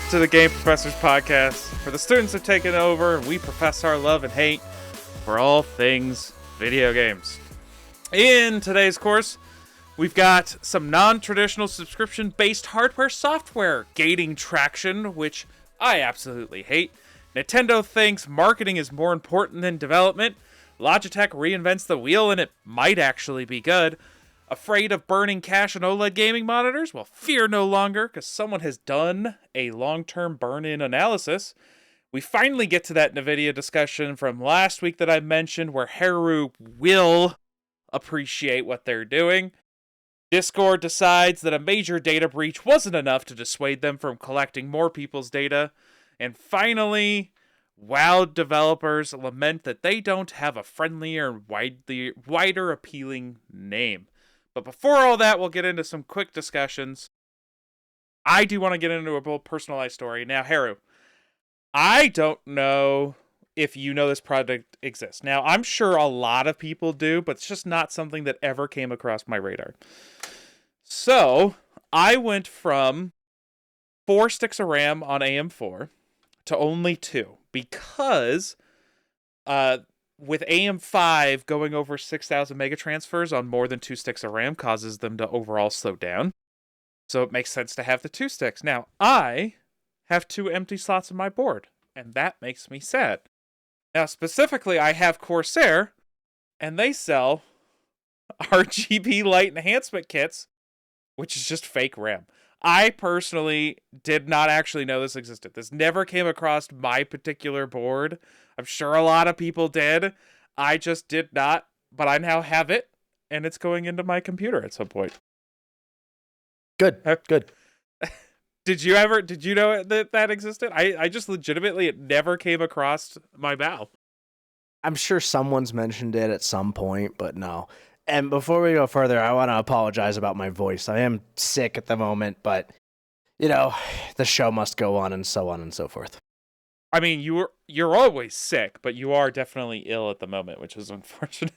to the Game Professors podcast. For the students have taken over, we profess our love and hate for all things video games. In today's course, we've got some non-traditional subscription-based hardware-software gaining traction, which I absolutely hate. Nintendo thinks marketing is more important than development. Logitech reinvents the wheel and it might actually be good. Afraid of burning cash on OLED gaming monitors? Well, fear no longer, because someone has done a long-term burn-in analysis. We finally get to that NVIDIA discussion from last week that I mentioned, where Heru will appreciate what they're doing. Discord decides that a major data breach wasn't enough to dissuade them from collecting more people's data. And finally, WoW developers lament that they don't have a friendlier and wider appealing name. But before all that, we'll get into some quick discussions. I do want to get into a personalized story. Now, Heru, I don't know if you know this product exists. Now, I'm sure a lot of people do, but it's just not something that ever came across my radar. So, I went from 4 sticks of RAM on AM4 to only 2 because with AM5 going over 6,000 megatransfers on more than 2 sticks of RAM causes them to overall slow down. So it makes sense to have the 2 sticks. Now, I have 2 empty slots on my board, and that makes me sad. Now, specifically, I have Corsair, and they sell RGB light enhancement kits, which is just fake RAM. I personally did not actually know this existed. This never came across my particular board. I'm sure a lot of people did. I just did not, but I now have it, and it's going into my computer at some point. Good. Did you know that existed? I just legitimately, it never came across my bow. I'm sure someone's mentioned it at some point, but no. And before we go further, I want to apologize about my voice. I am sick at the moment, but, the show must go on and so forth. I mean, you're always sick, but you are definitely ill at the moment, which is unfortunate.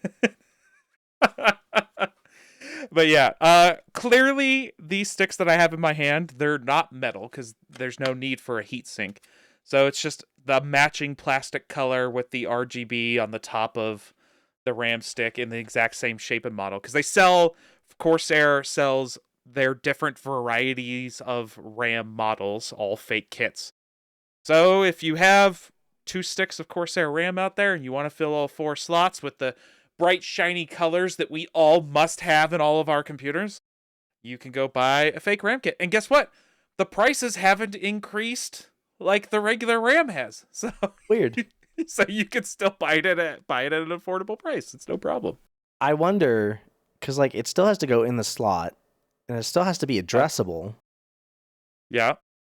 But yeah, clearly these sticks that I have in my hand, they're not metal because there's no need for a heatsink. So it's just the matching plastic color with the RGB on the top of the RAM stick in the exact same shape and model. Because Corsair sells their different varieties of RAM models, all fake kits. So if you have 2 sticks of Corsair RAM out there and you want to fill all 4 slots with the bright, shiny colors that we all must have in all of our computers, you can go buy a fake RAM kit. And guess what? The prices haven't increased like the regular RAM has. So Weird. So you can still buy it at an affordable price. It's no problem. I wonder, because it still has to go in the slot, and it still has to be addressable. Yeah.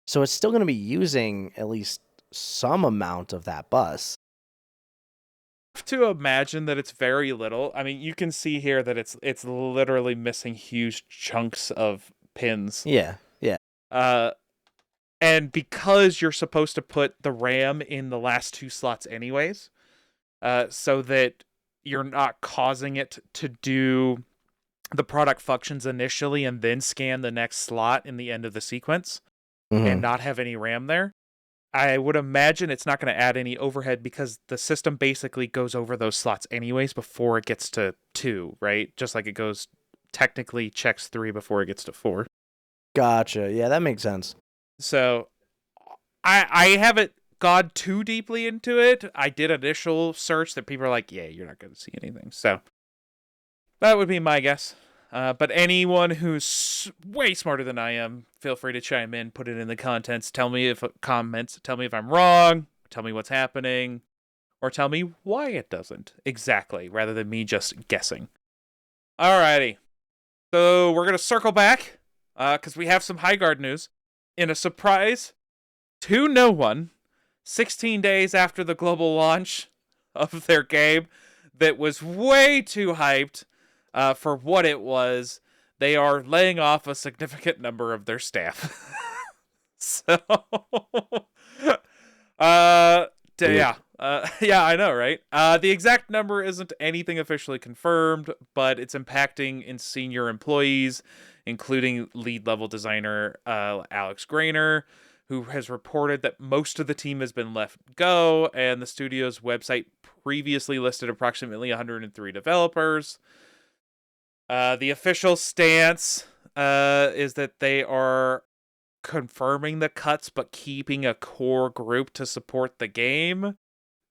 So it's still going to be using at least some amount of that bus. I have to imagine that it's very little. I mean, you can see here that it's literally missing huge chunks of pins. Yeah. And because you're supposed to put the RAM in the last 2 slots anyways, so that you're not causing it to do the product functions initially and then scan the next slot in the end of the sequence and not have any RAM there, I would imagine it's not going to add any overhead because the system basically goes over those slots anyways before it gets to 2, right? Just like it goes, technically checks 3 before it gets to 4. Gotcha. Yeah, that makes sense. So I haven't gone too deeply into it. I did initial search that people are like, yeah, you're not going to see anything. So that would be my guess. But anyone who's way smarter than I am, feel free to chime in, put it in the comments, tell me if I'm wrong, tell me what's happening, or tell me why it doesn't exactly, rather than me just guessing. Alrighty. So we're going to circle back, because we have some Highguard news. In a surprise to no one, 16 days after the global launch of their game that was way too hyped for what it was, they are laying off a significant number of their staff. So, yeah, I know, right? The exact number isn't anything officially confirmed, but it's impacting in senior employees, including lead level designer Alex Grainer, who has reported that most of the team has been let go, and the studio's website previously listed approximately 103 developers. The official stance is that they are confirming the cuts but keeping a core group to support the game,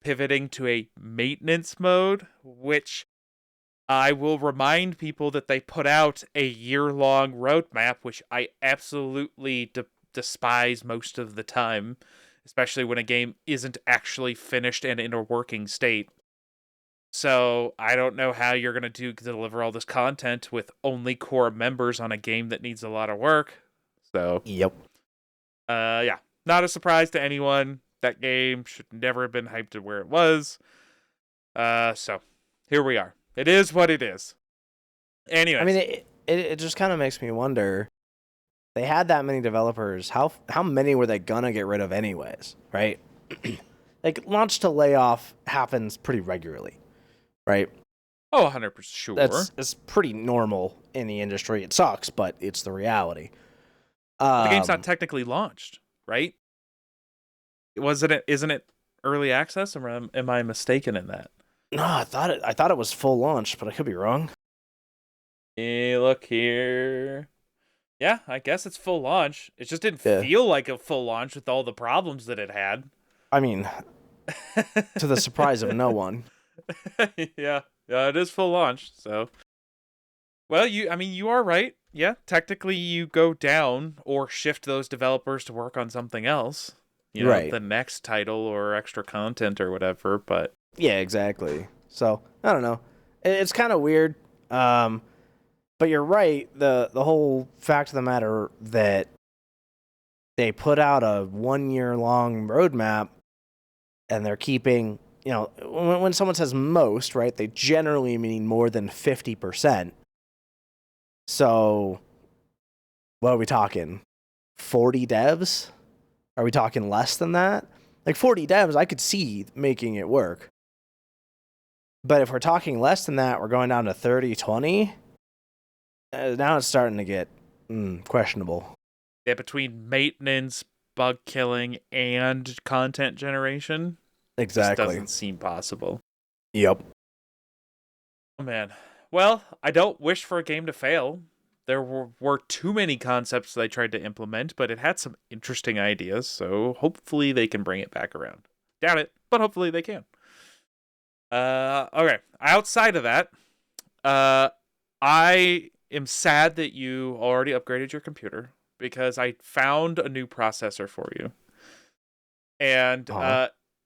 pivoting to a maintenance mode, which I will remind people that they put out a year-long roadmap, which I absolutely despise most of the time, especially when a game isn't actually finished and in a working state. So I don't know how you're going to deliver all this content with only core members on a game that needs a lot of work. So, Yep. Yeah, not a surprise to anyone. That game should never have been hyped to where it was. So here we are. It is what it is. Anyways. I mean, it just kind of makes me wonder. They had that many developers. How many were they gonna get rid of anyways, right? Like, launch to layoff happens pretty regularly, right? Oh, 100% sure. It's pretty normal in the industry. It sucks, but it's the reality. The game's not technically launched, right? Isn't it early access, or am I mistaken in that? No, I thought it was full launch, but I could be wrong. Hey, look here. Yeah, I guess it's full launch. It just didn't feel like a full launch with all the problems that it had. I mean, to the surprise of no one. Yeah, it is full launch. So, well, you are right. Yeah, technically, you go down or shift those developers to work on something else. Right. The next title or extra content or whatever. But yeah, exactly. So I don't know. It's kind of weird. But you're right. The whole fact of the matter that they put out a 1 year long roadmap, and they're keeping, when someone says most, right, they generally mean more than 50%. So what are we talking? 40 devs? Are we talking less than that? Like 40 devs, I could see making it work. But if we're talking less than that, we're going down to 30, 20. Now it's starting to get questionable. Yeah, between maintenance, bug killing, and content generation, exactly, just doesn't seem possible. Yep. Oh man. Well, I don't wish for a game to fail. There were too many concepts they tried to implement, but it had some interesting ideas, so hopefully they can bring it back around. Doubt it, but hopefully they can. Okay. Outside of that, I am sad that you already upgraded your computer, because I found a new processor for you. And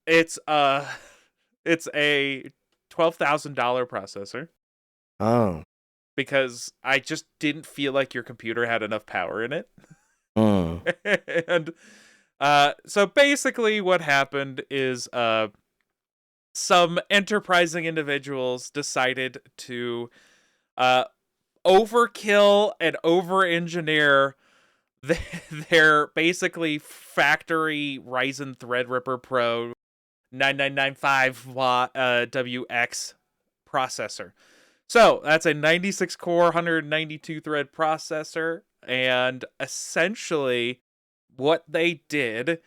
it's a $12,000 processor. Oh. Because I just didn't feel like your computer had enough power in it. And so basically what happened is some enterprising individuals decided to overkill and over-engineer their basically factory Ryzen Threadripper Pro 9995 WX processor. So that's a 96 core, 192 thread processor, and essentially what they did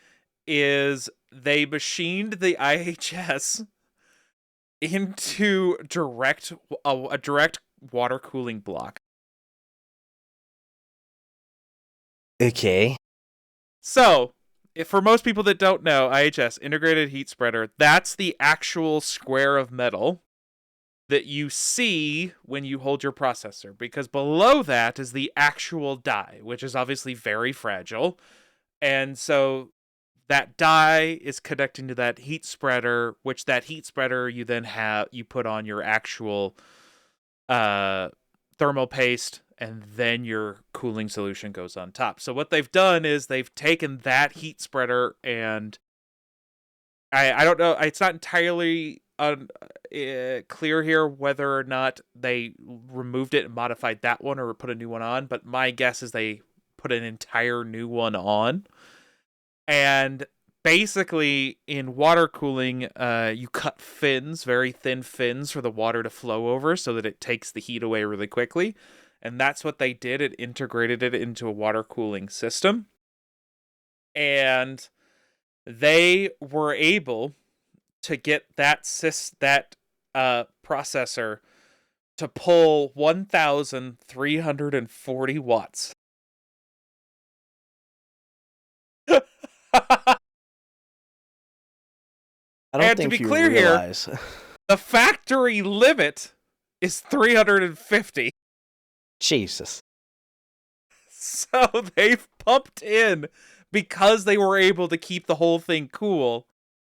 is they machined the IHS into a direct water cooling block. Okay. So, for most people that don't know, IHS, integrated heat spreader, that's the actual square of metal that you see when you hold your processor, because below that is the actual die, which is obviously very fragile. And so that die is connecting to that heat spreader, which that heat spreader you then you put on your actual thermal paste, and then your cooling solution goes on top. So what they've done is they've taken that heat spreader, and I don't know, it's not entirely clear here whether or not they removed it and modified that one or put a new one on, but my guess is they put an entire new one on. And basically, in water cooling, you cut fins, very thin fins, for the water to flow over so that it takes the heat away really quickly. And that's what they did. It integrated it into a water cooling system. and they were able to get that processor to pull 1,340 watts. I don't And think to be you clear realize. here, the factory limit is 350. Jesus. So they've pumped in, because they were able to keep the whole thing cool,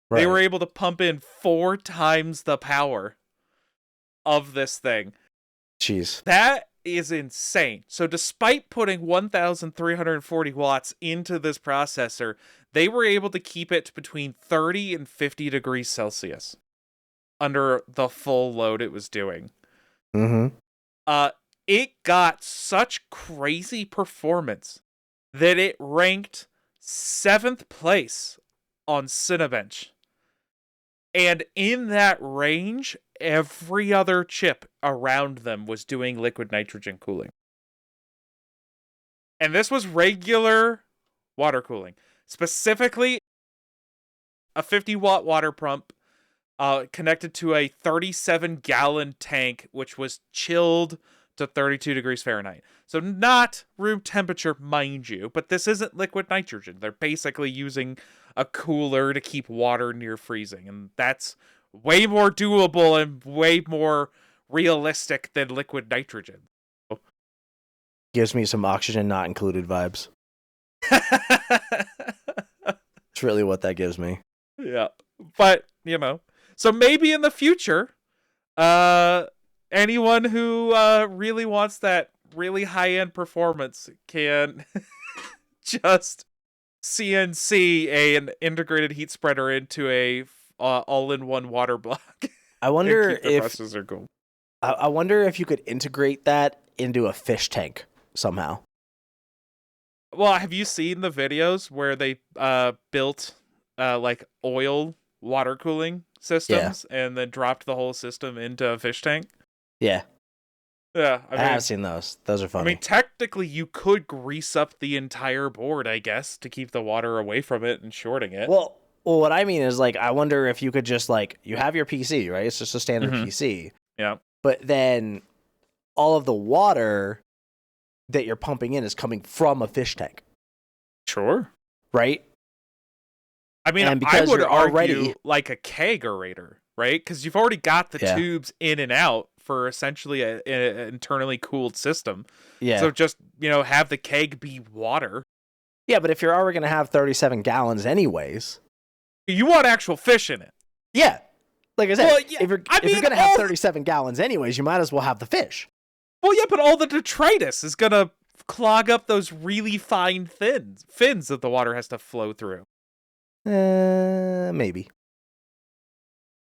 they were able to pump in 4 times the power of this thing. Jeez. That is insane. So despite putting 1,340 watts into this processor, they were able to keep it between 30 and 50 degrees Celsius under the full load it was doing. Mm-hmm. It got such crazy performance that it ranked 7th place on Cinebench. And in that range, every other chip around them was doing liquid nitrogen cooling. And this was regular water cooling. Specifically, a 50-watt water pump connected to a 37-gallon tank, which was chilled to 32 degrees Fahrenheit. So not room temperature, mind you, but this isn't liquid nitrogen. They're basically using a cooler to keep water near freezing, and that's way more doable and way more realistic than liquid nitrogen. Gives me some oxygen not included vibes. It's really what that gives me. Yeah. But, so maybe in the future, anyone who really wants that really high-end performance can just CNC an integrated heat spreader into a all-in-one water block. I wonder if processor cool. I wonder if you could integrate that into a fish tank somehow. Well, have you seen the videos where they built like oil water cooling systems and then dropped the whole system into a fish tank? Yeah. Yeah, I have seen those. Those are funny. I mean, technically, you could grease up the entire board, I guess, to keep the water away from it and shorting it. Well, what I mean is, like, I wonder if you could just, like, you have your PC, right? It's just a standard PC. Yeah. But then all of the water that you're pumping in is coming from a fish tank. Sure. Right? I mean, I would argue like a kegerator, right? Because you've already got the tubes in and out for essentially an internally cooled system. Yeah. So just, have the keg be water. Yeah, but if you're already going to have 37 gallons anyways. You want actual fish in it. Yeah. Like I said, well, yeah, if you're going to have 37 gallons anyways, you might as well have the fish. Well, yeah, but all the detritus is going to clog up those really fine fins that the water has to flow through. Maybe.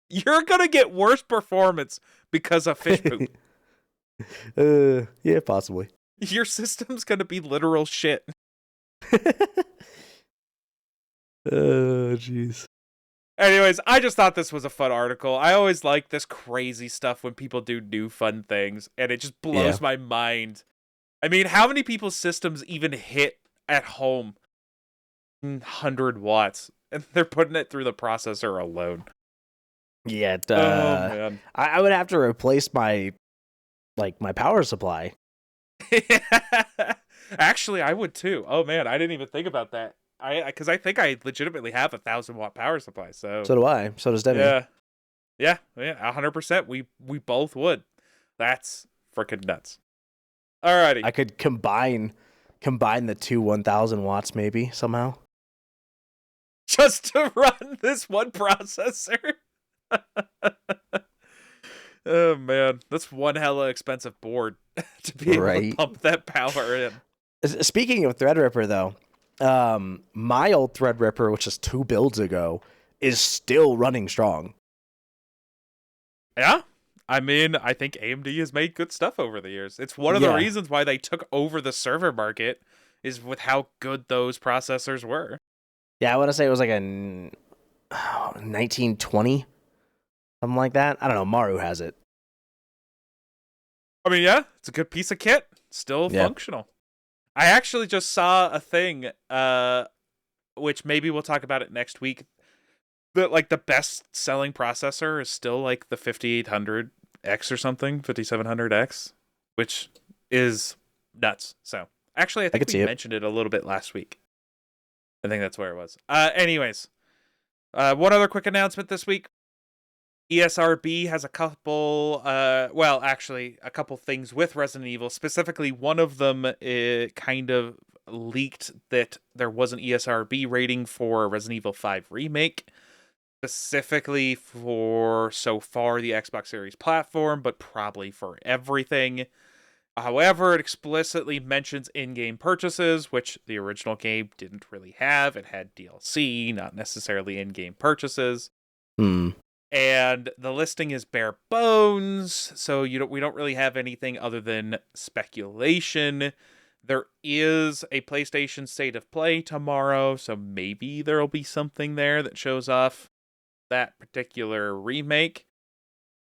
You're going to get worse performance because of fish poop. Yeah, possibly. Your system's going to be literal shit. Oh, jeez. Anyways, I just thought this was a fun article. I always like this crazy stuff when people do new fun things, and it just blows my mind. I mean, how many people's systems even hit at home 100 watts, and they're putting it through the processor alone? Yeah, oh, man. I would have to replace my power supply. Actually, I would too. Oh man, I didn't even think about that. Because I think I legitimately have 1,000-watt power supply. So do I. So does Debbie. Yeah, 100%. We both would. That's freaking nuts. Alrighty. I could combine the two 1,000 watts maybe somehow. Just to run this one processor. Oh man, that's one hella expensive board to be able to pump that power in. Speaking of Threadripper though, my old Threadripper, which is 2 builds ago, is still running strong. Yeah? I mean, I think AMD has made good stuff over the years. It's one of the reasons why they took over the server market, is with how good those processors were. Yeah, I want to say it was like a 1920, something like that. I don't know. Maru has it. I mean, yeah, it's a good piece of kit. Still functional. I actually just saw a thing which maybe we'll talk about it next week. But like the best selling processor is still like the 5800X or something, 5700X, which is nuts. So actually, I think we mentioned it a little bit last week. I think that's where it was. Anyways, one other quick announcement this week. ESRB has a couple, actually, a couple things with Resident Evil. Specifically, one of them kind of leaked that there was an ESRB rating for Resident Evil 5 Remake, specifically for, so far, the Xbox Series platform, but probably for everything. However, it explicitly mentions in-game purchases, which the original game didn't really have. It had DLC, not necessarily in-game purchases. And the listing is bare bones, so we don't really have anything other than speculation. There is a PlayStation State of Play tomorrow, so maybe there'll be something there that shows off that particular remake.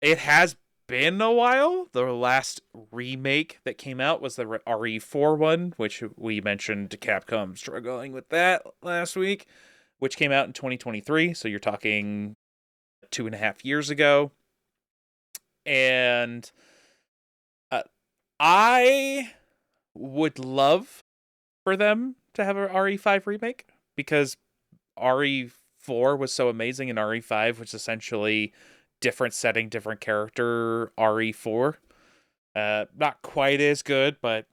It has been a while. The last remake that came out was the RE4 one, which we mentioned Capcom struggling with that last week, which came out in 2023, so you're talking 2.5 years ago. And I would love for them to have a RE5 remake, because RE4 was so amazing, and RE5 was essentially different setting, different character RE4. Not quite as good, but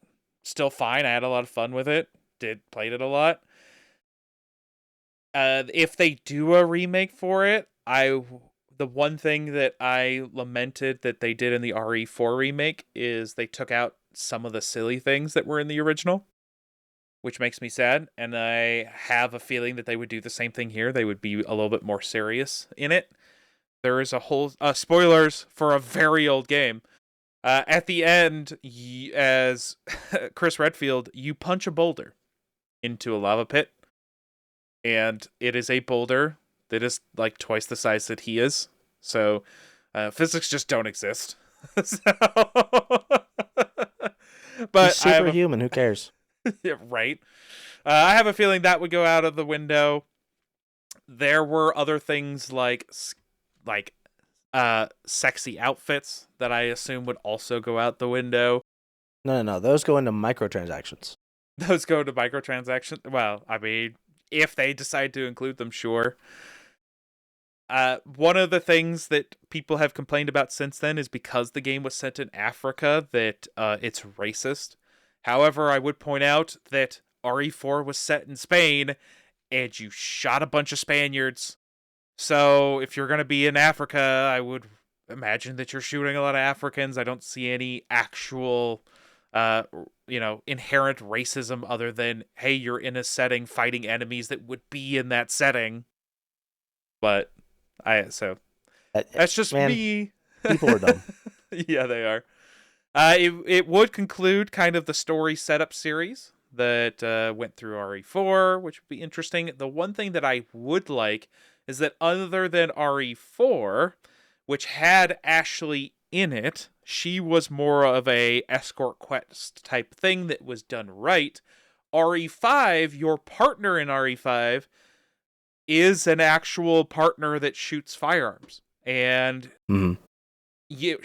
still fine. I had a lot of fun with it. Played it a lot. If they do a remake for it, the one thing that I lamented that they did in the RE4 remake is they took out some of the silly things that were in the original, which makes me sad. And I have a feeling that they would do the same thing here. They would be a little bit more serious in it. There is a whole spoilers for a very old game. At the end, as Chris Redfield, you punch a boulder into a lava pit, and it is a boulder that is like twice the size that he is. So physics just don't exist. But he's superhuman. Who cares? Yeah, right. I have a feeling that would go out of the window. There were other things like sexy outfits that I assume would also go out the window. No. Those go into microtransactions. Those go into microtransactions? Well, I mean, if they decide to include them, sure. One of the things that people have complained about since then is because the game was set in Africa that it's racist. However, I would point out that RE4 was set in Spain, and you shot a bunch of Spaniards. So if you're going to be in Africa, I would imagine that you're shooting a lot of Africans. I don't see any actual, inherent racism other than, hey, you're in a setting fighting enemies that would be in that setting. But that's just me. People are dumb. Yeah, they are. It would conclude kind of the story setup series that went through RE4, which would be interesting. The one thing that I would like is that other than RE4, which had Ashley in it, she was more of a escort quest type thing that was done right. RE5, your partner in RE5 is an actual partner that shoots firearms. And you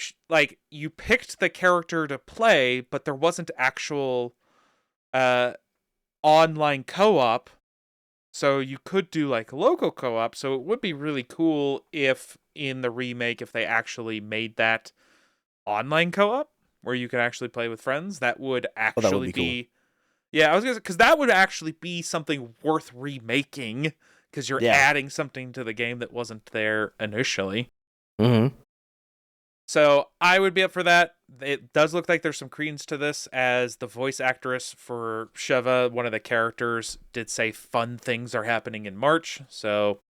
picked the character to play, but there wasn't actual online co-op. So you could do like local co-op. So it would be really cool if in the remake, if they actually made that online co-op where you could actually play with friends. That would actually be cool. Yeah, I was gonna say, because that would actually be something worth remaking, because you're adding something to the game that wasn't there initially. So I would be up for that. It does look like there's some credence to this, as the voice actress for Sheva, one of the characters, did say fun things are happening in March. So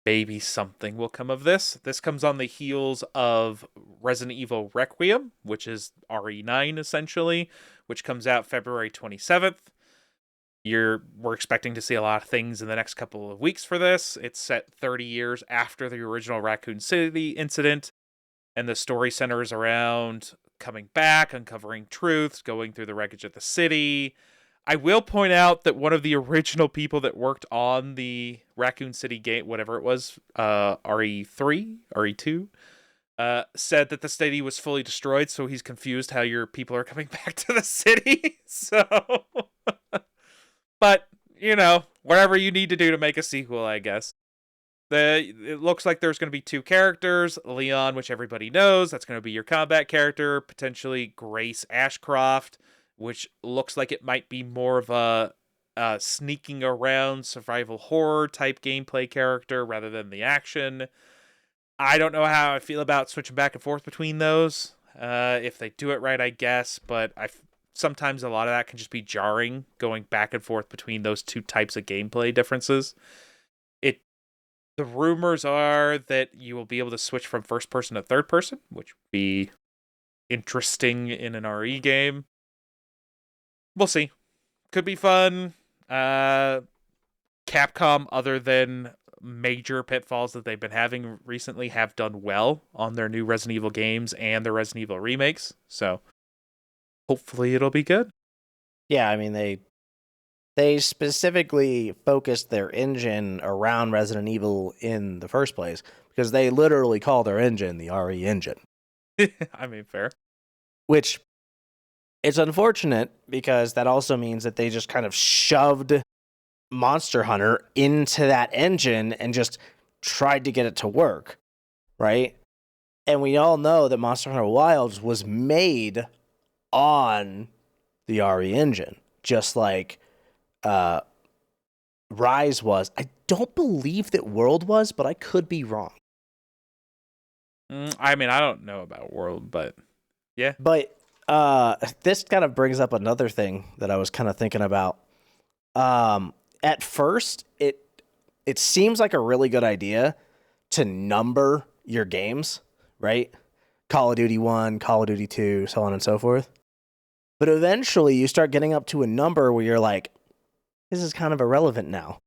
maybe something will come of this. This comes on the heels of Resident Evil Requiem, which is RE9 essentially, which comes out February 27th. We're expecting to see a lot of things in the next couple of weeks for this. It's set 30 years after the original Raccoon City incident, and the story centers around coming back, uncovering truths, going through the wreckage of the city. I will point out that one of the original people that worked on the Raccoon City game, whatever it was, RE3, RE2, said that the city was fully destroyed, so he's confused how your people are coming back to the city. So, but, whatever you need to do to make a sequel, I guess. It looks like there's going to be 2 characters. Leon, which everybody knows, that's going to be your combat character. Potentially Grace Ashcroft, which looks like it might be more of a sneaking around survival horror type gameplay character rather than the action. I don't know how I feel about switching back and forth between those. If they do it right, I guess, but sometimes a lot of that can just be jarring, going back and forth between those 2 types of gameplay differences. The rumors are that you will be able to switch from first person to third person, which would be interesting in an RE game. We'll see. Could be fun. Capcom, other than major pitfalls that they've been having recently, have done well on their new Resident Evil games and their Resident Evil remakes. So hopefully it'll be good. Yeah, I mean, they specifically focused their engine around Resident Evil in the first place because they literally call their engine the RE engine. I mean, fair. Which, it's unfortunate because that also means that they just kind of shoved Monster Hunter into that engine and just tried to get it to work, right? And we all know that Monster Hunter Wilds was made on the RE engine, just like Rise was. I don't believe that World was, but I could be wrong. I mean, I don't know about World, but yeah. But this kind of brings up another thing that I was kind of thinking about. At first, it seems like a really good idea to number your games, right? Call of Duty 1, Call of Duty 2, so on and so forth. But eventually, you start getting up to a number where you're like, this is kind of irrelevant now.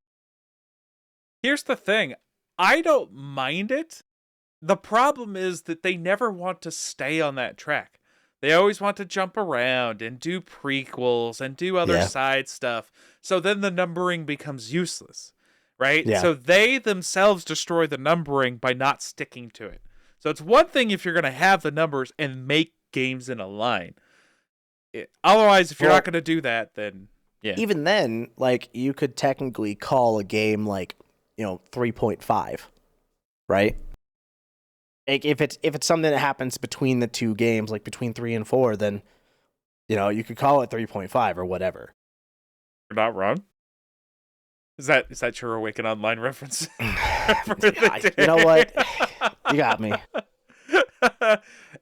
Here's the thing. I don't mind it. The problem is that they never want to stay on that track. They always want to jump around and do prequels and do other side stuff. So then the numbering becomes useless, right? Yeah. So they themselves destroy the numbering by not sticking to it. So it's one thing if you're going to have the numbers and make games in a line. Otherwise, if you're not going to do that, then yeah. Even then, like, you could technically call a game like, 3.5, right? Like, if it's something that happens between the 2 games, like between 3 and 4, then you could call it 3.5 or whatever. You're not wrong. Is that your Awaken Online reference? You know what? You got me.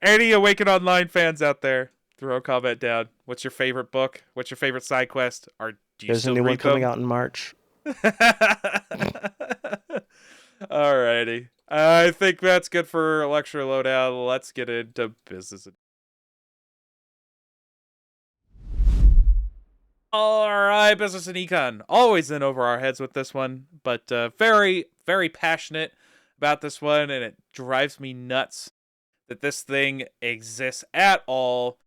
Any Awaken Online fans out there, throw a comment down. What's your favorite book? What's your favorite side quest? Or do you There's still a new one read coming them? out in March. Alrighty. I think that's good for lecture lowdown. Let's get into business. Alright, business and econ. Always in over our heads with this one, but very, very passionate about this one, and it drives me nuts that this thing exists at all.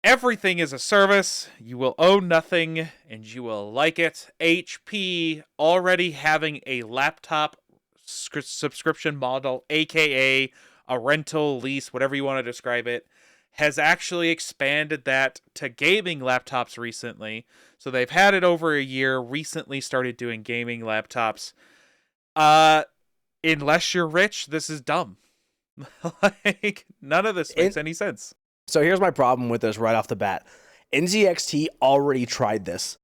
Everything is a service. You will own nothing, and you will like it. HP already having a laptop subscription model, aka a rental, lease, whatever you want to describe it, has actually expanded that to gaming laptops recently. So they've had it over a year, recently started doing gaming laptops. Unless you're rich, this is dumb. Like, none of this makes any sense. So here's my problem with this right off the bat. NZXT already tried this.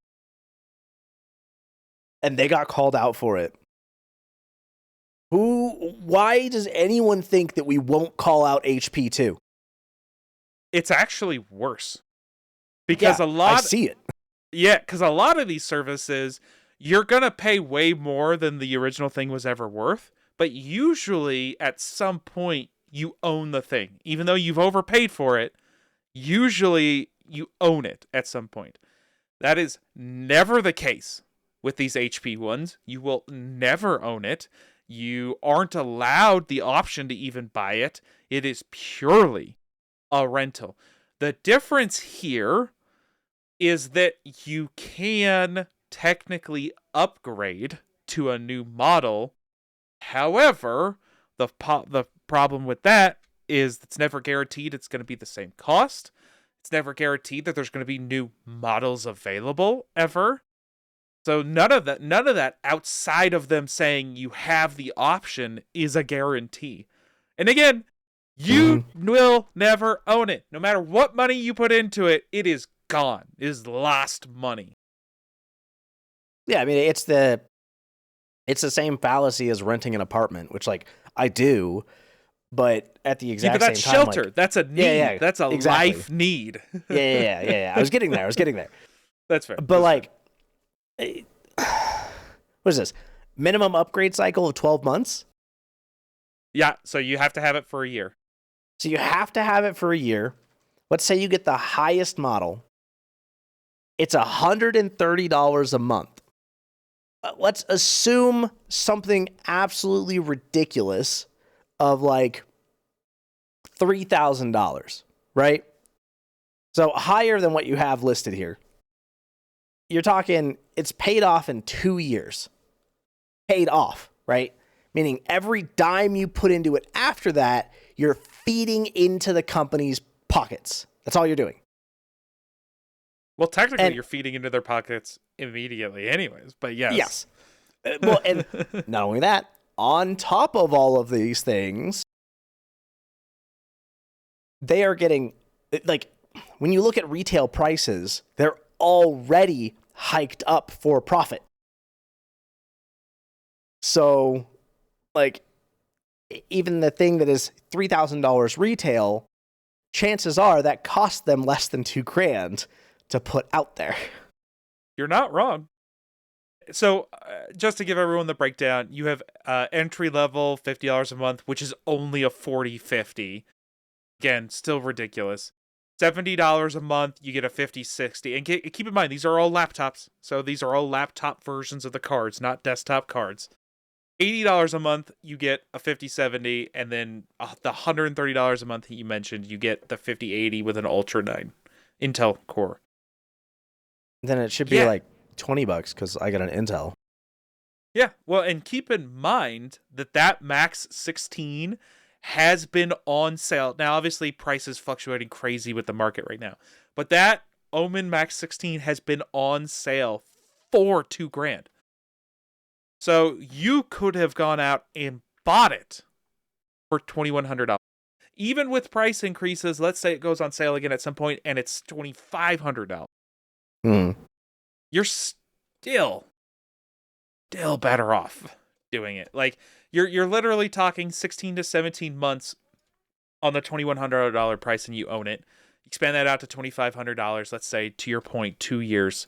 And they got called out for it. Why does anyone think that we won't call out HP too? It's actually worse. Because I see it. Yeah, because a lot of these services, you're going to pay way more than the original thing was ever worth. But usually, at some point, you own the thing. Even though you've overpaid for it, usually you own it at some point. That is never the case with these HP ones. You will never own it. You aren't allowed the option to even buy it. It is purely a rental. The difference here is that you can technically upgrade to a new model. However, the problem with that is it's never guaranteed it's going to be the same cost. It's never guaranteed that there's going to be new models available ever. So none of that outside of them saying you have the option is a guarantee. And again, you will never own it. No matter what money you put into it, it is gone. It is lost money. Yeah, I mean, it's the same fallacy as renting an apartment, which, like, I do, but at the exact same time, shelter. like, That's a need. That's a life need. Yeah. I was getting there. That's fair. But like, what is this? Minimum upgrade cycle of 12 months? Yeah, so you have to have it for a year. So you have to have it for a year. Let's say you get the highest model. It's $130 a month. Let's assume something absolutely ridiculous of like $3,000, right? So higher than what you have listed here. You're talking, it's paid off in 2 years. Paid off, right? Meaning every dime you put into it after that, you're feeding into the company's pockets. That's all you're doing. Well, technically, you're feeding into their pockets immediately anyways, but yes. Yes. Well, and not only that, on top of all of these things, they are getting, like, when you look at retail prices, they're already hiked up for profit. So, like, even the thing that is $3,000 retail, chances are that cost them less than $2,000 to put out there. You're not wrong. So, just to give everyone the breakdown, you have entry level $50 a month, which is only a 40/50. Again, still ridiculous. $70 a month, you get a 50/60. And keep in mind, these are all laptops. So these are all laptop versions of the cards, not desktop cards. $80 a month, you get a 50/70. And then the $130 a month that you mentioned, you get the 50/80 with an Ultra 9 Intel core. Then it should be like $20 because I got an Intel. Yeah, well, and keep in mind that Max 16 has been on sale. Now, obviously, prices fluctuating crazy with the market right now. But that Omen Max 16 has been on sale for $2,000. So you could have gone out and bought it for $2,100. Even with price increases, let's say it goes on sale again at some point and it's $2,500. You're still better off doing it. Like, you're literally talking 16 to 17 months on the $2,100 price and you own it. You expand that out to $2,500, let's say, to your point, 2 years.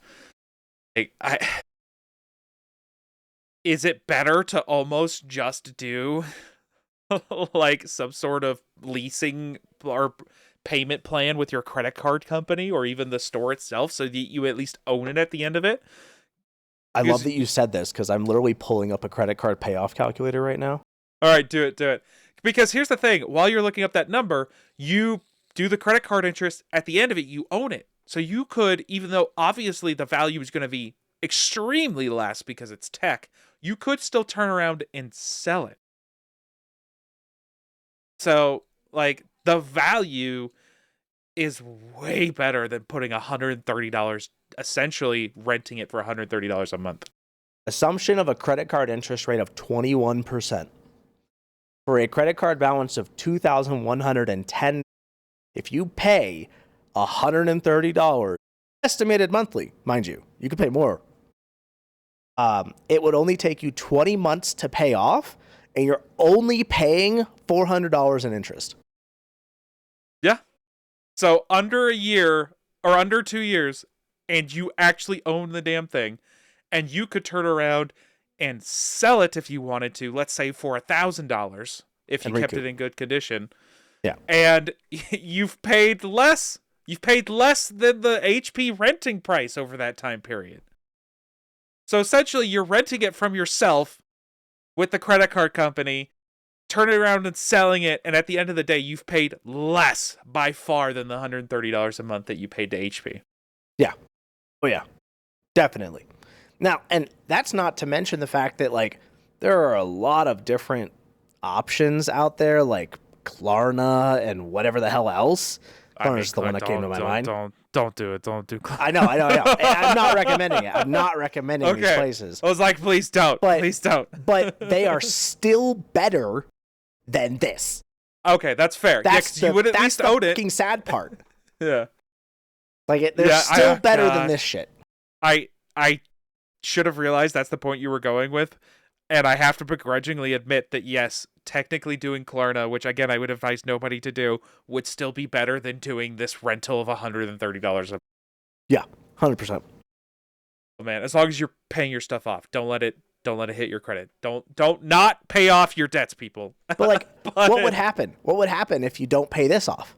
Is it better to almost just do like some sort of leasing or payment plan with your credit card company or even the store itself so that you at least own it at the end of it? I love that you said this because I'm literally pulling up a credit card payoff calculator right now. All right, do it. Because here's the thing. While you're looking up that number, you do the credit card interest. At the end of it, you own it. So you could, even though obviously the value is going to be extremely less because it's tech, you could still turn around and sell it. So, like, the value is way better than putting $130, essentially renting it for $130 a month. Assumption of a credit card interest rate of 21%. For a credit card balance of $2,110, if you pay $130, estimated monthly, mind you, you could pay more. It would only take you 20 months to pay off, and you're only paying $400 in interest. Yeah. So under a year or under 2 years, and you actually own the damn thing, and you could turn around and sell it if you wanted to, let's say for $1,000, if you kept it in good condition. Yeah. And you've paid less. You've paid less than the HP renting price over that time period. So essentially, you're renting it from yourself with the credit card company, turning around and selling it, and at the end of the day, you've paid less by far than the $130 a month that you paid to HP. Yeah. Oh yeah, definitely. Now, and that's not to mention the fact that like there are a lot of different options out there, like Klarna and whatever the hell else. I mean, Klarna's the one that came to my mind. Don't do it. Don't do. I know. I'm not recommending it. I'm not recommending these places. I was like, please don't. Please don't. But they are still better than this. Okay, that's fair. You would at least own it. That's the fucking sad part. Yeah. Like, they're still better than this shit. I should have realized that's the point you were going with. And I have to begrudgingly admit that, yes, technically doing Klarna, which, again, I would advise nobody to do, would still be better than doing this rental of $130 a. Yeah, 100%. Man, as long as you're paying your stuff off, don't let it hit your credit. Don't not pay off your debts, people. But like, what would happen? What would happen if you don't pay this off?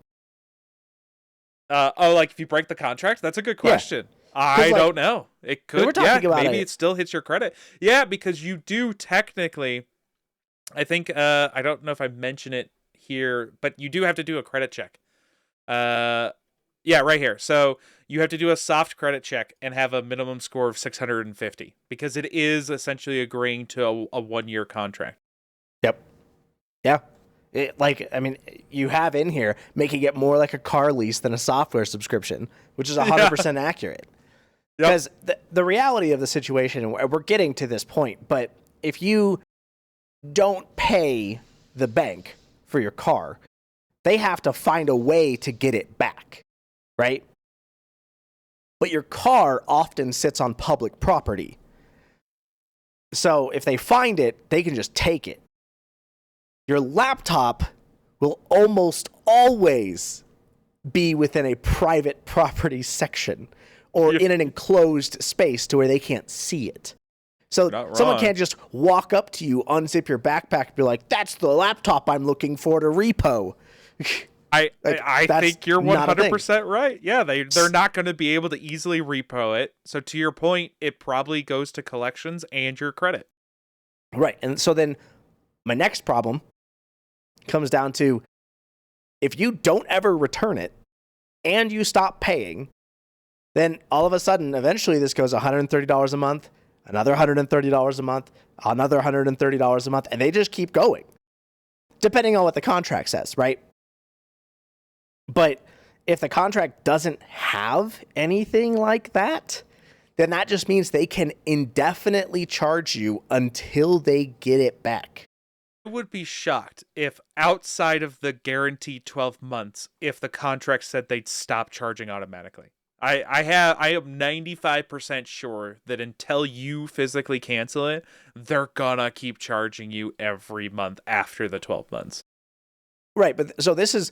Like if you break the contract? That's a good question. Yeah. I don't know. It could. We're talking about maybe it still hits your credit. Yeah, because you do technically. I think I don't know if I mention it here, but you do have to do a credit check. Yeah, right here. So you have to do a soft credit check and have a minimum score of 650 because it is essentially agreeing to a 1-year contract. Yep. Yeah. You have in here making it more like a car lease than a software subscription, which is 100% accurate. Because the reality of the situation, and we're getting to this point, but if you don't pay the bank for your car, they have to find a way to get it back, right? But your car often sits on public property. So if they find it, they can just take it. Your laptop will almost always be within a private property section or in an enclosed space to where they can't see it. So someone can't just walk up to you, unzip your backpack, and be like, that's the laptop I'm looking for to repo. I think you're 100% right. Yeah, they're not going to be able to easily repo it. So to your point, it probably goes to collections and your credit. Right. And so then my next problem comes down to if you don't ever return it and you stop paying, then all of a sudden, eventually this goes $130 a month, another $130 a month, another $130 a month, and they just keep going, depending on what the contract says, right? But if the contract doesn't have anything like that, then that just means they can indefinitely charge you until they get it back. I would be shocked if outside of the guaranteed 12 months, if the contract said they'd stop charging automatically. I am 95% sure that until you physically cancel it, they're gonna keep charging you every month after the 12 months. Right, but so this is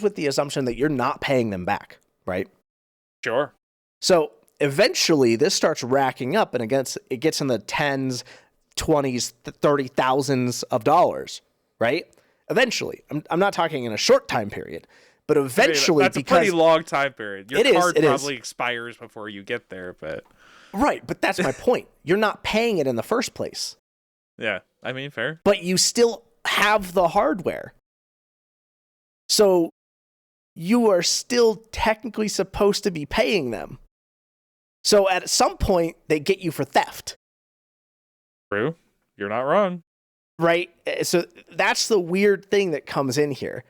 with the assumption that you're not paying them back, right? Sure. So eventually this starts racking up and it gets in the tens, 20s, 30,000s of dollars, right? Eventually. I'm not talking in a short time period. But eventually, that's a pretty long time period. Your card probably expires before you get there, but right. But that's my point. You're not paying it in the first place. Yeah, I mean, fair. But you still have the hardware, so you are still technically supposed to be paying them. So at some point, they get you for theft. True. You're not wrong. Right. So that's the weird thing that comes in here.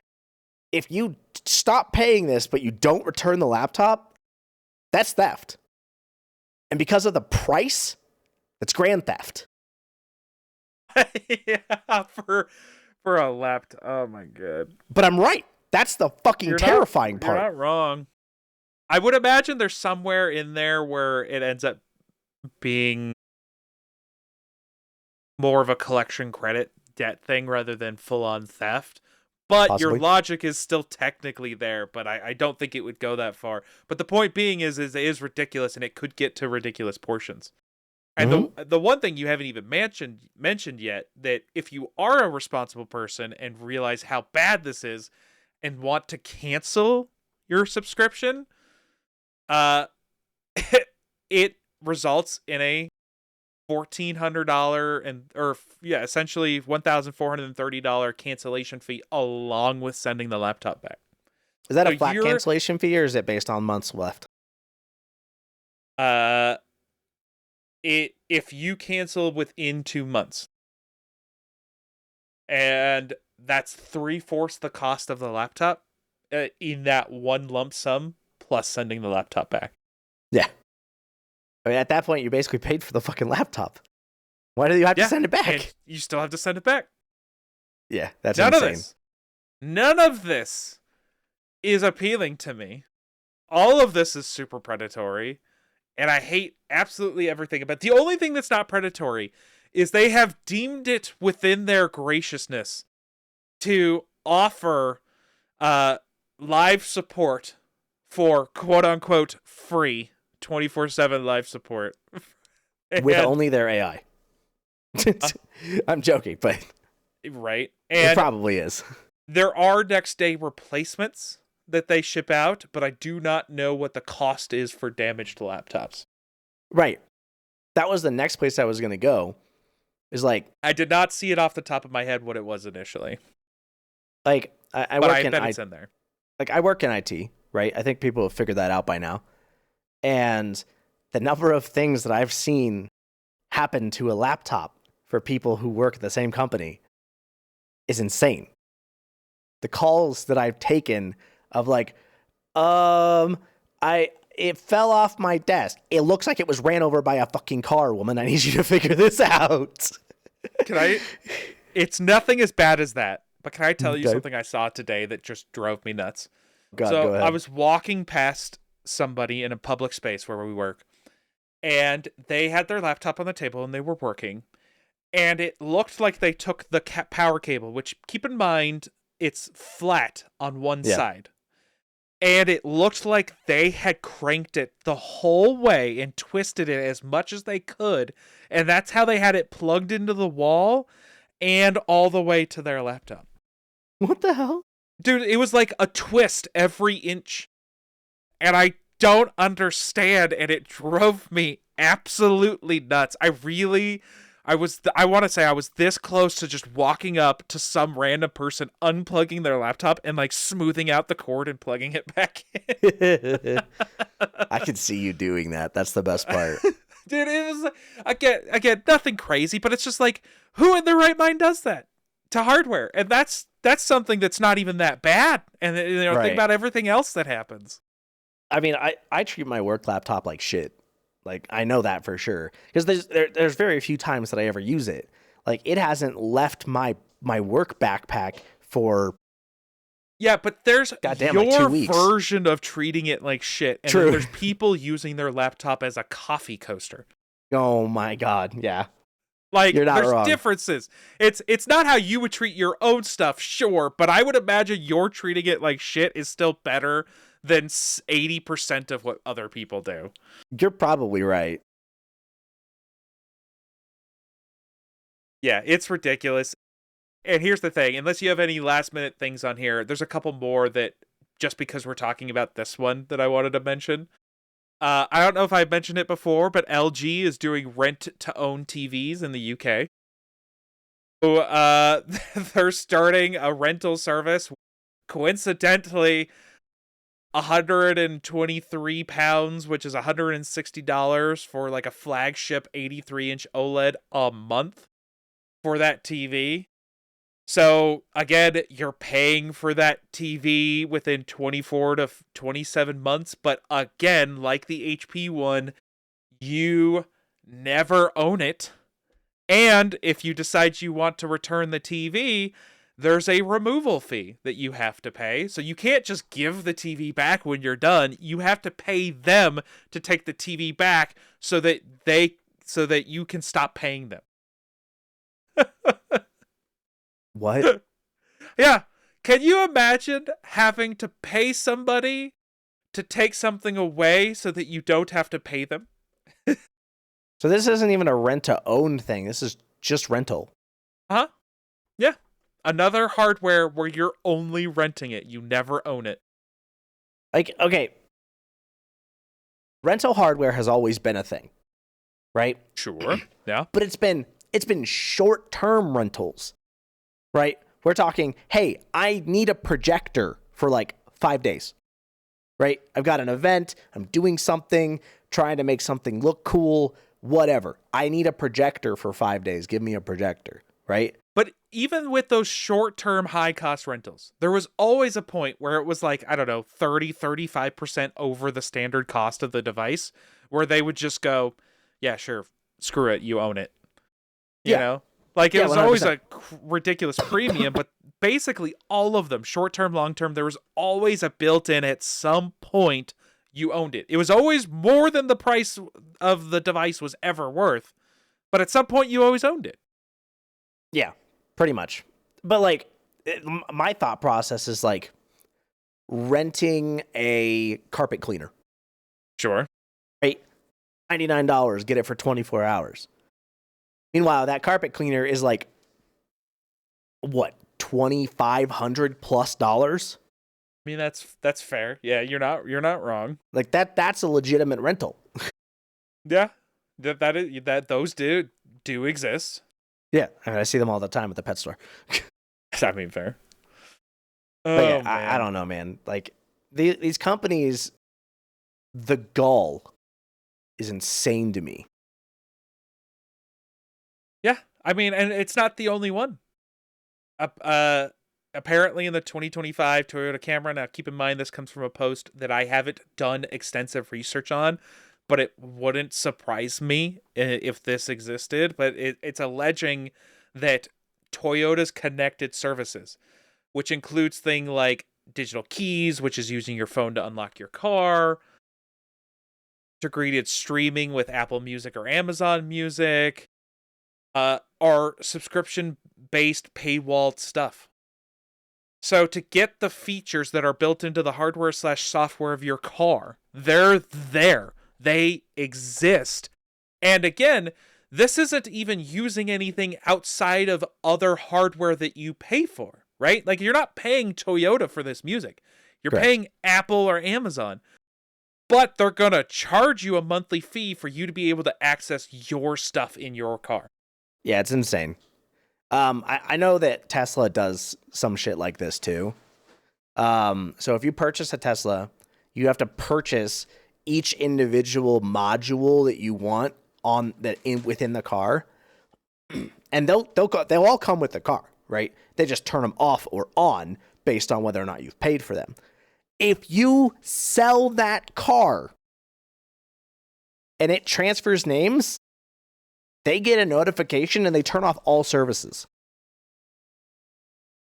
If you stop paying this, but you don't return the laptop, that's theft. And because of the price, that's grand theft. Yeah, for a laptop. Oh my god. But I'm right. That's the fucking terrifying part. You're not wrong. I would imagine there's somewhere in there where it ends up being more of a collection credit debt thing rather than full-on theft. But possibly. Your logic is still technically there, but I don't think it would go that far. But the point being is it is ridiculous, and it could get to ridiculous portions. And the one thing you haven't even mentioned yet, that if you are a responsible person and realize how bad this is and want to cancel your subscription, it results in a $1,400 essentially $1,430 cancellation fee along with sending the laptop back. Is that a flat cancellation fee or is it based on months left? Uh, if you cancel within 2 months, and that's 3/4 the cost of the laptop in that one lump sum, plus sending the laptop back. Yeah. I mean, at that point, you basically paid for the fucking laptop. Why do you have to send it back? And you still have to send it back. Yeah, that's None insane. of this. None of this is appealing to me. All of this is super predatory, and I hate absolutely everything about it. The only thing that's not predatory is they have deemed it within their graciousness to offer live support for quote-unquote free 24/7 live support. With only their AI. I'm joking, but right. And it probably is. There are next day replacements that they ship out, but I do not know what the cost is for damaged laptops. Right. That was the next place I was going to go. Is like, I did not see it off the top of my head what it was initially. Like, I work in it's in there. Like, I work in IT, right? I think people have figured that out by now. And the number of things that I've seen happen to a laptop for people who work at the same company is insane. The calls that I've taken of like, it fell off my desk. It looks like it was ran over by a fucking car, woman. I need you to figure this out. It's nothing as bad as that, but can I tell you something I saw today that just drove me nuts? God, go ahead. I was walking past somebody in a public space where we work, and they had their laptop on the table and they were working, and it looked like they took the power cable, which, keep in mind, it's flat on one side. And it looked like they had cranked it the whole way and twisted it as much as they could. And that's how they had it plugged into the wall and all the way to their laptop. What the hell? Dude, it was like a twist every inch. And I don't understand. And it drove me absolutely nuts. I want to say I was this close to just walking up to some random person, unplugging their laptop and like smoothing out the cord and plugging it back in. I could see you doing that. That's the best part. Dude, it was, again, nothing crazy, but it's just like, who in their right mind does that to hardware? And that's something that's not even that bad. And think about everything else that happens. I mean, I treat my work laptop like shit. Like, I know that for sure. Because there's very few times that I ever use it. Like, it hasn't left my work backpack for... Yeah, but there's your like 2 weeks. Version of treating it like shit. And then there's people using their laptop as a coffee coaster. Oh my God, yeah. Like, You're not there's wrong. Differences. It's not how you would treat your own stuff, sure, but I would imagine you're treating it like shit is still better than 80% of what other people do. You're probably right. Yeah, it's ridiculous. And here's the thing, unless you have any last minute things on here, there's a couple more that, just because we're talking about this one, that I wanted to mention. I don't know if I mentioned it before, but LG is doing rent-to-own TVs in the UK. So, they're starting a rental service. Coincidentally, £123, which is $160 for like a flagship 83-inch OLED a month for that TV. So again, you're paying for that TV within 24 to 27 months, but again, like the HP one, you never own it. And if you decide you want to return the TV, there's a removal fee that you have to pay. So you can't just give the TV back when you're done. You have to pay them to take the TV back so that you can stop paying them. What? Yeah. Can you imagine having to pay somebody to take something away so that you don't have to pay them? So this isn't even a rent-to-own thing. This is just rental. Huh? Yeah. Another hardware where you're only renting it. You never own it. Like, okay. Rental hardware has always been a thing, right? Sure. Yeah. But it's been short-term rentals, right? We're talking, hey, I need a projector for like 5 days, right? I've got an event. I'm doing something. trying to make something look cool, whatever. I need a projector for 5 days. Give me a projector, right? But even with those short-term high-cost rentals, there was always a point where it was like, I don't know, 30, 35% over the standard cost of the device, where they would just go, yeah, sure, screw it, you own it. You know? Like, it was 100%. always a ridiculous premium, but basically all of them, short-term, long-term, there was always a built-in at some point you owned it. It was always more than the price of the device was ever worth, but at some point you always owned it. Yeah, pretty much. But like, my thought process is like renting a carpet cleaner. Sure. Right? $99, get it for 24 hours. Meanwhile, that carpet cleaner is like, what, $2,500 plus dollars? I mean, that's fair. Yeah, you're not wrong. Like that's a legitimate rental. Yeah, that those do exist. Yeah, I mean, I see them all the time at the pet store. I mean, fair. But yeah, I don't know, man. Like these companies, the gall is insane to me. Yeah, I mean, and it's not the only one. Apparently in the 2025 Toyota Camry, now keep in mind this comes from a post that I haven't done extensive research on, but it wouldn't surprise me if this existed, but it's alleging that Toyota's connected services, which includes things like digital keys, which is using your phone to unlock your car, integrated streaming with Apple Music or Amazon Music, are subscription-based paywalled stuff. So to get the features that are built into the hardware/software of your car, they're there. They exist. And again, this isn't even using anything outside of other hardware that you pay for, right? Like, you're not paying Toyota for this music. You're Correct. paying Apple or Amazon. But they're going to charge you a monthly fee for you to be able to access your stuff in your car. Yeah, it's insane. I know that Tesla does some shit like this too. So if you purchase a Tesla, you have to purchase each individual module that you want within the car, and they'll all come with the car, right? They just turn them off or on based on whether or not you've paid for them. If you sell that car and it transfers names, they get a notification and they turn off all services.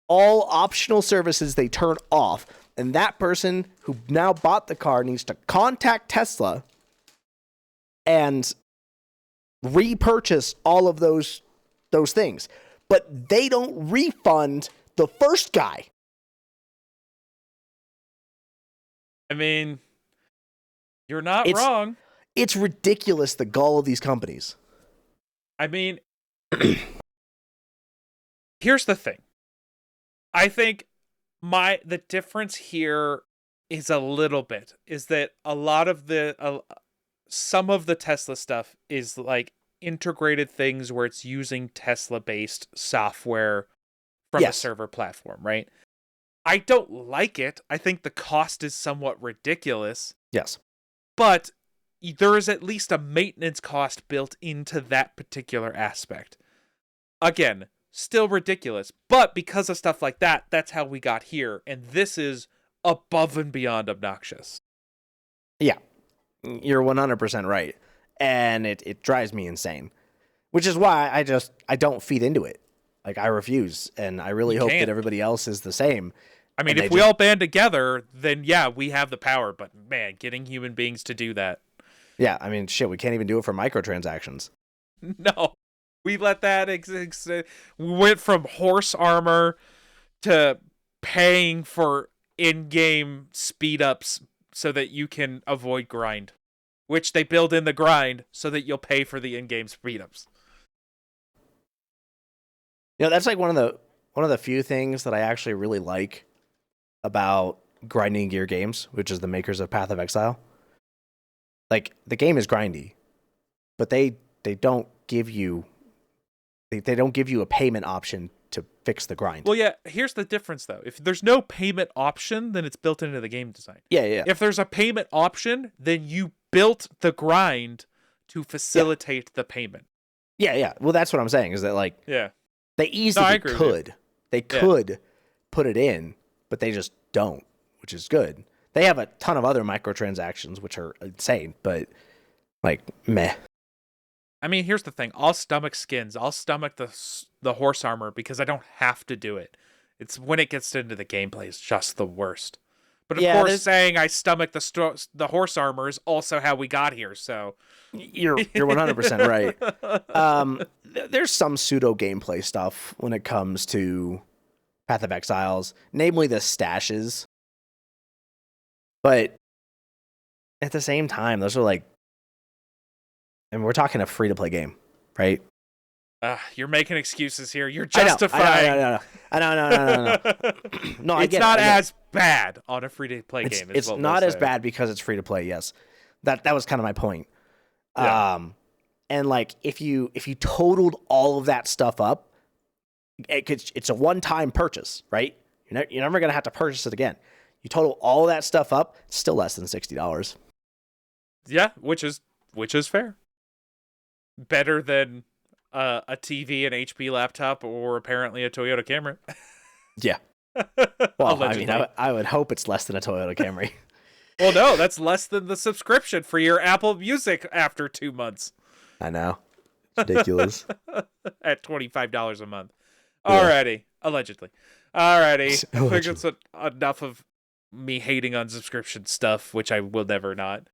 All optional services they turn off. And that person who now bought the car needs to contact Tesla and repurchase all of those things. But they don't refund the first guy. I mean, you're not wrong. It's ridiculous, the gall of these companies. I mean, here's the thing. I think the difference here is a little bit, is that a lot of some of the Tesla stuff is like integrated things where it's using Tesla-based software from a server platform, right? I don't like it. I think the cost is somewhat ridiculous. Yes. But there is at least a maintenance cost built into that particular aspect. Again, still ridiculous, but because of stuff like that, that's how we got here, and this is above and beyond obnoxious. Yeah, you're 100% right, and it drives me insane, which is why I don't feed into it. Like, I refuse, and I really hope that everybody else is the same. I mean, if we all band together, then yeah, we have the power, but man, getting human beings to do that. Yeah, I mean, shit, we can't even do it for microtransactions. No, we let that exist. We went from horse armor to paying for in-game speed-ups so that you can avoid grind, which they build in the grind so that you'll pay for the in-game speed-ups. You know, that's like one of the few things that I actually really like about grinding gear games, which is the makers of Path of Exile. Like, the game is grindy, but they don't give you they don't give you a payment option to fix the grind. Well, yeah, here's the difference though. If there's no payment option, then it's built into the game design. Yeah. If there's a payment option, then you built the grind to facilitate the payment. Yeah. Well, that's what I'm saying, is that, like, Yeah. they easily could. They could put it in, but they just don't, which is good. They have a ton of other microtransactions, which are insane, but, like, meh. I mean, here's the thing. I'll stomach skins. I'll stomach the horse armor because I don't have to do it. It's when it gets into the gameplay, it's just the worst. But of course, saying I stomach the horse armor is also how we got here. So you're 100% right. There's some pseudo gameplay stuff when it comes to Path of Exiles, namely the stashes. But at the same time, those are like, and we're talking a free-to-play game, right? You're making excuses here. You're justifying. I know. No, I it's get not it. as bad on a free-to-play game. It's not as bad because it's free-to-play. Yes, that was kind of my point. Yeah. And like if you totaled all of that stuff up, it's a one-time purchase, right? You're never gonna have to purchase it again. You total all of that stuff up, it's still less than $60. Yeah, which is fair. Better than a TV, an HP laptop, or apparently a Toyota Camry. Yeah. Well, I mean, I would hope it's less than a Toyota Camry. Well, no, that's less than the subscription for your Apple Music after 2 months. I know. It's ridiculous. At $25 a month. Alrighty. Allegedly. Alrighty. I think it's enough of me hating on subscription stuff, which I will never not.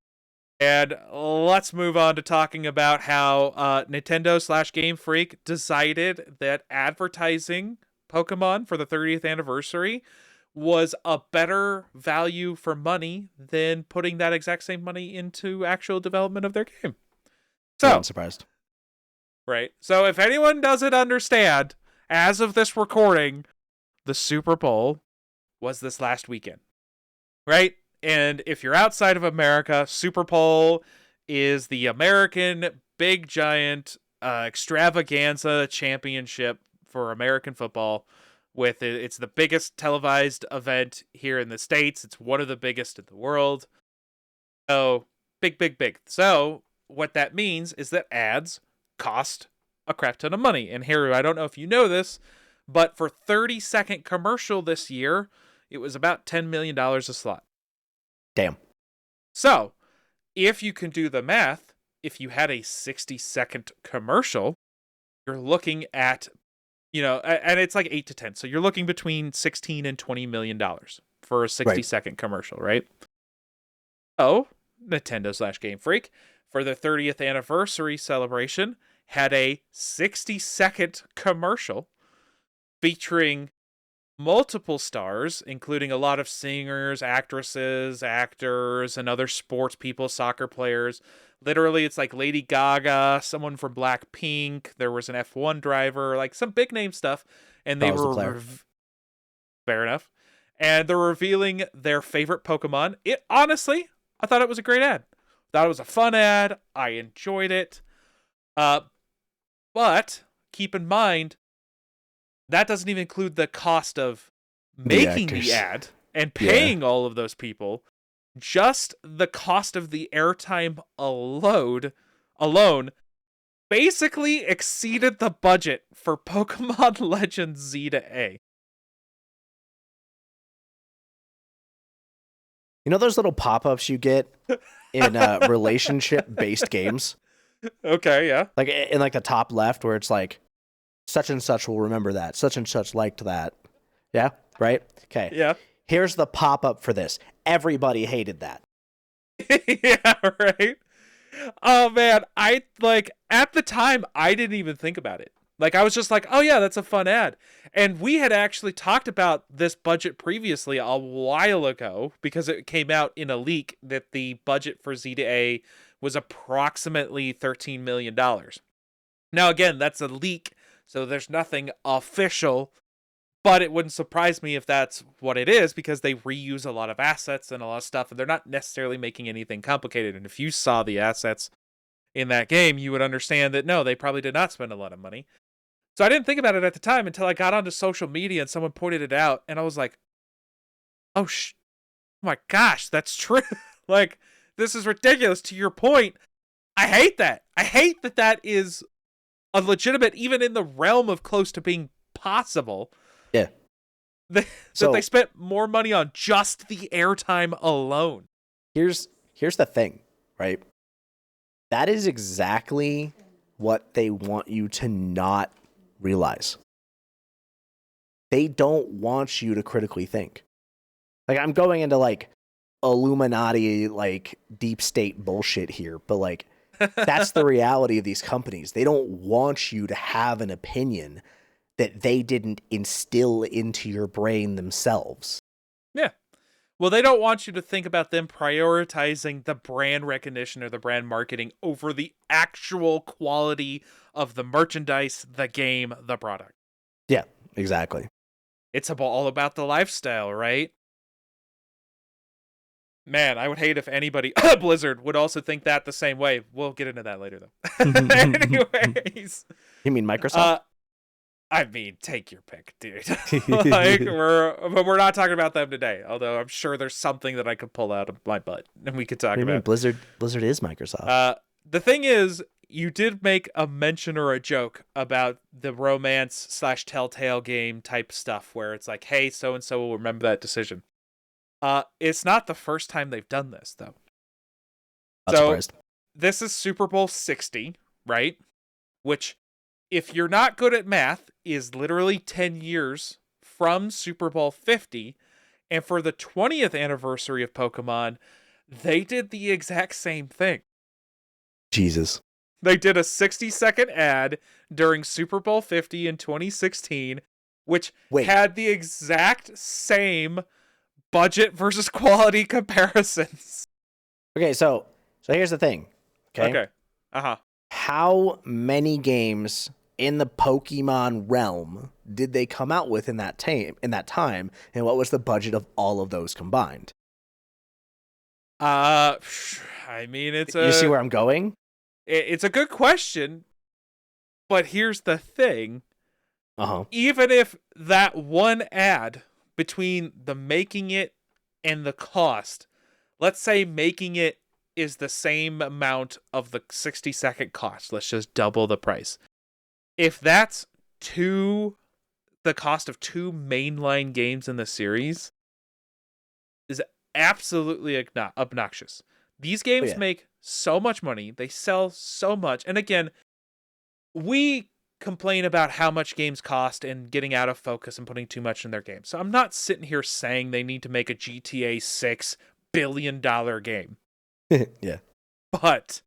And let's move on to talking about how Nintendo/Game Freak decided that advertising Pokemon for the 30th anniversary was a better value for money than putting that exact same money into actual development of their game. So, I'm surprised. Right. So if anyone doesn't understand, as of this recording, the Super Bowl was this last weekend. Right? And if you're outside of America, Super Bowl is the American big giant extravaganza championship for American football. It's the biggest televised event here in the States. It's one of the biggest in the world. So big. So what that means is that ads cost a crap ton of money. And Heru, I don't know if you know this, but for 30-second commercial this year, it was about $10 million a slot. Damn. So, if you can do the math, if you had a 60-second commercial, you're looking at, and it's like 8 to 10. So you're looking between $16 and $20 million for a 60-second commercial, right? Oh, Nintendo/Game Freak, for the 30th anniversary celebration, had a 60-second commercial featuring multiple stars, including a lot of singers, actresses, actors, and other sports people, soccer players. Literally, it's like Lady Gaga, someone from Blackpink, there was an F1 driver, like some big name stuff, and they were fair enough. And they're revealing their favorite Pokemon. Honestly, I thought it was a great ad. Thought it was a fun ad. I enjoyed it. But keep in mind, that doesn't even include the cost of making the ad and paying all of those people. Just the cost of the airtime alone basically exceeded the budget for Pokemon Legends Z to A. You know those little pop-ups you get in relationship-based games? Okay, yeah. Like in like the top left where it's like, such and such will remember that. Such and such liked that. Yeah? Right? Okay. Yeah. Here's the pop-up for this. Everybody hated that. Yeah, right? Oh, man. At the time, I didn't even think about it. Like, I was just like, oh, yeah, that's a fun ad. And we had actually talked about this budget previously a while ago because it came out in a leak that the budget for Z2A was approximately $13 million. Now, again, that's a leak, so there's nothing official, but it wouldn't surprise me if that's what it is because they reuse a lot of assets and a lot of stuff, and they're not necessarily making anything complicated. And if you saw the assets in that game, you would understand that, no, they probably did not spend a lot of money. So I didn't think about it at the time until I got onto social media and someone pointed it out, and I was like, oh my gosh, that's true. Like, This is ridiculous. To your point, I hate that. I hate that that is a legitimate, even in the realm of close to being possible. Yeah. That they spent more money on just the airtime alone. Here's the thing, right? That is exactly what they want you to not realize. They don't want you to critically think. Like, I'm going into like Illuminati, like deep state bullshit here, but like that's the reality of these companies. They don't want you to have an opinion that they didn't instill into your brain themselves. Yeah. Well, they don't want you to think about them prioritizing the brand recognition or the brand marketing over the actual quality of the merchandise, the game, the product. Yeah, exactly. It's all about the lifestyle, right? Man, I would hate if anybody, Blizzard, would also think that the same way. We'll get into that later, though. Anyways. You mean Microsoft? I mean, take your pick, dude. Like, we're not talking about them today. Although I'm sure there's something that I could pull out of my butt and we could talk about. Blizzard is Microsoft. The thing is, you did make a mention or a joke about the romance / Telltale game type stuff, where it's like, hey, so and so will remember that decision. It's not the first time they've done this, though. Not surprised. This is Super Bowl 60, right? Which, if you're not good at math, is literally 10 years from Super Bowl 50. And for the 20th anniversary of Pokemon, they did the exact same thing. Jesus. They did a 60-second ad during Super Bowl 50 in 2016, which had the exact same budget versus quality comparisons. Okay, so here's the thing. Okay. How many games in the Pokemon realm did they come out with in that time? And what was the budget of all of those combined? I mean, you see where I'm going? It's a good question, but here's the thing. Even if that one ad between the making it and the cost, let's say making it is the same amount of the 60-second cost. Let's just double the price. If that's the cost of 2 mainline games in the series, is absolutely obnoxious. These games make so much money. They sell so much. And again, we complain about how much games cost and getting out of focus and putting too much in their games. So I'm not sitting here saying they need to make a GTA 6 $1 billion game. Yeah. But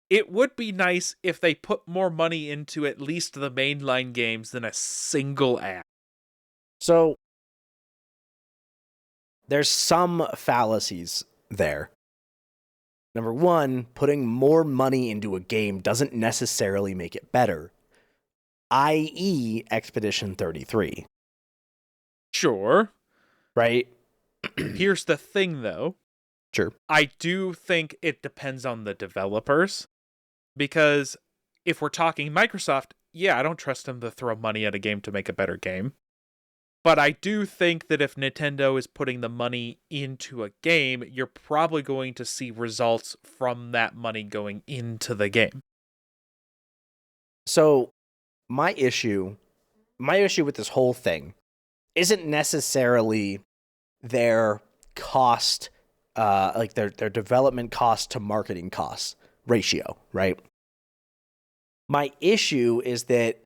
it would be nice if they put more money into at least the mainline games than a single ad. So there's some fallacies there. Number one, putting more money into a game doesn't necessarily make it better. i.e. Expedition 33. Sure. Right? Here's the thing, though. Sure. I do think it depends on the developers. Because if we're talking Microsoft, I don't trust them to throw money at a game to make a better game. But I do think that if Nintendo is putting the money into a game, you're probably going to see results from that money going into the game. So my issue with this whole thing isn't necessarily their cost, like their development cost to marketing costs ratio, right? My issue is that,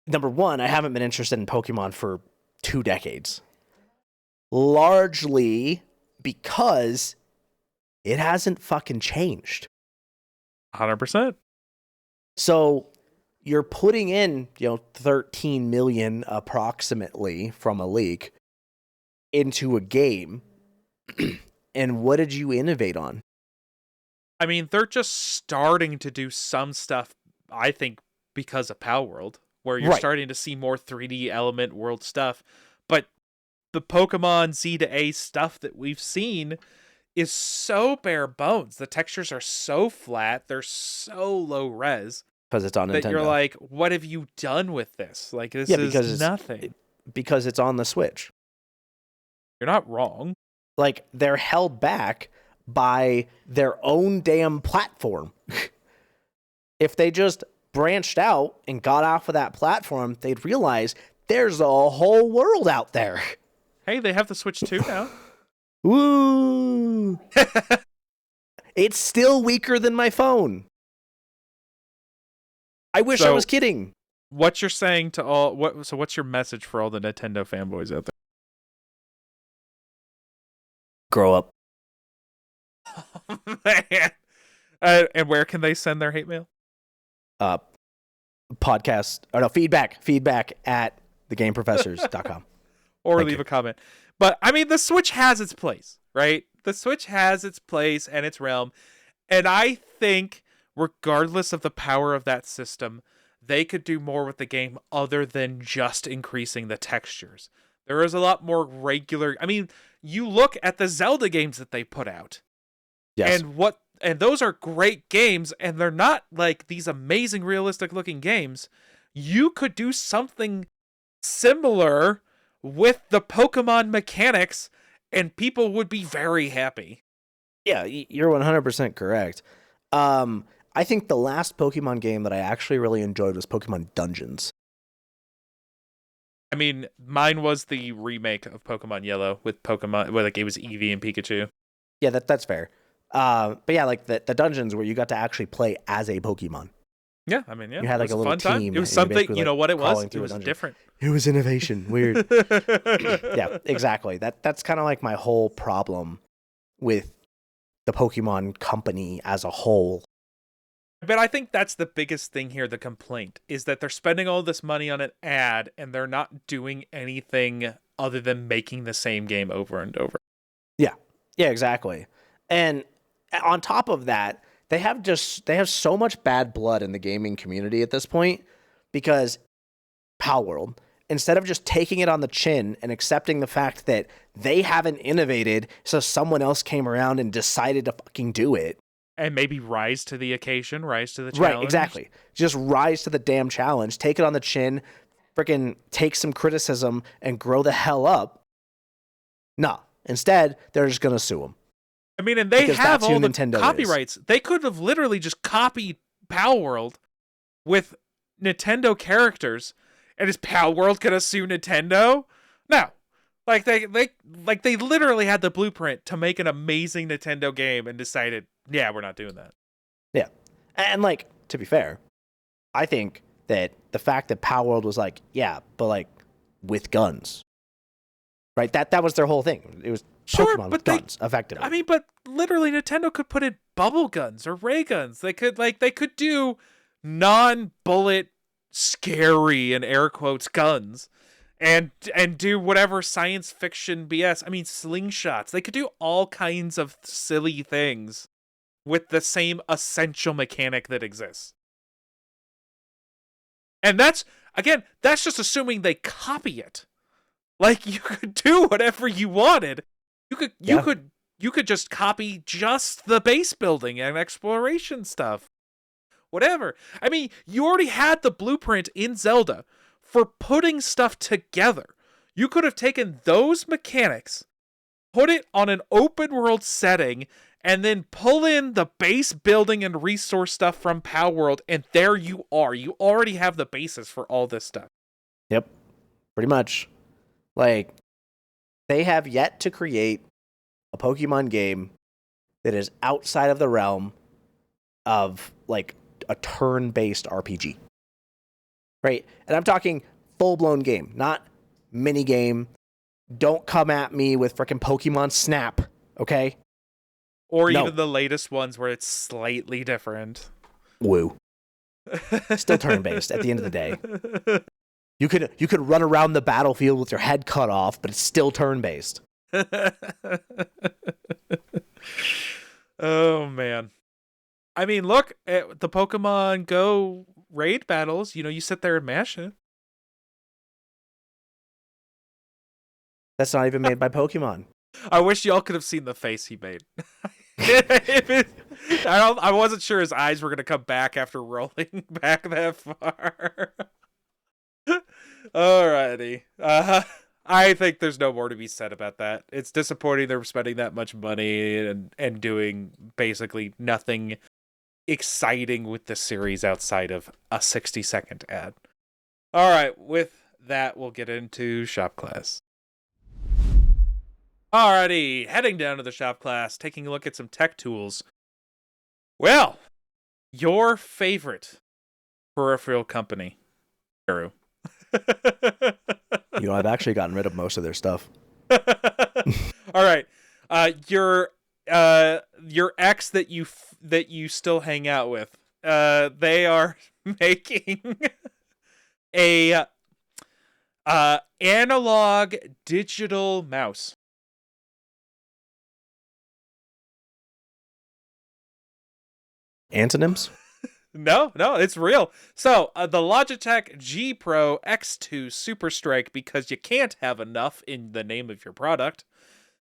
number one, I haven't been interested in Pokemon for 2 decades. Largely because it hasn't fucking changed. 100%. So you're putting in, 13 million approximately from a leak into a game. And what did you innovate on? I mean, they're just starting to do some stuff, I think, because of Power World, where you're starting to see more 3D element world stuff. But the Pokemon Z to A stuff that we've seen is so bare bones. The textures are so flat. They're so low res. Because it's on Nintendo. That you're like, what have you done with this? Like, this is nothing. Because it's on the Switch. You're not wrong. Like, they're held back by their own damn platform. If they just branched out and got off of that platform, they'd realize there's a whole world out there. Hey, they have the Switch 2 now. Woo! It's still weaker than my phone. I wish I was kidding. What you're saying to all so what's your message for all the Nintendo fanboys out Grow up. there? Man. And where can they send their hate mail? Podcast or no, feedback at thegameprofessors.com. Or leave a comment. But I mean, the Switch has its place, right? The Switch has its place and its realm. And I think regardless of the power of that system, they could do more with the game other than just increasing the textures. There is a lot more regular. I mean, you look at the Zelda games that they put out. Yes. And those are great games, and they're not like these amazing realistic looking games. You could do something similar with the Pokemon mechanics, and people would be very happy. Yeah, you're 100% correct. I think the last Pokemon game that I actually really enjoyed was Pokemon Dungeons. I mean, mine was the remake of Pokemon Yellow with Pokemon, where like it was Eevee and Pikachu. Yeah, that's fair. But yeah, like the dungeons where you got to actually play as a Pokemon. Yeah, I mean, yeah. You had like a little team. It was something, you know what it was? It was different. It was innovation. Weird. Yeah, exactly. That's kind of like my whole problem with the Pokemon company as a whole. But I think that's the biggest thing here, the complaint, is that they're spending all this money on an ad and they're not doing anything other than making the same game over and over. Yeah, exactly. And on top of that, they have so much bad blood in the gaming community at this point because Palworld, instead of just taking it on the chin and accepting the fact that they haven't innovated, so someone else came around and decided to fucking do it. And maybe rise to the occasion, rise to the challenge. Right, exactly. Just rise to the damn challenge, take it on the chin, freaking take some criticism and grow the hell up. Nah, instead, they're just going to sue them. I mean, and they have all the Nintendo copyrights. They could have literally just copied Palworld with Nintendo characters, and is Palworld gonna sue Nintendo? No, like they literally had the blueprint to make an amazing Nintendo game and decided, yeah, we're not doing that. Yeah, and like to be fair, I think that the fact that Palworld was like, yeah, but like with guns, right? That was their whole thing. It was. Sure, Pokemon but guns, effectively. I mean, but literally, Nintendo could put in bubble guns or ray guns. They could do non-bullet, scary in air quotes guns, and do whatever science fiction BS. I mean, slingshots. They could do all kinds of silly things with the same essential mechanic that exists. And that's just assuming they copy it. Like, you could do whatever you wanted. You could just copy just the base building and exploration stuff. Whatever. I mean, you already had the blueprint in Zelda for putting stuff together. You could have taken those mechanics, put it on an open world setting, and then pull in the base building and resource stuff from Palworld, and there you are. You already have the basis for all this stuff. Yep. Pretty much. Like, they have yet to create a Pokemon game that is outside of the realm of, like, a turn-based RPG. Right? And I'm talking full-blown game, not mini-game. Don't come at me with frickin' Pokemon Snap, okay? Or even the latest ones where it's slightly different. Woo. Still turn-based at the end of the day. You could run around the battlefield with your head cut off, but it's still turn-based. Oh, man. I mean, look at the Pokemon Go raid battles. You know, you sit there and mash it. That's not even made by Pokemon. I wish y'all could have seen the face he made. I wasn't sure his eyes were going to come back after rolling back that far. Alrighty. I think there's no more to be said about that. It's disappointing they're spending that much money and doing basically nothing exciting with the series outside of a 60-second ad. All right, with that, we'll get into shop class. Alrighty, heading down to the shop class, taking a look at some tech tools. Well, your favorite peripheral company, Heru. I've actually gotten rid of most of their stuff. All right, your ex that you still hang out with, they are making a analog digital mouse. Antonyms? No, it's real. So, the Logitech G Pro X2 Super Strike, because you can't have enough in the name of your product,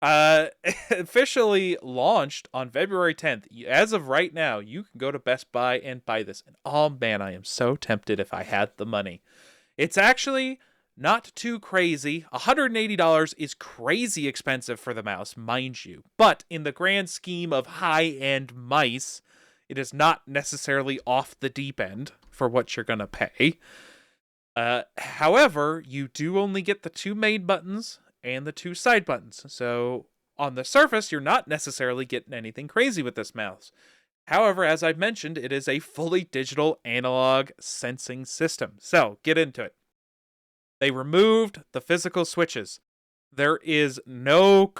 officially launched on February 10th. As of right now, you can go to Best Buy and buy this. And oh man, I am so tempted if I had the money. It's actually not too crazy. $180 is crazy expensive for the mouse, mind you. But in the grand scheme of high-end mice, it is not necessarily off the deep end for what you're going to pay. However, you do only get the 2 main buttons and the 2 side buttons. So on the surface, you're not necessarily getting anything crazy with this mouse. However, as I've mentioned, it is a fully digital analog sensing system. So get into it. They removed the physical switches. There is no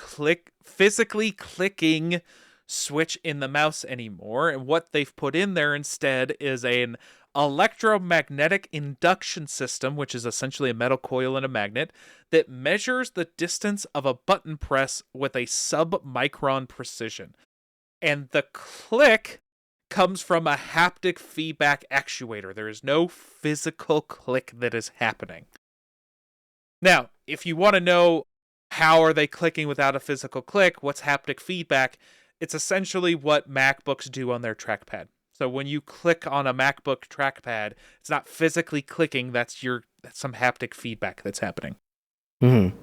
physically clicking switch in the mouse anymore, and what they've put in there instead is an electromagnetic induction system, which is essentially a metal coil and a magnet, that measures the distance of a button press with a sub-micron precision. And the click comes from a haptic feedback actuator. There is no physical click that is happening. Now, if you want to know how are they clicking without a physical click, what's haptic feedback, it's essentially what MacBooks do on their trackpad. So when you click on a MacBook trackpad, it's not physically clicking, that's some haptic feedback that's happening. Mm-hmm.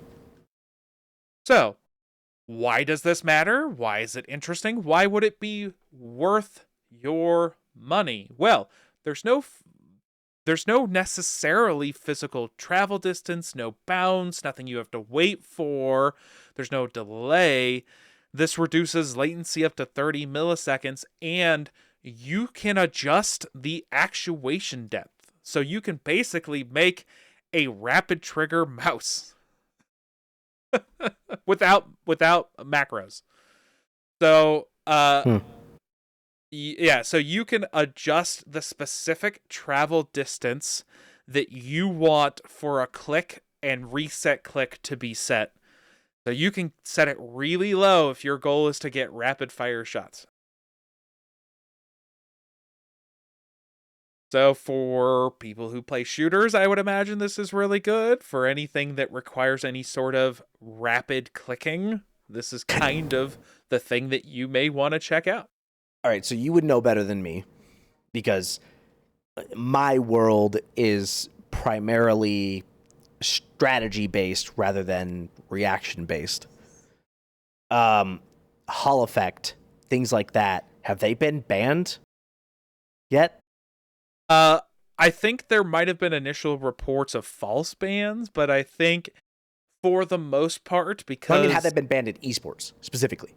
So, why does this matter? Why is it interesting? Why would it be worth your money? Well, there's no necessarily physical travel distance, no bounds, nothing you have to wait for. There's no delay. This reduces latency up to 30 milliseconds, and you can adjust the actuation depth. So you can basically make a rapid trigger mouse without macros. So, yeah, so you can adjust the specific travel distance that you want for a click and reset click to be set. So you can set it really low if your goal is to get rapid fire shots. So for people who play shooters, I would imagine this is really good. For anything that requires any sort of rapid clicking, this is kind of the thing that you may want to check out. All right, so you would know better than me because my world is primarily strategy-based rather than reaction-based. Hall effect, things like that, have they been banned yet? I think there might have been initial reports of false bans, but I think for the most part, because... I mean, have they been banned in esports, specifically?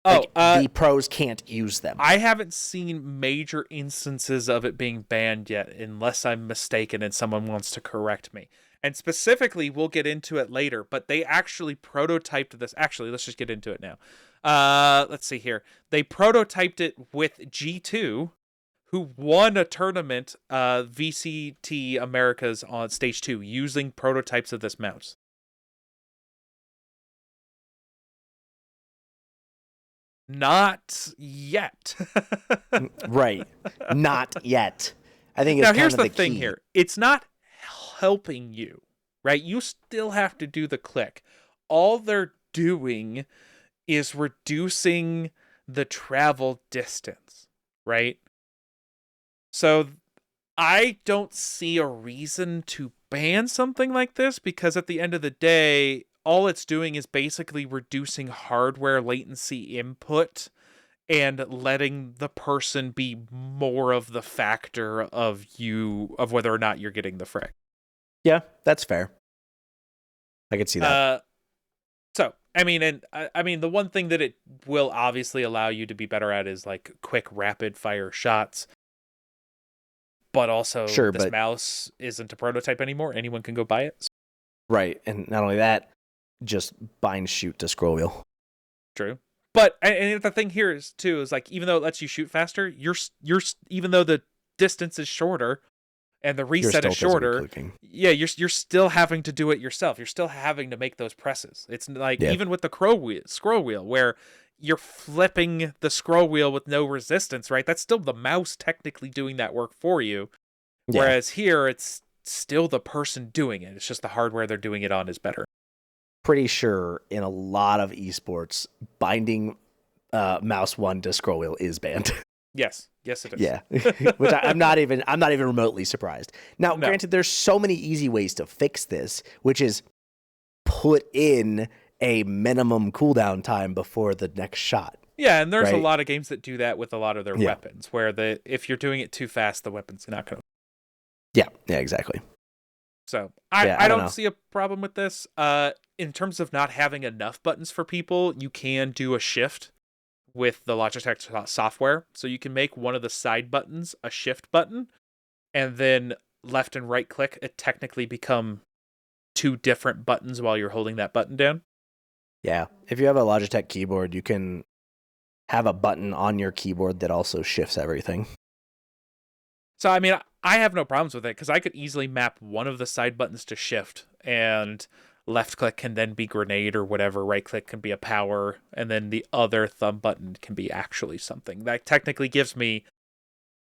Oh, the pros can't use them. I haven't seen major instances of it being banned yet, unless I'm mistaken and someone wants to correct me. And specifically, we'll get into it later, but they actually prototyped this. Actually, let's just get into it now. Let's see here. They prototyped it with G2, who won a tournament, VCT Americas on stage 2, using prototypes of this mouse. Not yet. Right. Not yet. I think it's now kind here's of the the thing key. here. It's not helping you, right? You still have to do the click. All they're doing is reducing the travel distance, right? So I don't see a reason to ban something like this, because at the end of the day, all it's doing is basically reducing hardware latency input and letting the person be more of the factor of whether or not you're getting the frick. Yeah, that's fair. I could see that. So, I mean, the one thing that it will obviously allow you to be better at is like quick, rapid fire shots. But also, this mouse isn't a prototype anymore. Anyone can go buy it. Right, and not only that, just bind shoot to scroll wheel. True. But and the thing here is too is like, even though it lets you shoot faster, you're even though the distance is shorter and the reset is shorter, yeah, you're still having to do it yourself. You're still having to make those presses. It's like even with the scroll wheel, where you're flipping the scroll wheel with no resistance, right? That's still the mouse technically doing that work for you. Yeah. Whereas here, it's still the person doing it. It's just the hardware they're doing it on is better. Pretty sure in a lot of esports, binding mouse 1 to scroll wheel is banned. Yes, it is. Yeah, which I'm not even remotely surprised. Now, granted, there's so many easy ways to fix this, which is put in a minimum cooldown time before the next shot. Yeah, and there's a lot of games that do that with a lot of their weapons, where if you're doing it too fast, the weapon's not going to. Yeah, exactly. So I don't see a problem with this. In terms of not having enough buttons for people, you can do a shift with the Logitech software. So you can make one of the side buttons a shift button, and then left and right click, it technically become two different buttons while you're holding that button down. Yeah, if you have a Logitech keyboard, you can have a button on your keyboard that also shifts everything. So, I mean, I have no problems with it, because I could easily map one of the side buttons to shift, and left click can then be grenade or whatever, right click can be a power, and then the other thumb button can be actually something. That technically gives me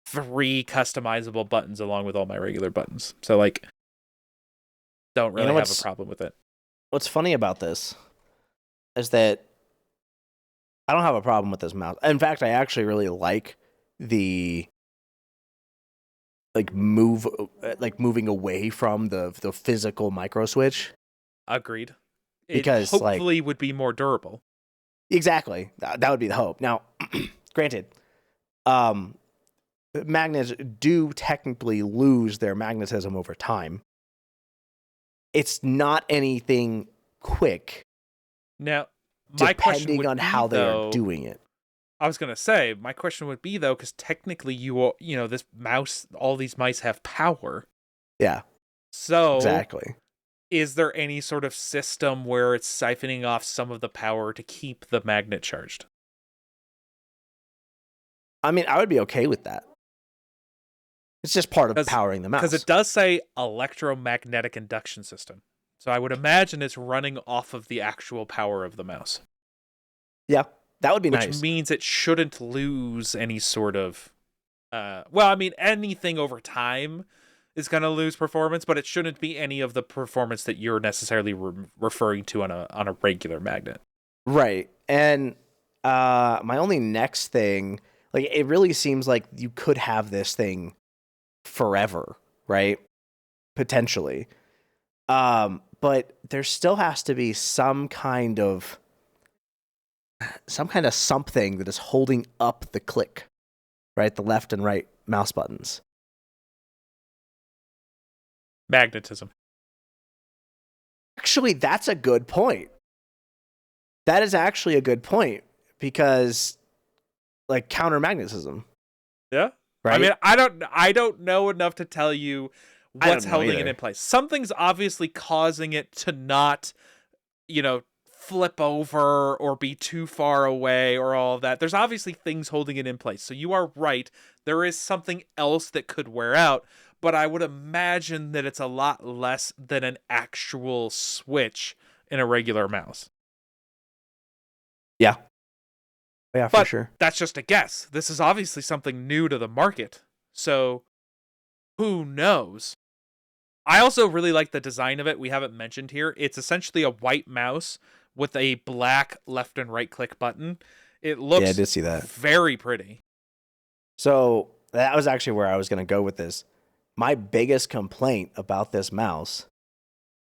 3 customizable buttons along with all my regular buttons. So, like, don't really have a problem with it. What's funny about this is that I don't have a problem with this mouse. In fact, I actually really like the moving away from the physical micro switch. Agreed. Because it hopefully would be more durable. Exactly. That would be the hope. Now, granted, magnets do technically lose their magnetism over time. It's not anything quick. Now, my question depending on how they are doing it. I was going to say, my question would be, though, because technically this mouse, all these mice have power. Yeah. So, exactly. Is there any sort of system where it's siphoning off some of the power to keep the magnet charged? I mean, I would be okay with that. It's just part of powering the mouse. Because it does say electromagnetic induction system. So I would imagine it's running off of the actual power of the mouse. Yeah. That would be nice. Which means it shouldn't lose any sort of... anything over time is going to lose performance, but it shouldn't be any of the performance that you're necessarily referring to on a regular magnet. Right. And my only next thing... it really seems like you could have this thing forever, right? Potentially. But there still has to be some kind of something that is holding up the click, right? The left and right mouse buttons. Magnetism. Actually, that's a good point. That is actually a good point, because counter magnetism. Yeah. Right? I mean, I don't know enough to tell you what's holding it in place. Something's obviously causing it to not, flip over or be too far away or all of that. There's obviously things holding it in place. So you are right. There is something else that could wear out, but I would imagine that it's a lot less than an actual switch in a regular mouse. Yeah. Yeah, for sure. That's just a guess. This is obviously something new to the market. So who knows? I also really like the design of it. We haven't mentioned here. It's essentially a white mouse with a black left and right click button. It looks I did see that. Very pretty. So that was actually where I was going to go with this. My biggest complaint about this mouse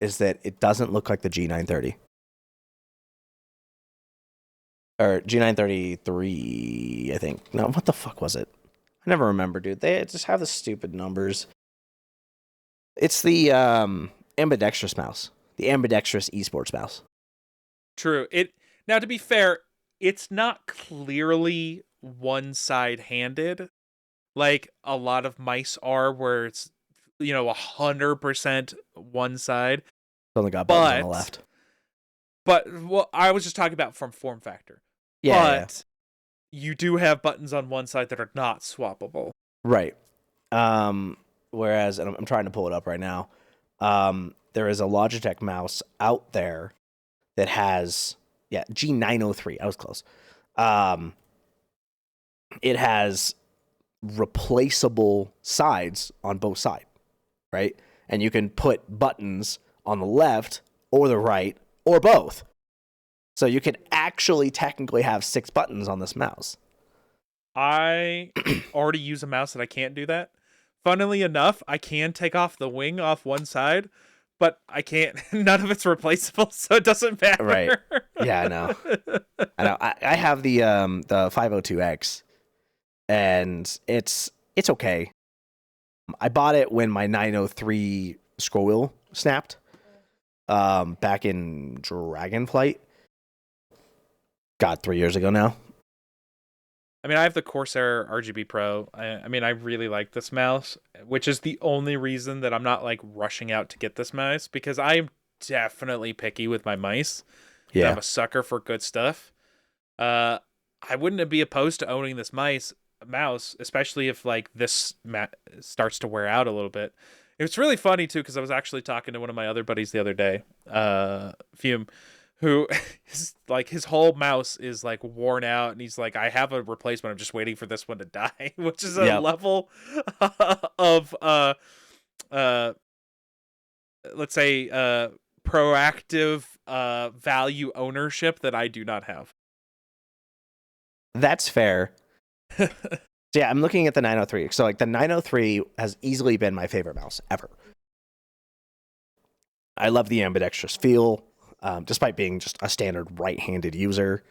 is that it doesn't look like the G930. Or G933, I think. No, what the fuck was it? I never remember, dude. They just have the stupid numbers. It's the ambidextrous mouse. The ambidextrous esports mouse. True. Now, to be fair, it's not clearly one-side-handed like a lot of mice are, where it's 100% one side. It's only got buttons on the left. But well, I was just talking about from form factor. Yeah, but you do have buttons on one side that are not swappable. Right. Whereas, and I'm trying to pull it up right now. There is a Logitech mouse out there that has G903. I was close. It has replaceable sides on both sides, right? And you can put buttons on the left or the right or both. So you can actually technically have 6 buttons on this mouse. I already use a mouse that I can't do that. Funnily enough, I can take off the wing off one side, but I can't. None of it's replaceable, so it doesn't matter. Right. Yeah, I know. I have the 502X, and it's okay. I bought it when my 903 scroll wheel snapped back in Dragonflight. God, 3 years ago now. I mean, I have the Corsair RGB Pro. I mean, I really like this mouse, which is the only reason that I'm not like rushing out to get this mouse, because I'm definitely picky with my mice. Yeah. I'm a sucker for good stuff. I wouldn't be opposed to owning this mouse, especially if like this starts to wear out a little bit. It's really funny too, because I was actually talking to one of my other buddies the other day, Fume, who is like, his whole mouse is like worn out, and he's like, I have a replacement, I'm just waiting for this one to die, which is a level of let's say proactive value ownership that I do not have. That's fair. So yeah, I'm looking at the 903. So like the 903 has easily been my favorite mouse ever. I love the ambidextrous feel. Despite being just a standard right-handed user.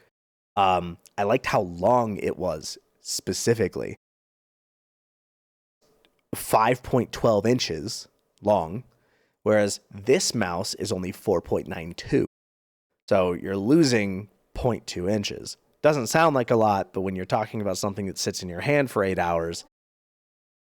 I liked how long it was, specifically. 5.12 inches long, whereas this mouse is only 4.92. So you're losing 0.2 inches. Doesn't sound like a lot, but when you're talking about something that sits in your hand for 8 hours...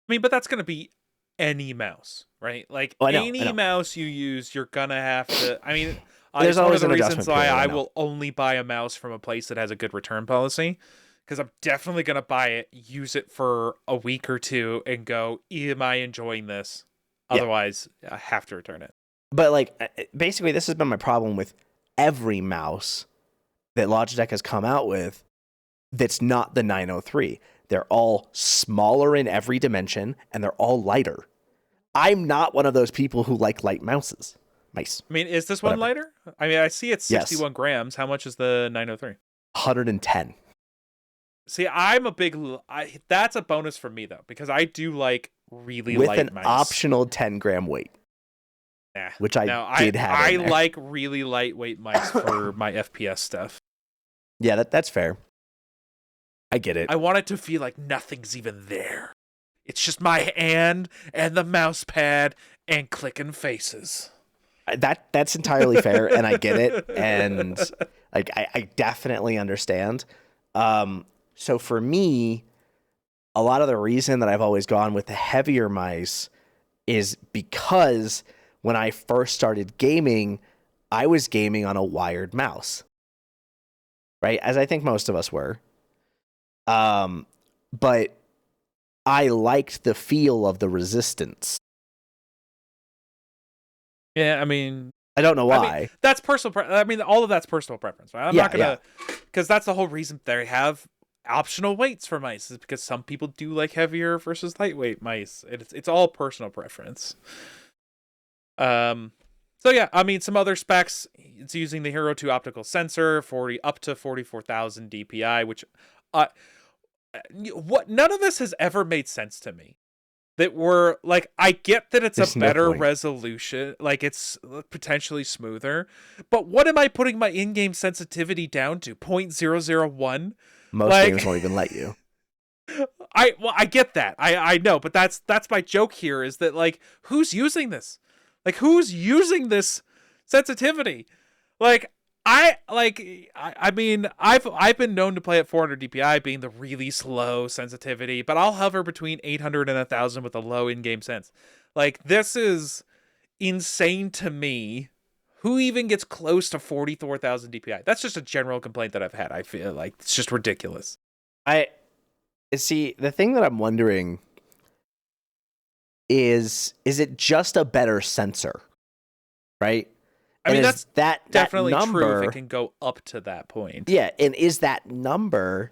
I mean, but that's going to be any mouse, right? Like, any mouse you use, you're going to have to... I mean... There's always one of the an reasons why I will only buy a mouse from a place that has a good return policy, because I'm definitely going to buy it, use it for a week or two, and go, am I enjoying this? Otherwise, I have to return it. But like, basically, this has been my problem with every mouse that Logitech has come out with that's not the 903. They're all smaller in every dimension, and they're all lighter. I'm not one of those people who like light mouses. Mice. I mean, is this one lighter? I mean, I see it's 61 grams. How much is the 903? 110. See, that's a bonus for me, though, because I do like really with light an mice. Optional 10 gram weight. Which I did have. I like really lightweight mice for my FPS stuff. Yeah, that's fair. I get it. I want it to feel like nothing's even there. It's just my hand and the mouse pad and clicking faces. That's entirely fair, and I get it, and like I definitely understand. So for me, a lot of the reason that I've always gone with the heavier mice is because when I first started gaming, I was gaming on a wired mouse, right? As I think most of us were. But I liked the feel of the resistance. Yeah, I mean, I don't know why. I mean, that's personal. I mean, all of that's personal preference, right? I'm not gonna, because that's the whole reason they have optional weights for mice, is because some people do like heavier versus lightweight mice. It's all personal preference. So yeah, I mean, some other specs. It's using the Hero 2 optical sensor, up to 44,000 DPI, which, none of this has ever made sense to me. that were like, I get that it's There's a no better point. resolution, like it's potentially smoother, but what am I putting my in-game sensitivity down to? 0.001? Most games Like, won't even let you. I get that. I know, but that's my joke here, is that like, who's using this? Like, who's using this sensitivity? Like, I mean, I've been known to play at 400 DPI, being the really slow sensitivity, but I'll hover between 800 and 1000 with a low in-game sense. Like, this is insane to me. Who even gets close to 44,000 DPI? That's just a general complaint that I've had. I feel like it's just ridiculous. I see. The thing that I'm wondering is it just a better sensor, right? I mean, is that's that definitely number, true if it can go up to that point. Yeah, and is that number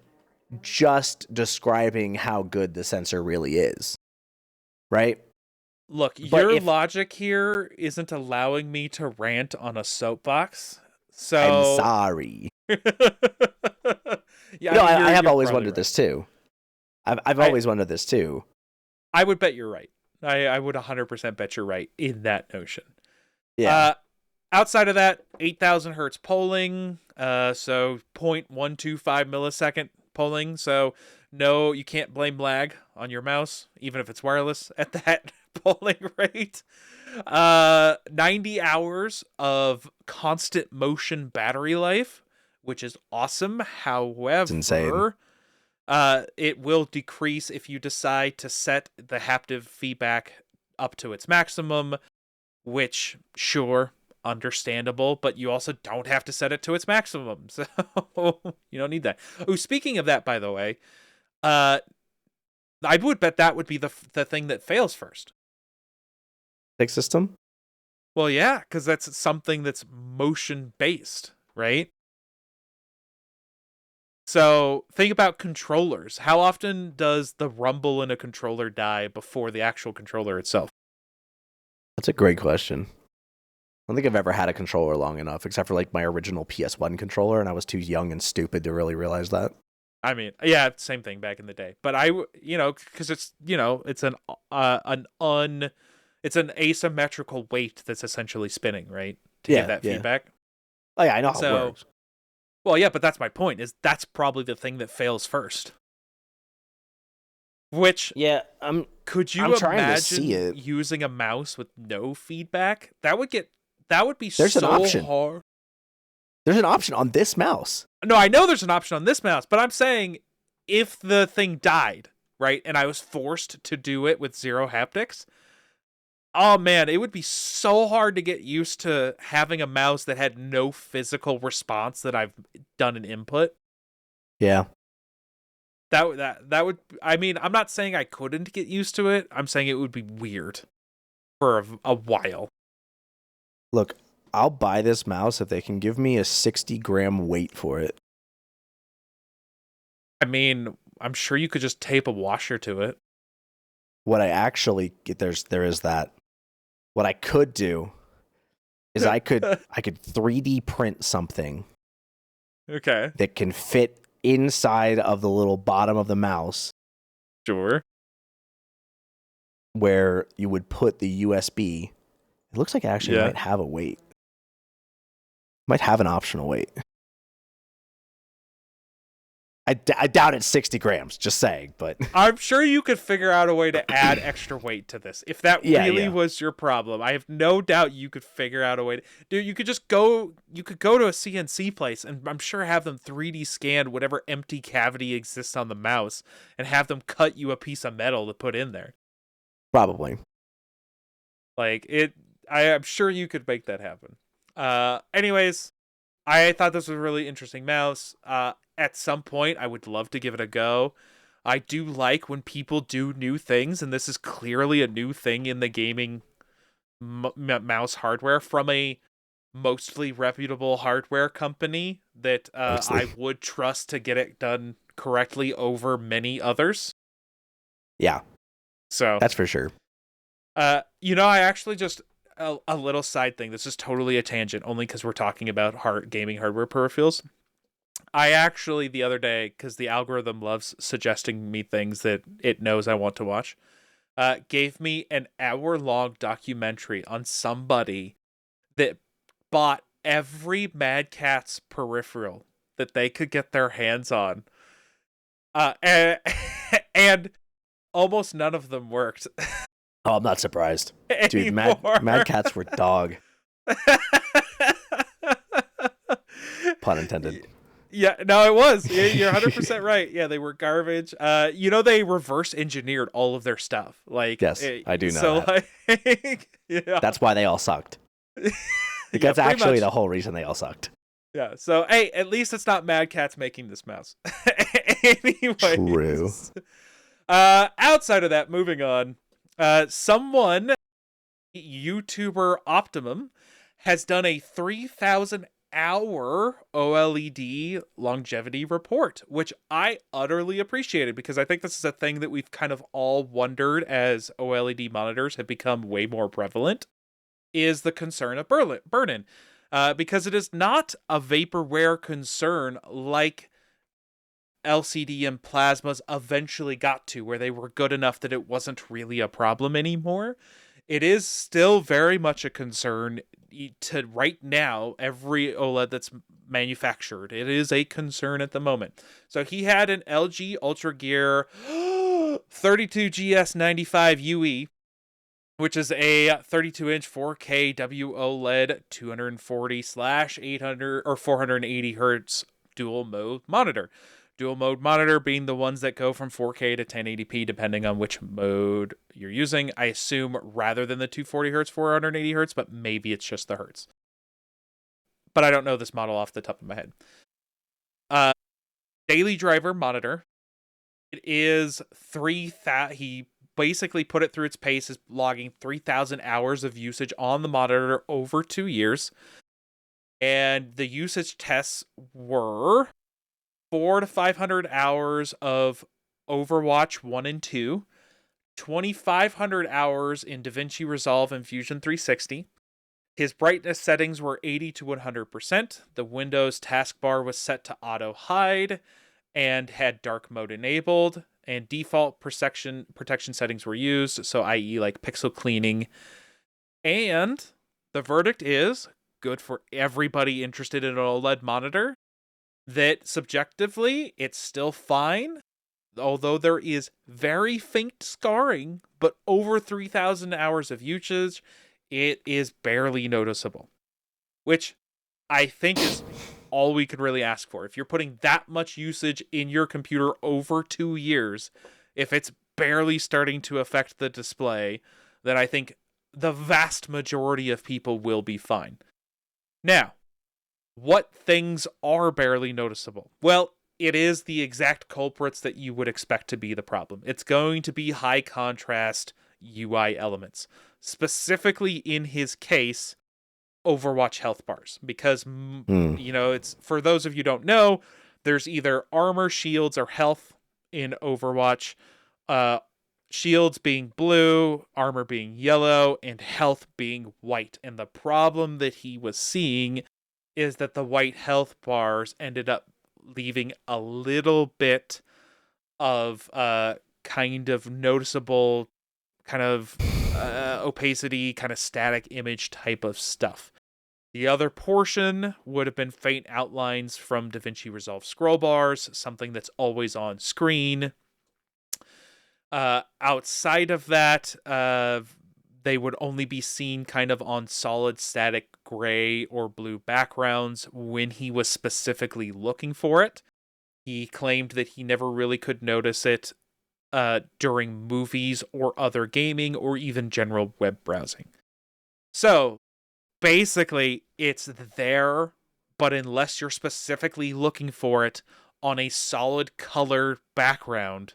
just describing how good the sensor really is, right? Look, But your logic here isn't allowing me to rant on a soapbox. So I'm sorry. Yeah, No, I mean, I have you're always probably wondered right. this too. I've always wondered this too. I would bet you're right. I would 100% bet you're right in that notion. Yeah. Outside of that, 8,000 hertz polling, so 0.125 millisecond polling. So no, you can't blame lag on your mouse, even if it's wireless at that polling rate. 90 hours of constant motion battery life, which is awesome. However, It's insane. It will decrease if you decide to set the haptic feedback up to its maximum, which, sure, understandable, but you also don't have to set it to its maximum, so you don't need that. Oh, speaking of that, by the way, I would bet that would be the thing that fails first. Big system? Well, yeah, because that's something that's motion based, right? So think about controllers. How often does the rumble in a controller die before the actual controller itself? That's a great question. I don't think I've ever had a controller long enough, except for like my original PS1 controller, and I was too young and stupid to really realize that. I mean, yeah, same thing back in the day. But because it's, it's it's an asymmetrical weight that's essentially spinning, right? To give that feedback. Oh yeah, I know how it works. Well, yeah, but that's my point, is that's probably the thing that fails first. Which, yeah, could you I'm trying to imagine see it. using a mouse with no feedback? That would be There's an option. hard. There's an option on this mouse. No, I know there's an option on this mouse, but I'm saying if the thing died, right, and I was forced to do it with zero haptics, oh man, it would be so hard to get used to having a mouse that had no physical response that I've done an input. Yeah. That would, I mean, I'm not saying I couldn't get used to it. I'm saying it would be weird for a while. Look, I'll buy this mouse if they can give me a 60-gram weight for it. I mean, I'm sure you could just tape a washer to it. What I actually there is that. What I could do is I could 3D print something. Okay. That can fit inside of the little bottom of the mouse. Sure. Where you would put the USB. It looks like it actually might have a weight. Might have an optional weight. I doubt it's 60 grams, just saying, but... I'm sure you could figure out a way to add extra weight to this. If that really was your problem, I have no doubt you could figure out a way to... Dude, you could go to a CNC place and I'm sure have them 3D scan whatever empty cavity exists on the mouse and have them cut you a piece of metal to put in there. Probably. I'm sure you could make that happen. Anyways, I thought this was a really interesting mouse. At some point, I would love to give it a go. I do like when people do new things, and this is clearly a new thing in the gaming mouse hardware from a mostly reputable hardware company that I would trust to get it done correctly over many others. Yeah. So that's for sure. I actually just... A little side thing. This is totally a tangent, only because we're talking about gaming hardware peripherals. I actually, the other day, because the algorithm loves suggesting me things that it knows I want to watch, gave me an hour-long documentary on somebody that bought every Mad Catz peripheral that they could get their hands on. And, and almost none of them worked. Oh, I'm not surprised. Dude, anymore. Mad Catz were dog. Pun intended. Yeah, no, it was. You're 100% right. Yeah, they were garbage. They reverse engineered all of their stuff. Like, yes, I do know so that. Like, yeah. That's why they all sucked. That's actually the whole reason they all sucked. Yeah, so, hey, at least it's not Mad Catz making this mouse. Anyways. True. Outside of that, moving on, YouTuber Optimum has done a 3,000-hour OLED longevity report, which I utterly appreciated because I think this is a thing that we've kind of all wondered as OLED monitors have become way more prevalent, is the concern of burn-in. Because it is not a vaporware concern like LCD and plasmas eventually got to, where they were good enough that it wasn't really a problem anymore. It is still very much a concern to right now, every OLED that's manufactured. It is a concern at the moment. So he had an LG Ultra Gear 32GS95UE, which is a 32-inch 4K WOLED 240/800 or 480 hertz dual mode monitor. Dual mode monitor being the ones that go from 4K to 1080p depending on which mode you're using. I assume rather than the 240 hertz, 480 hertz, but maybe it's just the hertz. But I don't know this model off the top of my head. Daily driver monitor. It is 3,000. He basically put it through its paces, logging 3,000 hours of usage on the monitor over 2 years. And the usage tests were 400 to 500 hours of Overwatch 1 and 2, 2,500 hours in DaVinci Resolve and Fusion 360. His brightness settings were 80 to 100%. The Windows taskbar was set to auto hide and had dark mode enabled, and default protection settings were used, so i.e. like pixel cleaning. And the verdict is good for everybody interested in an OLED monitor, that subjectively it's still fine, although there is very faint scarring, but over 3,000 hours of usage, it is barely noticeable, which I think is all we could really ask for. If you're putting that much usage in your computer over 2 years, if it's barely starting to affect the display, then I think the vast majority of people will be fine. Now, what things are barely noticeable? Well, it is the exact culprits that you would expect to be the problem. It's going to be high contrast UI elements. Specifically in his case, Overwatch health bars. Because, it's, for those of you who don't know, there's either armor, shields, or health in Overwatch. Shields being blue, armor being yellow, and health being white. And the problem that he was seeing is that the white health bars ended up leaving a little bit of kind of noticeable kind of opacity, kind of static image type of stuff. The other portion would have been faint outlines from DaVinci Resolve scroll bars, something that's always on screen. Outside of that, they would only be seen kind of on solid static gray or blue backgrounds when he was specifically looking for it. He claimed that he never really could notice it during movies or other gaming or even general web browsing. So basically it's there, but unless you're specifically looking for it on a solid color background,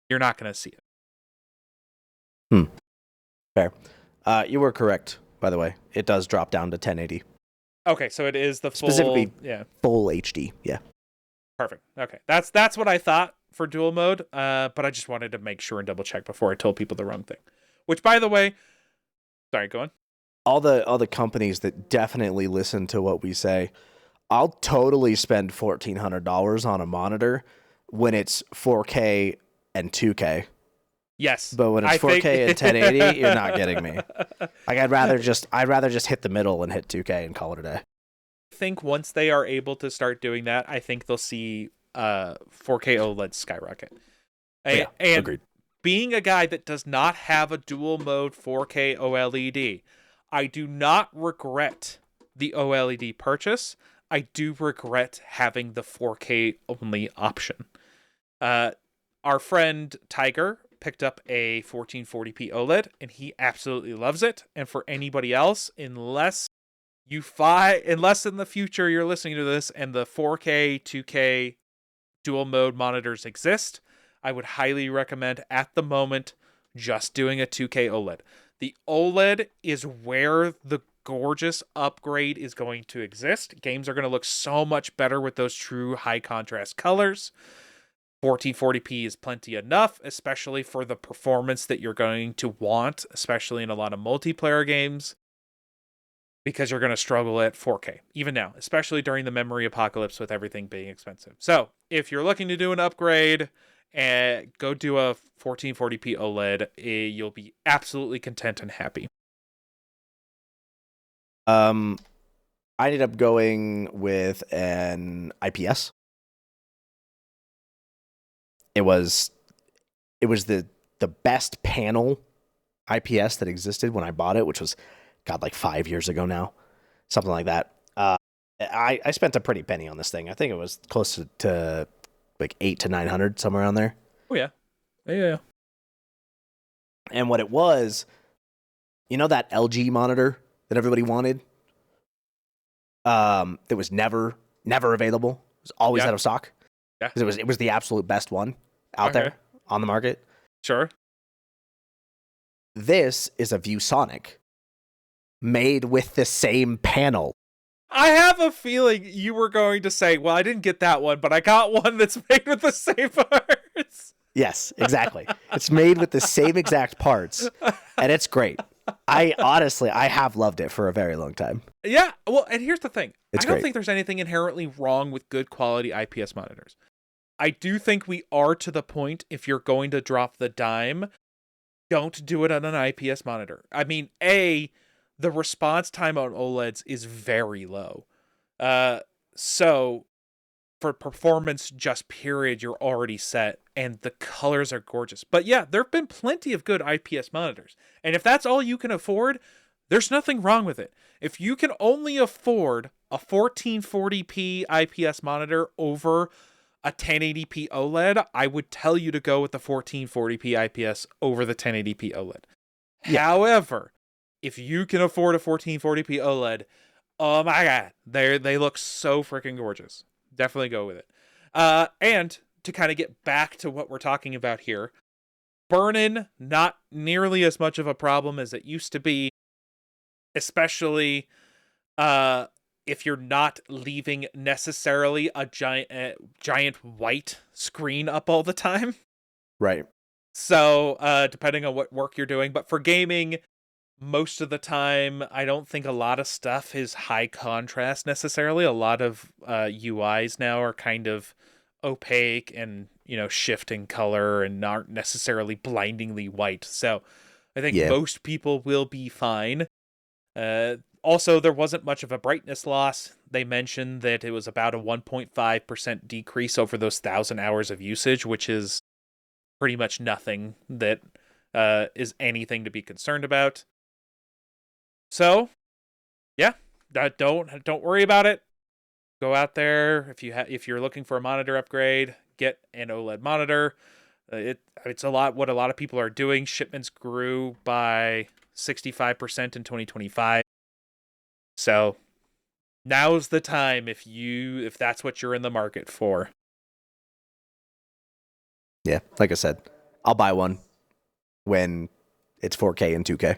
you're not going to see it. Fair. You were correct, by the way. It does drop down to 1080. Okay, so it is the full... Specifically, full HD, yeah. Perfect. Okay, that's what I thought for dual mode, but I just wanted to make sure and double check before I told people the wrong thing. Which, by the way... Sorry, go on. All the companies that definitely listen to what we say, I'll totally spend $1,400 on a monitor when it's 4K and 2K. Yes. But when it's 4K and 1080, you're not getting me. Like I'd rather just hit the middle and hit 2K and call it a day. I think once they are able to start doing that, I think they'll see 4K OLED skyrocket. And agreed. Being a guy that does not have a dual mode 4K OLED, I do not regret the OLED purchase. I do regret having the 4K only option. Our friend Tiger picked up a 1440p OLED, and he absolutely loves it. And for anybody else, unless in the future you're listening to this and the 4K, 2K dual mode monitors exist, I would highly recommend at the moment just doing a 2K OLED. The OLED is where the gorgeous upgrade is going to exist. Games are going to look so much better with those true high contrast colors. 1440p is plenty enough, especially for the performance that you're going to want, especially in a lot of multiplayer games, because you're going to struggle at 4K, even now, especially during the memory apocalypse with everything being expensive. So, if you're looking to do an upgrade, go do a 1440p OLED. You'll be absolutely content and happy. I ended up going with an IPS. It was the best panel IPS that existed when I bought it, which was, God, like 5 years ago now, something like that. I spent a pretty penny on this thing. I think it was close to like 800 to 900, somewhere around there. Oh yeah. And what it was, that LG monitor that everybody wanted, that was never available. It was always out of stock. Yeah. Because it was the absolute best one out there on the market. Sure. This is a ViewSonic made with the same panel. I have a feeling you were going to say, well, I didn't get that one, but I got one that's made with the same parts. Yes, exactly. It's made with the same exact parts, and it's great. I have loved it for a very long time. Yeah, well, and here's the thing. It's I don't great. think there's anything inherently wrong with good quality IPS monitors. I do think we are to the point, if you're going to drop the dime, don't do it on an IPS monitor. I mean, the response time on OLEDs is very low. So for performance just period, you're already set, and the colors are gorgeous. But yeah, there have been plenty of good IPS monitors. And if that's all you can afford, there's nothing wrong with it. If you can only afford a 1440p IPS monitor over a 1080p OLED, I would tell you to go with the 1440p IPS over the 1080p OLED. Yeah. However, if you can afford a 1440p OLED, oh my god, they look so freaking gorgeous. Definitely go with it. And to kind of get back to what we're talking about here, burn-in, not nearly as much of a problem as it used to be, especially if you're not leaving necessarily a giant white screen up all the time. Right. So, depending on what work you're doing, but for gaming, most of the time, I don't think a lot of stuff is high contrast necessarily. A lot of UIs now are kind of opaque and, shifting color and aren't necessarily blindingly white. So I think most people will be fine. Also, there wasn't much of a brightness loss. They mentioned that it was about a 1.5% decrease over those 1,000 hours of usage, which is pretty much nothing that is anything to be concerned about. So, yeah, don't worry about it. Go out there if you're looking for a monitor upgrade, get an OLED monitor. It's what a lot of people are doing. Shipments grew by 65% in 2025. So, now's the time if that's what you're in the market for. Yeah, like I said, I'll buy one when it's 4K and 2K.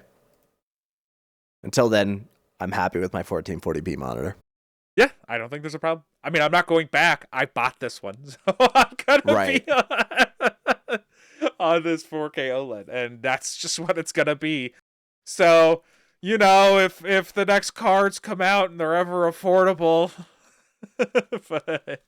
Until then, I'm happy with my 1440p monitor. Yeah, I don't think there's a problem. I mean, I'm not going back. I bought this one, so I'm gonna be on this 4K OLED, and that's just what it's gonna be. So, if the next cards come out and they're ever affordable, but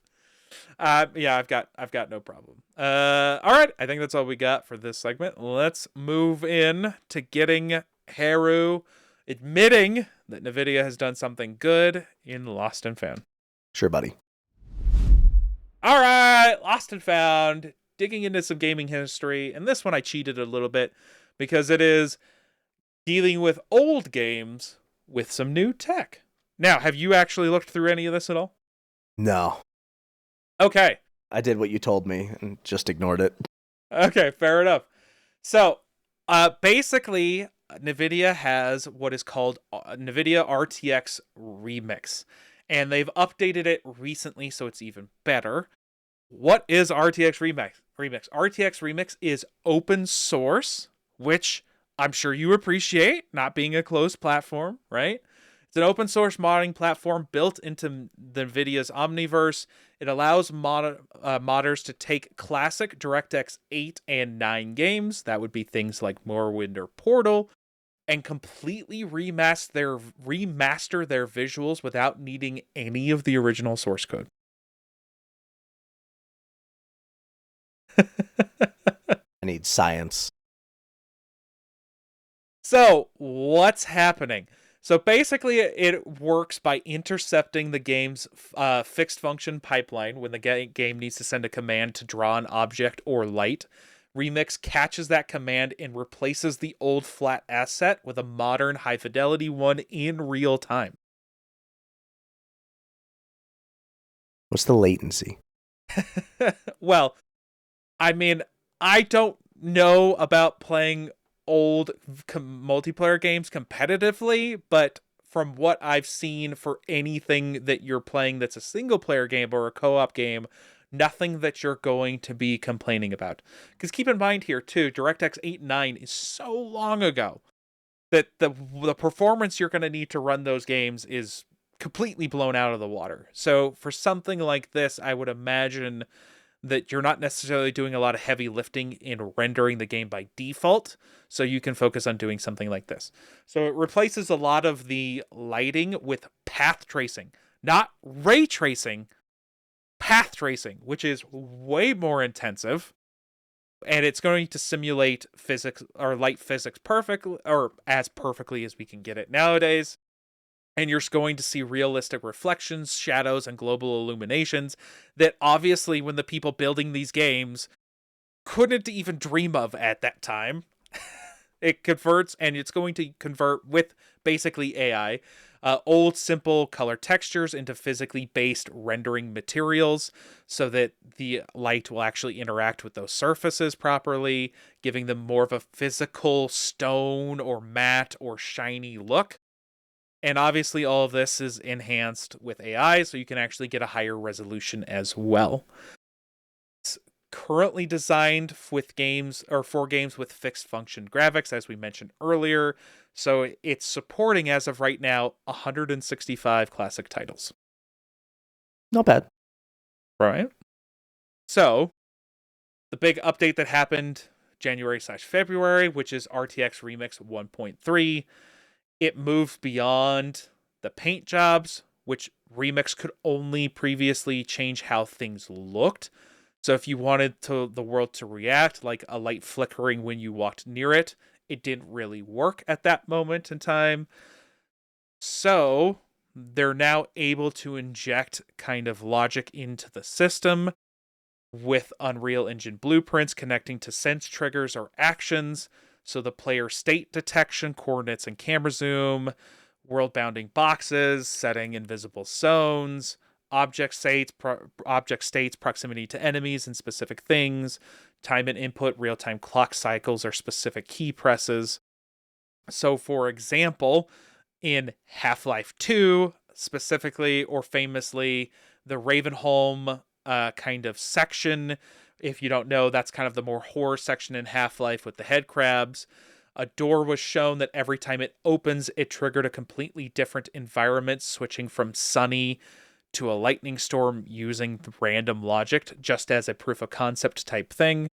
Yeah, I've got no problem. All right, I think that's all we got for this segment. Let's move in to getting Heru admitting that NVIDIA has done something good in Lost and Found. Sure, buddy. All right, Lost and Found, digging into some gaming history, and this one I cheated a little bit because it is dealing with old games with some new tech. Now, have you actually looked through any of this at all? No. Okay. I did what you told me and just ignored it. Okay, fair enough. So, basically, NVIDIA has what is called NVIDIA RTX Remix, and they've updated it recently, so it's even better. What is RTX Remix? RTX Remix is open source, which I'm sure you appreciate, not being a closed platform, right? It's an open source modding platform built into the NVIDIA's Omniverse. It allows modders to take classic DirectX 8 and 9 games, that would be things like Morrowind or Portal, and completely remaster their visuals without needing any of the original source code. I need science. So, what's happening? So basically, it works by intercepting the game's fixed function pipeline when the game needs to send a command to draw an object or light. Remix catches that command and replaces the old flat asset with a modern high-fidelity one in real time. What's the latency? Well, I mean, I don't know about playing old multiplayer games competitively, but from what I've seen for anything that you're playing that's a single player game or a co-op game, nothing that you're going to be complaining about. Because keep in mind here too, DirectX 8 and 9 is so long ago that the performance you're going to need to run those games is completely blown out of the water. So for something like this, I would imagine that you're not necessarily doing a lot of heavy lifting in rendering the game by default, so you can focus on doing something like this. So it replaces a lot of the lighting with path tracing, not ray tracing, path tracing, which is way more intensive, and it's going to simulate physics or light physics perfectly, or as perfectly as we can get it nowadays. And you're going to see realistic reflections, shadows, and global illuminations that obviously when the people building these games couldn't even dream of at that time. It converts, and it's going to convert with basically AI, old simple color textures into physically based rendering materials so that the light will actually interact with those surfaces properly, giving them more of a physical stone or matte or shiny look. And obviously all of this is enhanced with AI, so you can actually get a higher resolution as well. It's currently designed with games or for games with fixed function graphics, as we mentioned earlier. So it's supporting, as of right now, 165 classic titles. Not bad. Right. So the big update that happened January/February, which is RTX Remix 1.3. It moved beyond the paint jobs, which Remix could only previously change how things looked. So if you wanted the world to react like a light flickering when you walked near it, it didn't really work at that moment in time. So they're now able to inject kind of logic into the system with Unreal Engine blueprints connecting to sense triggers or actions. So the player state detection, coordinates and camera zoom, world bounding boxes, setting invisible zones, object states, proximity to enemies and specific things, time and input, real-time clock cycles or specific key presses. So for example, in Half-Life 2, specifically or famously, the Ravenholm kind of section, if you don't know, that's kind of the more horror section in Half-Life with the head crabs. A door was shown that every time it opens, it triggered a completely different environment, switching from sunny to a lightning storm using random logic, just as a proof of concept type thing.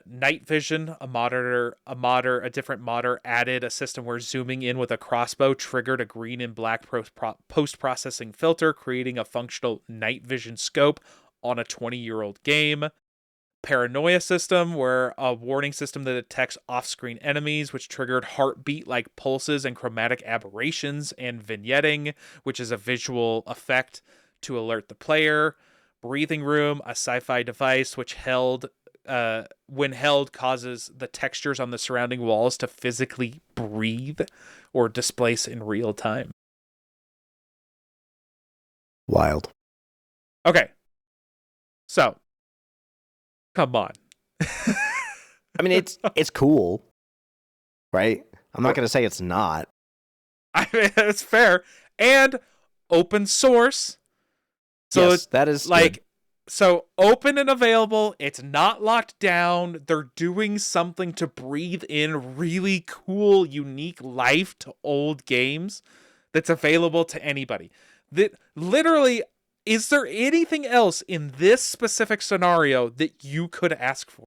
Night vision, a different modder added a system where zooming in with a crossbow triggered a green and black post-processing filter, creating a functional night vision scope on a 20-year-old game. Paranoia system, where a warning system that detects off-screen enemies, which triggered heartbeat-like pulses and chromatic aberrations, and vignetting, which is a visual effect to alert the player. Breathing room, a sci-fi device which when held, causes the textures on the surrounding walls to physically breathe or displace in real time. Wild. Okay. So, come on. I mean, it's cool, right? I'm not going to say it's not. I mean, it's fair. And open source. So yes, that is like good. So open and available, it's not locked down. They're doing something to breathe in really cool, unique life to old games that's available to anybody. That literally, is there anything else in this specific scenario that you could ask for?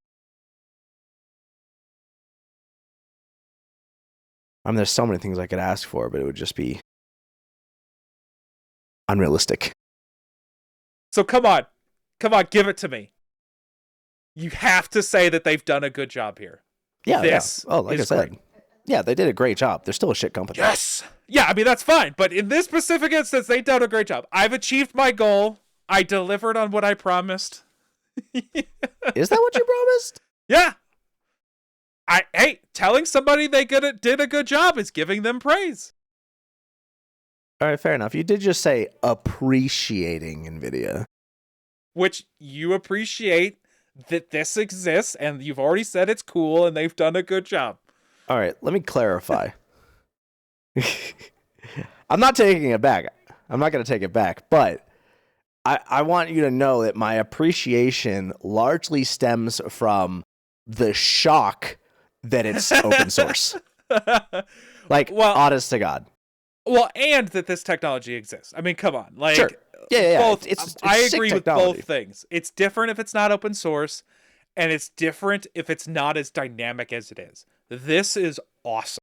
I mean, there's so many things I could ask for, but it would just be unrealistic. So come on, give it to me. You have to say that they've done a good job here. Yeah, this yeah. Oh, like I said, great. Yeah, they did a great job. They're still a shit company. Yes. Yeah, I mean, that's fine. But in this specific instance, they've done a great job. I've achieved my goal. I delivered on what I promised. Is that what you promised? Yeah. Hey, telling somebody they did a good job is giving them praise. All right, fair enough. You did just say appreciating NVIDIA. Which you appreciate that this exists, and you've already said it's cool, and they've done a good job. All right, let me clarify. I'm not taking it back. I'm not going to take it back, but I want you to know that my appreciation largely stems from the shock that it's open source. Like, honest to God. Well, and that this technology exists. I mean, come on. Like, sure. Yeah. Both, it's I agree with technology. both things. It's different if it's not open source, and it's different if it's not as dynamic as it is. This is awesome.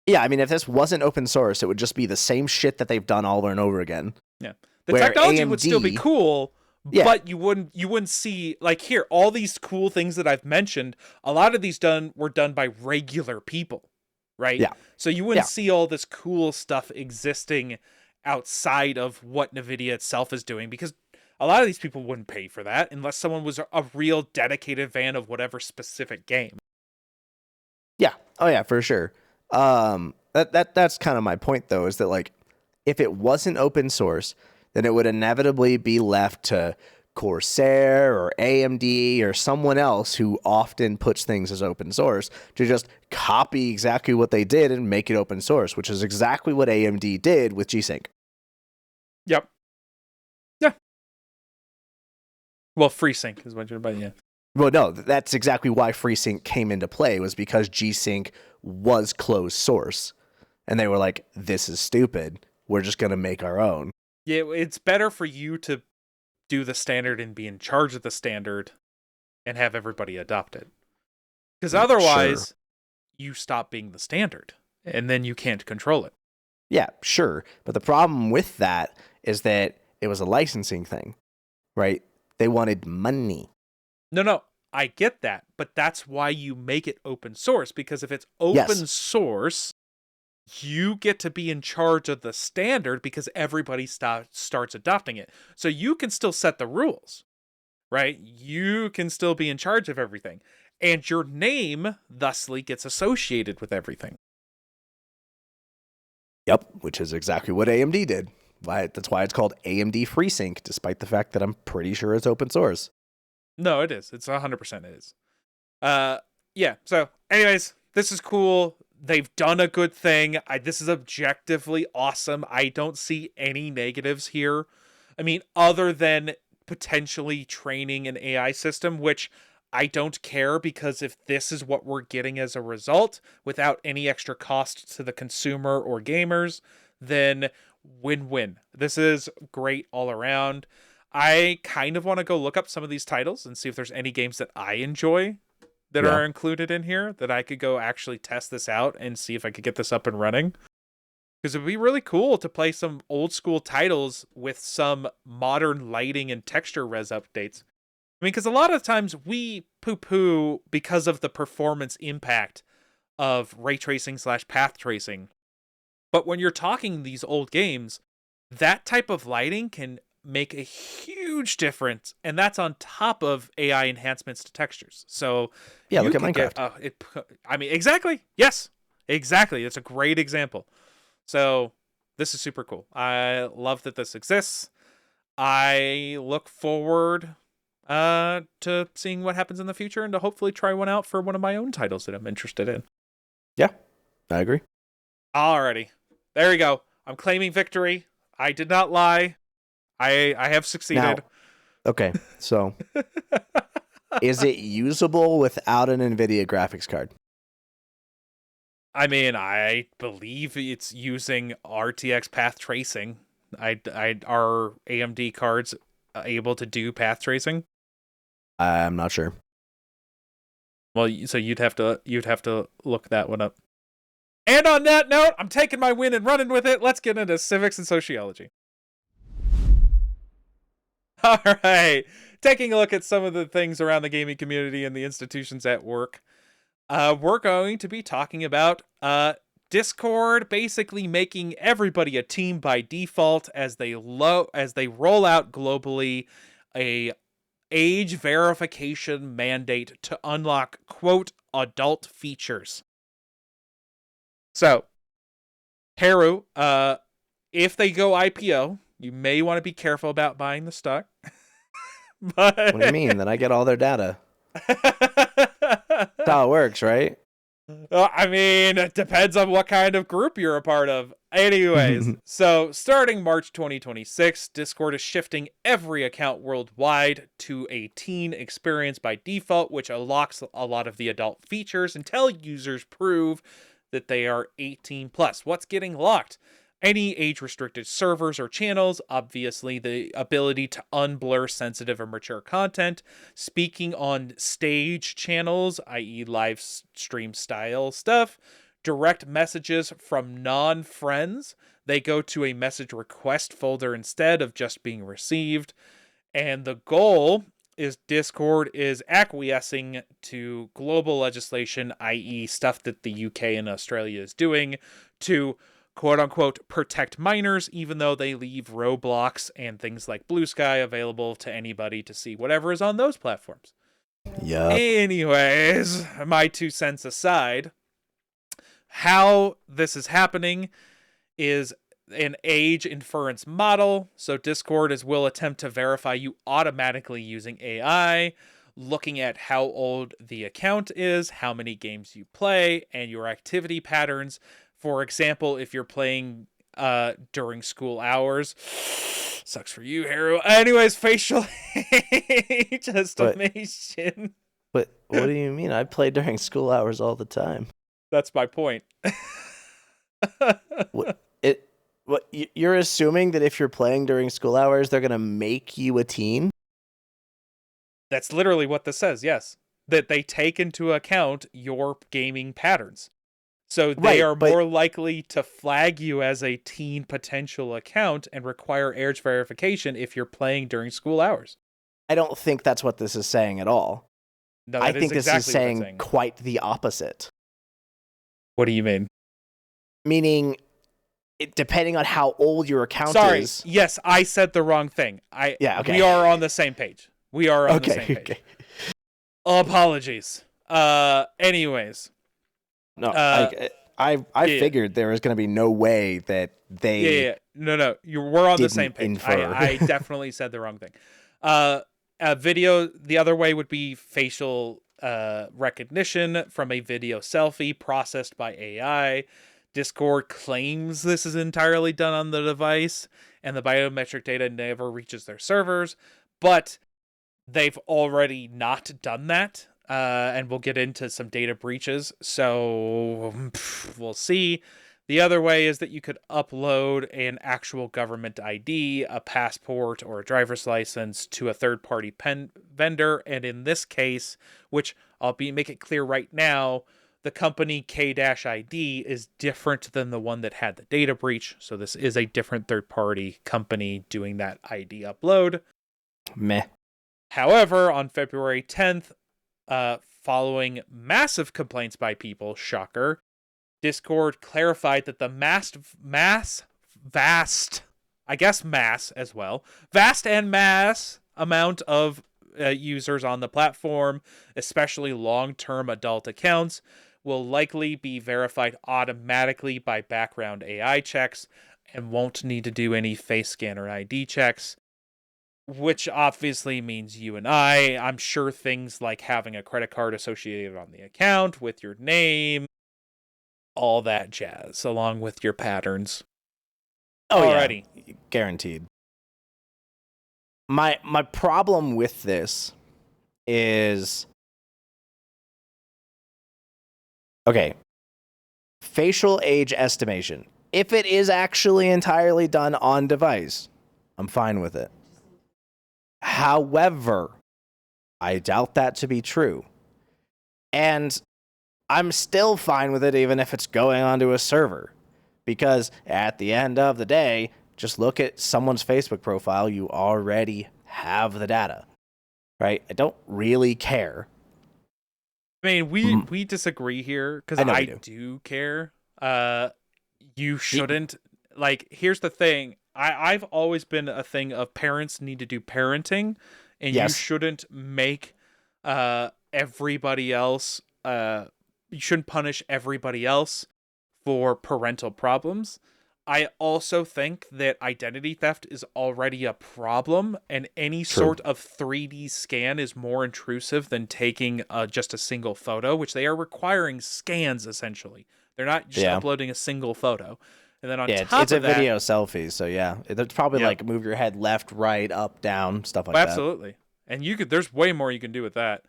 Yeah, I mean, if this wasn't open source, it would just be the same shit that they've done over and over again. Yeah, the technology would still be cool, but you wouldn't see, like, here, all these cool things that I've mentioned. A lot of these were done by regular people, right? Yeah. So you wouldn't see all this cool stuff existing outside of what NVIDIA itself is doing, because a lot of these people wouldn't pay for that unless someone was a real dedicated fan of whatever specific game. Yeah. Oh yeah, for sure. That's kind of my point though, is that like, if it wasn't open source, then it would inevitably be left to Corsair or AMD or someone else who often puts things as open source to just copy exactly what they did and make it open source, which is exactly what AMD did with G-Sync. Yep. Yeah. Well, FreeSync is what you're about, yeah. Well, no, that's exactly why FreeSync came into play, was because G-Sync was closed source. And they were like, this is stupid. We're just going to make our own. Yeah, it's better for you to do the standard and be in charge of the standard and have everybody adopt it. Because otherwise, you stop being the standard, and then you can't control it. Yeah, sure. But the problem with that is that it was a licensing thing, right? They wanted money. No, I get that, but that's why you make it open source, because if it's open source, you get to be in charge of the standard because everybody starts adopting it. So you can still set the rules, right? You can still be in charge of everything, and your name thusly gets associated with everything. Yep, which is exactly what AMD did. That's why it's called AMD FreeSync, despite the fact that I'm pretty sure it's open source. No, it is. It's 100% it is. Yeah, so anyways, this is cool. They've done a good thing. This is objectively awesome. I don't see any negatives here. I mean, other than potentially training an AI system, which I don't care, because if this is what we're getting as a result without any extra cost to the consumer or gamers, then win-win. This is great all around. I kind of want to go look up some of these titles and see if there's any games that I enjoy that are included in here that I could go actually test this out and see if I could get this up and running. Because it would be really cool to play some old school titles with some modern lighting and texture res updates. I mean, because a lot of times we poo-poo because of the performance impact of ray tracing / path tracing. But when you're talking these old games, that type of lighting can make a huge difference, and that's on top of AI enhancements to textures. So yeah, look at Minecraft. I mean, exactly. Yes, exactly. It's a great example. So this is super cool. I love that this exists. I look forward to seeing what happens in the future and to hopefully try one out for one of my own titles that I'm interested in. Yeah, I agree. Alrighty. There we go. I'm claiming victory. I did not lie. I have succeeded. Now, okay, so is it usable without an NVIDIA graphics card? I mean, I believe it's using RTX path tracing. Are AMD cards able to do path tracing? I'm not sure. Well, so you'd have to look that one up. And on that note, I'm taking my win and running with it. Let's get into civics and sociology. All right, taking a look at some of the things around the gaming community and the institutions at work. We're going to be talking about Discord basically making everybody a team by default as they roll out globally a age verification mandate to unlock, quote, adult features. So, Heru, if they go IPO, you may want to be careful about buying the stock. But what do you mean? Then I get all their data. That's how it works, right? I mean, it depends on what kind of group you're a part of. Anyways, so starting March 2026, Discord is shifting every account worldwide to a teen experience by default, which unlocks a lot of the adult features until users prove that they are 18 plus. What's getting locked? Any age-restricted servers or channels, obviously the ability to unblur sensitive or mature content, speaking on stage channels, i.e. live stream style stuff, direct messages from non-friends, they go to a message request folder instead of just being received, and the goal is Discord is acquiescing to global legislation, i.e. stuff that the UK and Australia is doing, to quote-unquote protect minors, even though they leave Roblox and things like Blue Sky available to anybody to see whatever is on those platforms. Yeah. Anyways, my 2 cents aside, how this is happening is an age inference model. So Discord will attempt to verify you automatically using AI, looking at how old the account is, how many games you play, and your activity patterns. For example, if you're playing during school hours, sucks for you, Heru. Anyways, facial age estimation. But what do you mean? I play during school hours all the time. That's my point. You're assuming that if you're playing during school hours, they're gonna make you a teen? That's literally what this says. Yes, that they take into account your gaming patterns. So they are more likely to flag you as a teen potential account and require age verification if you're playing during school hours. I don't think that's what this is saying at all. No, I think this is saying quite the opposite. What do you mean? Meaning, depending on how old your account is. Sorry, yes, I said the wrong thing. Okay. We are on the same page. We are on the same page. Okay. Apologies. Anyways. No, I figured there was going to be no way that they. Yeah. No. We're on the same page. I definitely said the wrong thing. A video, the other way would be facial recognition from a video selfie processed by AI. Discord claims this is entirely done on the device, and the biometric data never reaches their servers, but they've already not done that. And we'll get into some data breaches, so we'll see. The other way is that you could upload an actual government ID, a passport, or a driver's license to a third-party vendor. And in this case, which make it clear right now, the company K-ID is different than the one that had the data breach. So this is a different third-party company doing that ID upload. Meh. However, on February 10th, following massive complaints by people, shocker, Discord clarified that the vast and mass amount of users on the platform, especially long-term adult accounts, will likely be verified automatically by background AI checks and won't need to do any face scan or ID checks, which obviously means you and I'm sure things like having a credit card associated on the account with your name, all that jazz, along with your patterns. Oh, already, yeah. Guaranteed. My problem with this is, okay, facial age estimation. If it is actually entirely done on device, I'm fine with it. However, I doubt that to be true. And I'm still fine with it even if it's going onto a server. Because at the end of the day, just look at someone's Facebook profile. You already have the data, right? I don't really care. I mean, we disagree here because I do care. You shouldn't. Like, here's the thing. I've always been a thing of parents need to do parenting, and you shouldn't make everybody else. You shouldn't punish everybody else for parental problems. I also think that identity theft is already a problem, and any sort of 3D scan is more intrusive than taking just a single photo, which they are requiring scans, essentially. They're not just uploading a single photo. And then on top it's of that, a video selfie, so it's probably like move your head left, right, up, down, stuff like that. Absolutely. And there's way more you can do with that.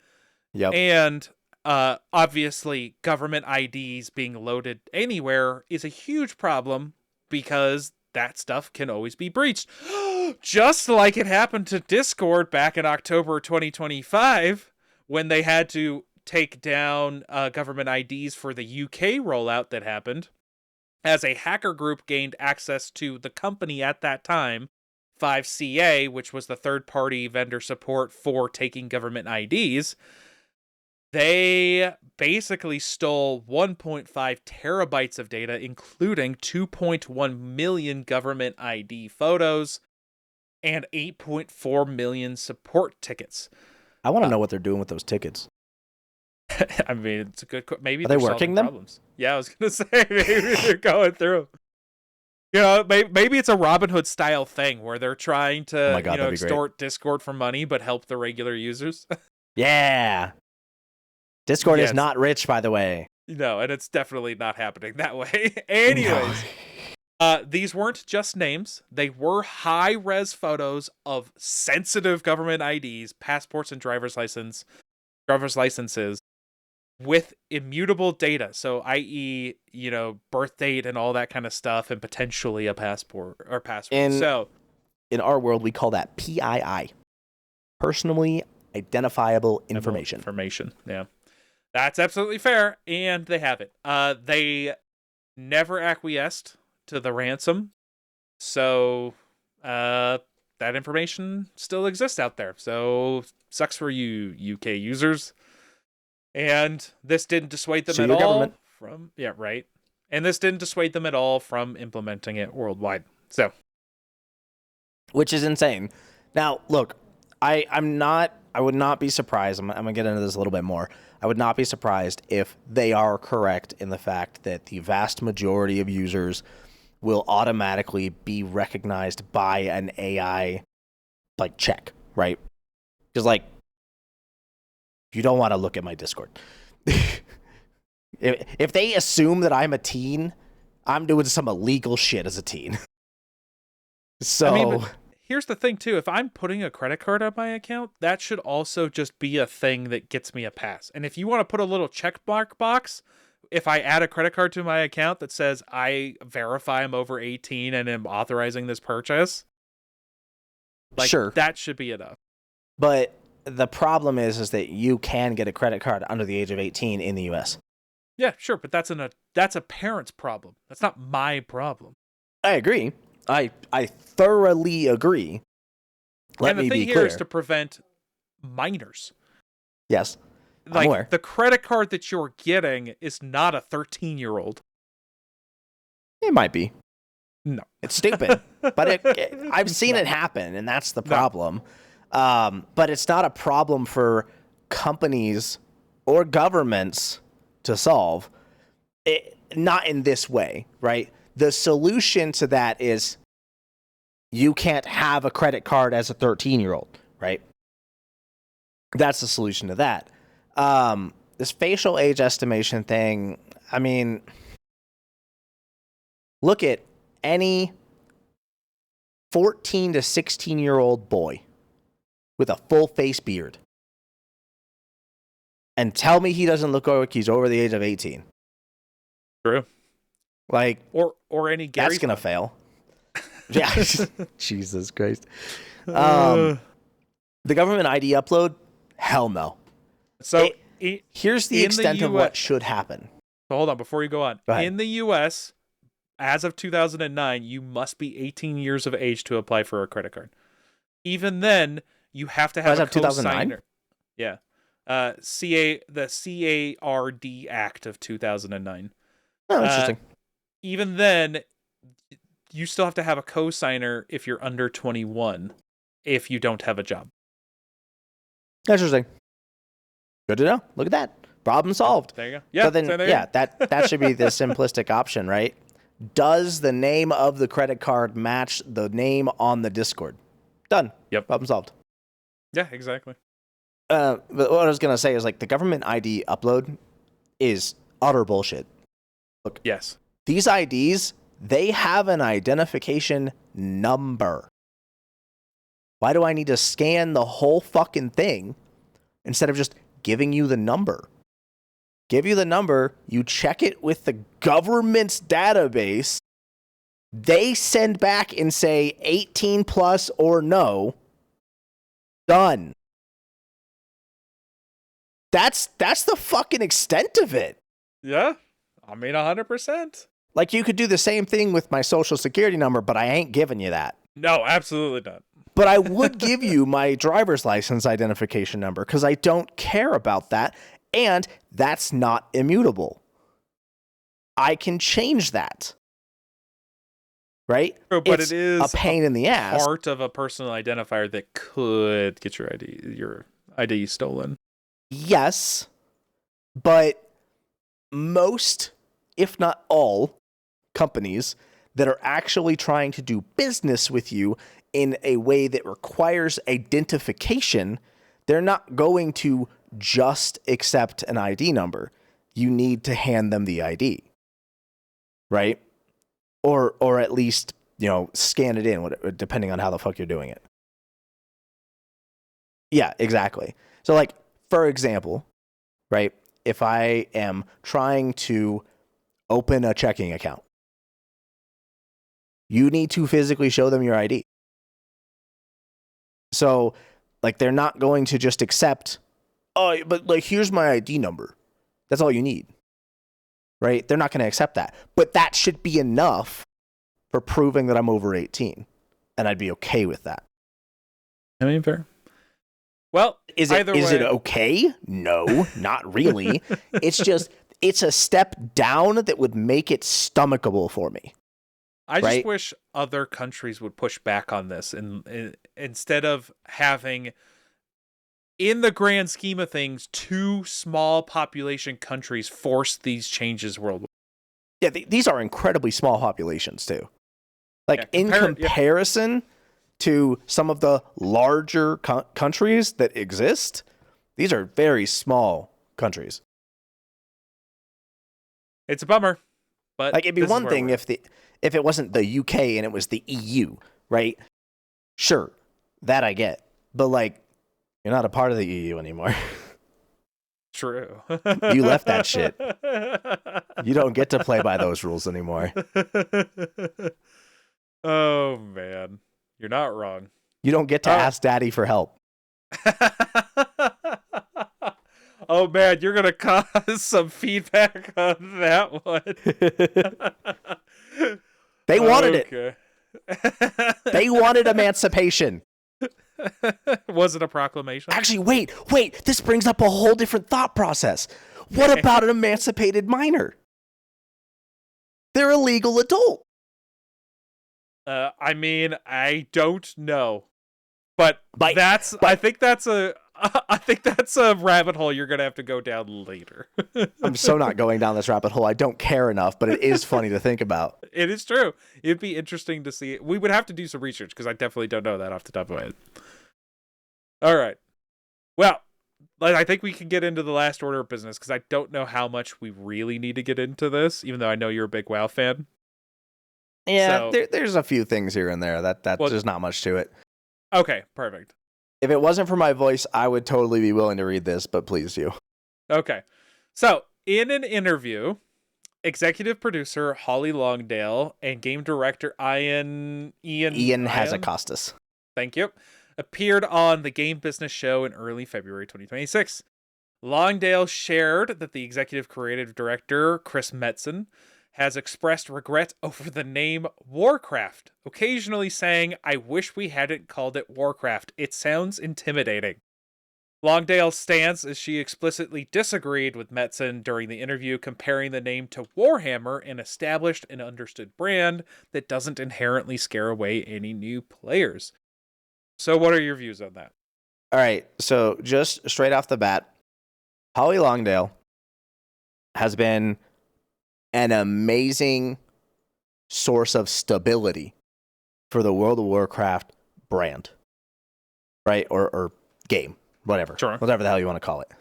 Yep. And obviously, government IDs being loaded anywhere is a huge problem because that stuff can always be breached. Just like it happened to Discord back in October 2025 when they had to take down government IDs for the UK rollout that happened. As a hacker group gained access to the company at that time, 5CA, which was the third-party vendor support for taking government IDs, they basically stole 1.5 terabytes of data, including 2.1 million government ID photos and 8.4 million support tickets. I want to know what they're doing with those tickets. I mean, it's a good. Maybe are they working them? Problems. Yeah, I was gonna say maybe they're going through. You know, maybe it's a Robin Hood style thing where they're trying to extort Discord for money, but help the regular users. Yeah, Discord is not rich, by the way. No, and it's definitely not happening that way. Anyways, these weren't just names; they were high-res photos of sensitive government IDs, passports, and driver's licenses. With immutable data, so i.e., birth date and all that kind of stuff, and potentially a passport or password. So, in our world, we call that PII, personally identifiable information. Yeah, that's absolutely fair, and they have it. They never acquiesced to the ransom, so that information still exists out there. So, sucks for you, UK users. And this didn't dissuade them at all from And this didn't dissuade them at all from implementing it worldwide. So, which is insane. Now, look, I would not be surprised. I'm gonna get into this a little bit more. I would not be surprised if they are correct in the fact that the vast majority of users will automatically be recognized by an AI check, right? Because you don't want to look at my Discord. If they assume that I'm a teen, I'm doing some illegal shit as a teen. So, I mean, here's the thing too. If I'm putting a credit card on my account, that should also just be a thing that gets me a pass. And if you want to put a little check mark box if I add a credit card to my account that says I verify I'm over 18 and am authorizing this purchase, like, sure, that should be enough. But the problem is that you can get a credit card under the age of 18 in the U.S. Yeah, sure, but that's a parent's problem. That's not my problem. I agree. I thoroughly agree. Let me be clear. And the thing here is to prevent minors. Yes. Like, I'm aware. the credit card that you're getting is not a 13-year-old. It might be. No. It's stupid. But I've seen it happen, and that's the problem. No. But it's not a problem for companies or governments to solve. Not in this way, right? The solution to that is you can't have a credit card as a 13-year-old, right? That's the solution to that. This facial age estimation thing, I mean, look at any 14 to 16-year-old boy with a full face beard and tell me he doesn't look like he's over the age of 18. True. Like, or any Gary. That's going to fail. Yeah. Jesus Christ. The government ID upload? Hell no. So here's the extent of what should happen. So hold on, before you go on. Go ahead. In the U.S., as of 2009, you must be 18 years of age to apply for a credit card. Even then, you have to have a co-signer. Yeah. The CARD Act of 2009. Oh, interesting. Even then, you still have to have a co-signer if you're under 21, if you don't have a job. Interesting. Good to know. Look at that. Problem solved. There you go. Yeah. So then, that should be the simplistic option, right? Does the name of the credit card match the name on the Discord? Done. Yep. Problem solved. Yeah, exactly. But what I was going to say is, like, the government ID upload is utter bullshit. Look. Yes. These IDs, they have an identification number. Why do I need to scan the whole fucking thing instead of just giving you the number? Give you the number, you check it with the government's database, they send back and say 18 plus or no. Done. That's the fucking extent of it. Yeah. I mean, 100%. Like, you could do the same thing with my social security number, but I ain't giving you that. No, absolutely not. But I would give you my driver's license identification number because I don't care about that, and that's not immutable. I can change that. Right? True, but it is a pain in the ass. Part of a personal identifier that could get your ID stolen. Yes, but most, if not all, companies that are actually trying to do business with you in a way that requires identification, they're not going to just accept an ID number. You need to hand them the ID, right? Or at least, scan it in, depending on how the fuck you're doing it. Yeah, exactly. So, like, for example, right, if I am trying to open a checking account, you need to physically show them your ID. So, like, they're not going to just accept, oh, but, like, here's my ID number. That's all you need, right? They're not going to accept that. But that should be enough for proving that I'm over 18, and I'd be okay with that. I mean, fair. Well, is it okay? No, not really. It's a step down that would make it stomachable for me. I just wish other countries would push back on this, and instead of having, in the grand scheme of things, two small population countries force these changes worldwide. Yeah, these are incredibly small populations too. Like, in comparison to some of the larger countries that exist, these are very small countries. It's a bummer, but like, it'd be one thing if it wasn't the UK and it was the EU, right? Sure, that I get, but, like, you're not a part of the EU anymore. true. You left that shit. You don't get to play by those rules anymore. Oh, man. You're not wrong. You don't get to ask Daddy for help. Oh, man, you're going to cause some feedback on that one. They wanted it. They wanted emancipation. Was it a proclamation? Actually, wait. This brings up a whole different thought process. What about an emancipated minor? They're a legal adult. I mean, I don't know. But I think that's a rabbit hole you're going to have to go down later. I'm so not going down this rabbit hole. I don't care enough, but it is funny to think about. It is true. It'd be interesting to see. We would have to do some research because I definitely don't know that off the top of my head. All right. Well, I think we can get into the last order of business because I don't know how much we really need to get into this, even though I know you're a big WoW fan. Yeah, there's a few things here and there that there's not much to it. Okay, perfect. If it wasn't for my voice, I would totally be willing to read this, but please do. Okay. So, in an interview, executive producer Holly Longdale and game director Ian Hazacostas. Thank you. Appeared on the Game Business Show in early February 2026. Longdale shared that the executive creative director, Chris Metzen, has expressed regret over the name Warcraft, occasionally saying, "I wish we hadn't called it Warcraft. It sounds intimidating." Longdale's stance is she explicitly disagreed with Metzen during the interview, comparing the name to Warhammer, an established and understood brand that doesn't inherently scare away any new players. So what are your views on that? All right, so just straight off the bat, Holly Longdale has been an amazing source of stability for the World of Warcraft brand, right? Or game, whatever. Sure. Whatever the hell you want to call it.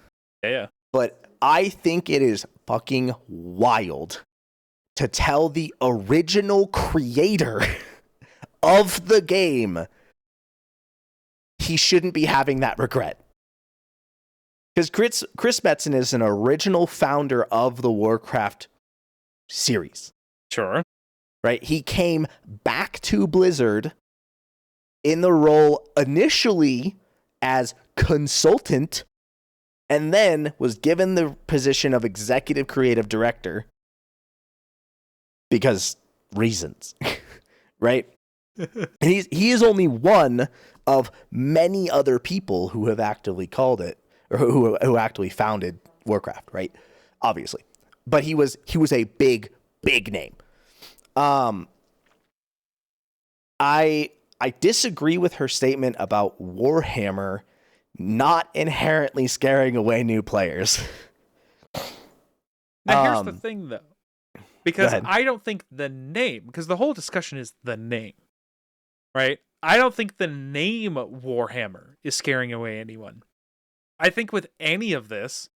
Yeah. But I think it is fucking wild to tell the original creator of the game he shouldn't be having that regret. Because Chris Metzen is an original founder of the Warcraft series. Sure. Right? He came back to Blizzard in the role initially as consultant and then was given the position of executive creative director because reasons. Right? And he is only one of many other people who have actively called it or who actually founded Warcraft, right? Obviously. But he was a big name. I disagree with her statement about Warhammer not inherently scaring away new players. Now here's the thing though. Because I don't think the name, because the whole discussion is the name. Right? I don't think the name Warhammer is scaring away anyone. I think with any of this,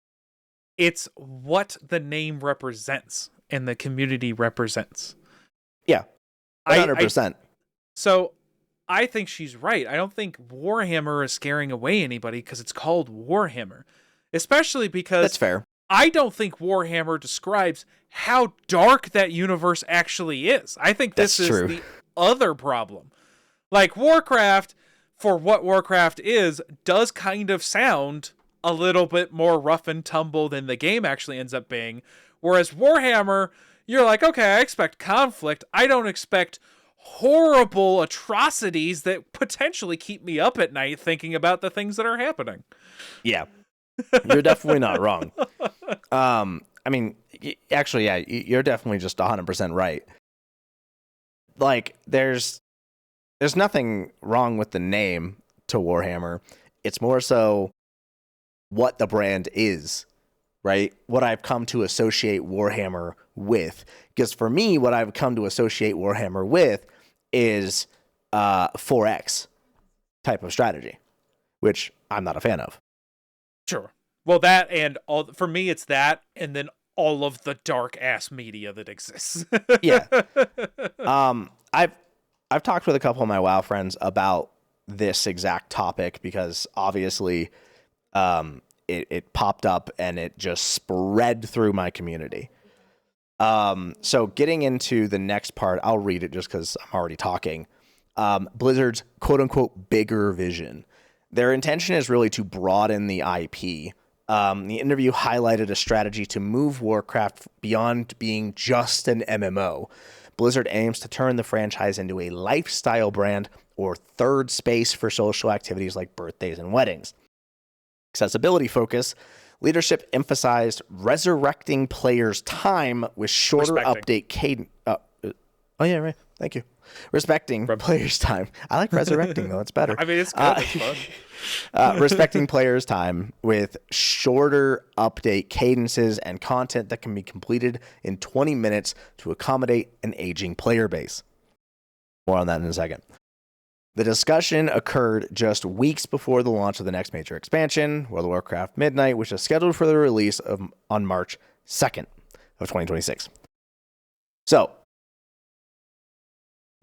it's what the name represents and the community represents. Yeah, 100%. So I think she's right. I don't think Warhammer is scaring away anybody because it's called Warhammer. Especially because that's fair. I don't think Warhammer describes how dark that universe actually is. I think this is the other problem. Like Warcraft, for what Warcraft is, does kind of sound a little bit more rough and tumble than the game actually ends up being. Whereas Warhammer, you're like, okay, I expect conflict. I don't expect horrible atrocities that potentially keep me up at night thinking about the things that are happening. Yeah. You're definitely not wrong. I mean, actually, yeah, you're definitely just 100% right. Like, there's nothing wrong with the name to Warhammer. It's more so what the brand is, right? What I've come to associate Warhammer with. Because for me, what I've come to associate Warhammer with is 4X type of strategy, which I'm not a fan of. Sure. Well, that and all for me, it's that, and then all of the dark ass media that exists. Yeah. I've talked with a couple of my WoW friends about this exact topic because obviously, it popped up and it just spread through my community. So getting into the next part, I'll read it just because I'm already talking. Blizzard's quote-unquote bigger vision. Their intention is really to broaden the IP. The interview highlighted a strategy to move Warcraft beyond being just an MMO. Blizzard aims to turn the franchise into a lifestyle brand or third space for social activities like birthdays and weddings. Accessibility focus. Leadership emphasized resurrecting players' time with shorter update cadence. Oh yeah, right. Thank you. Respecting players' time. I like resurrecting though; it's better. I mean, it's good. It's fun. Respecting players' time with shorter update cadences and content that can be completed in 20 minutes to accommodate an aging player base. More on that in a second. The discussion occurred just weeks before the launch of the next major expansion, World of Warcraft Midnight, which is scheduled for the release on March 2nd of 2026. So,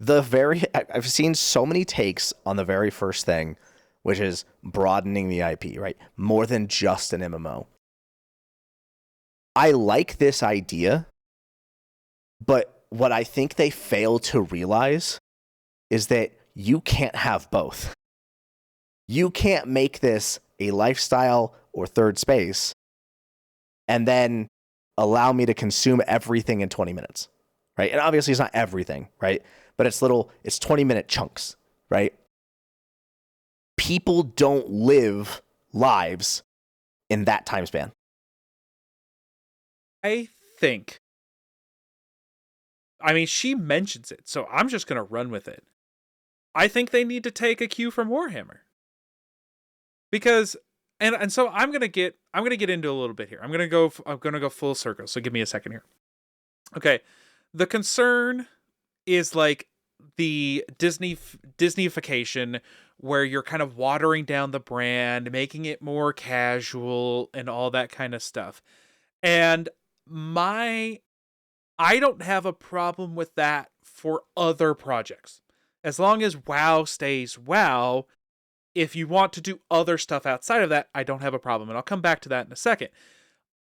I've seen so many takes on the very first thing, which is broadening the IP, right? More than just an MMO. I like this idea, but what I think they fail to realize is that you can't have both. You can't make this a lifestyle or third space and then allow me to consume everything in 20 minutes, right? And obviously it's not everything, right? But it's 20-minute chunks, right? People don't live lives in that time span. I mean, she mentions it, so I'm just going to run with it. I think they need to take a cue from Warhammer. Because and so I'm going to get into a little bit here. I'm going to go full circle. So give me a second here. Okay. The concern is like the Disneyfication, where you're kind of watering down the brand, making it more casual and all that kind of stuff. And I don't have a problem with that for other projects. As long as WoW stays WoW, if you want to do other stuff outside of that, I don't have a problem. And I'll come back to that in a second.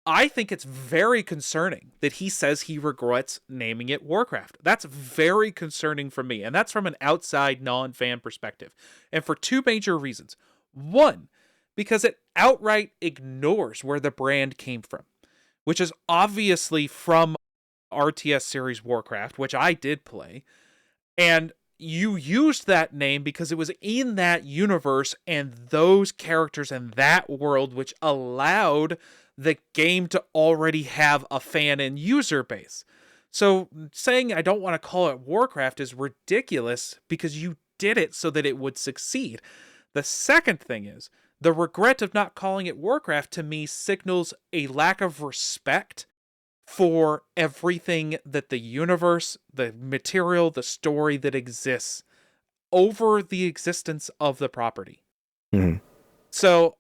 I think it's very concerning that he says he regrets naming it Warcraft. That's very concerning for me. And that's from an outside non-fan perspective. And for two major reasons. One, because it outright ignores where the brand came from, which is obviously from RTS series Warcraft, which I did play. And you used that name because it was in that universe and those characters and that world, which allowed the game to already have a fan and user base. So saying I don't want to call it Warcraft is ridiculous because you did it so that it would succeed. The second thing is, the regret of not calling it Warcraft to me signals a lack of respect for everything that the universe, the material, the story that exists over the existence of the property. Mm-hmm. So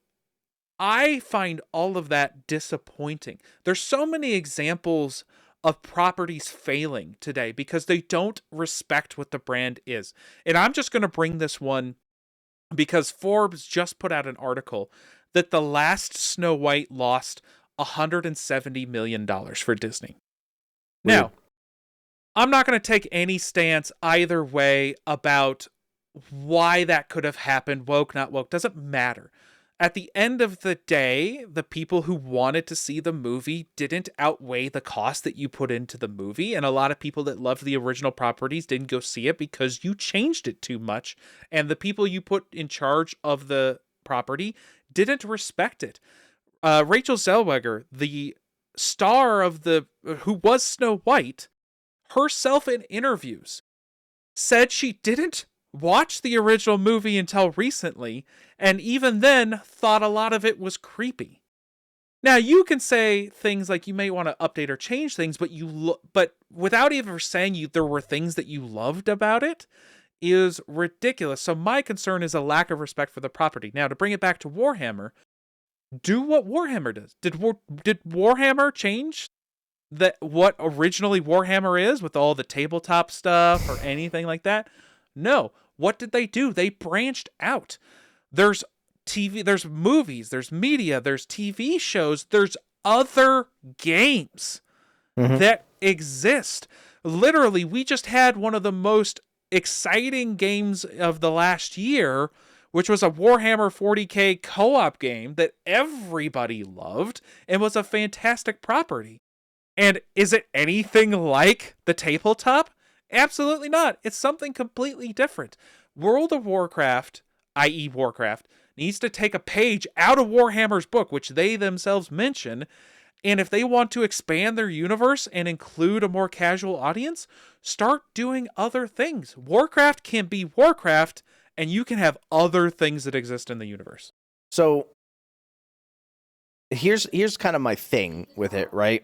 I find all of that disappointing. There's so many examples of properties failing today because they don't respect what the brand is. And I'm just going to bring this one because Forbes just put out an article that the last Snow White lost $170 million for Disney. Now, I'm not going to take any stance either way about why that could have happened. Woke, not woke, doesn't matter. At the end of the day, the people who wanted to see the movie didn't outweigh the cost that you put into the movie. And a lot of people that loved the original properties didn't go see it because you changed it too much. And the people you put in charge of the property didn't respect it. Rachel Zellweger, the star of who was Snow White, herself in interviews said she didn't watch the original movie until recently, and even then thought a lot of it was creepy. Now, you can say things like you may want to update or change things, but without ever saying there were things that you loved about it is ridiculous. So my concern is a lack of respect for the property. Now, to bring it back to Warhammer, do what Warhammer does. Did Warhammer change what originally Warhammer is with all the tabletop stuff or anything like that? No. What did they do? They branched out. There's TV, there's movies, there's media, there's TV shows, there's other games that exist. Literally, we just had one of the most exciting games of the last year, which was a Warhammer 40K co-op game that everybody loved and was a fantastic property. And is it anything like the tabletop? Absolutely not. It's something completely different. World of Warcraft, i.e. Warcraft, needs to take a page out of Warhammer's book, which they themselves mention, and if they want to expand their universe and include a more casual audience, start doing other things. Warcraft can be Warcraft, and you can have other things that exist in the universe. So here's kind of my thing with it, right?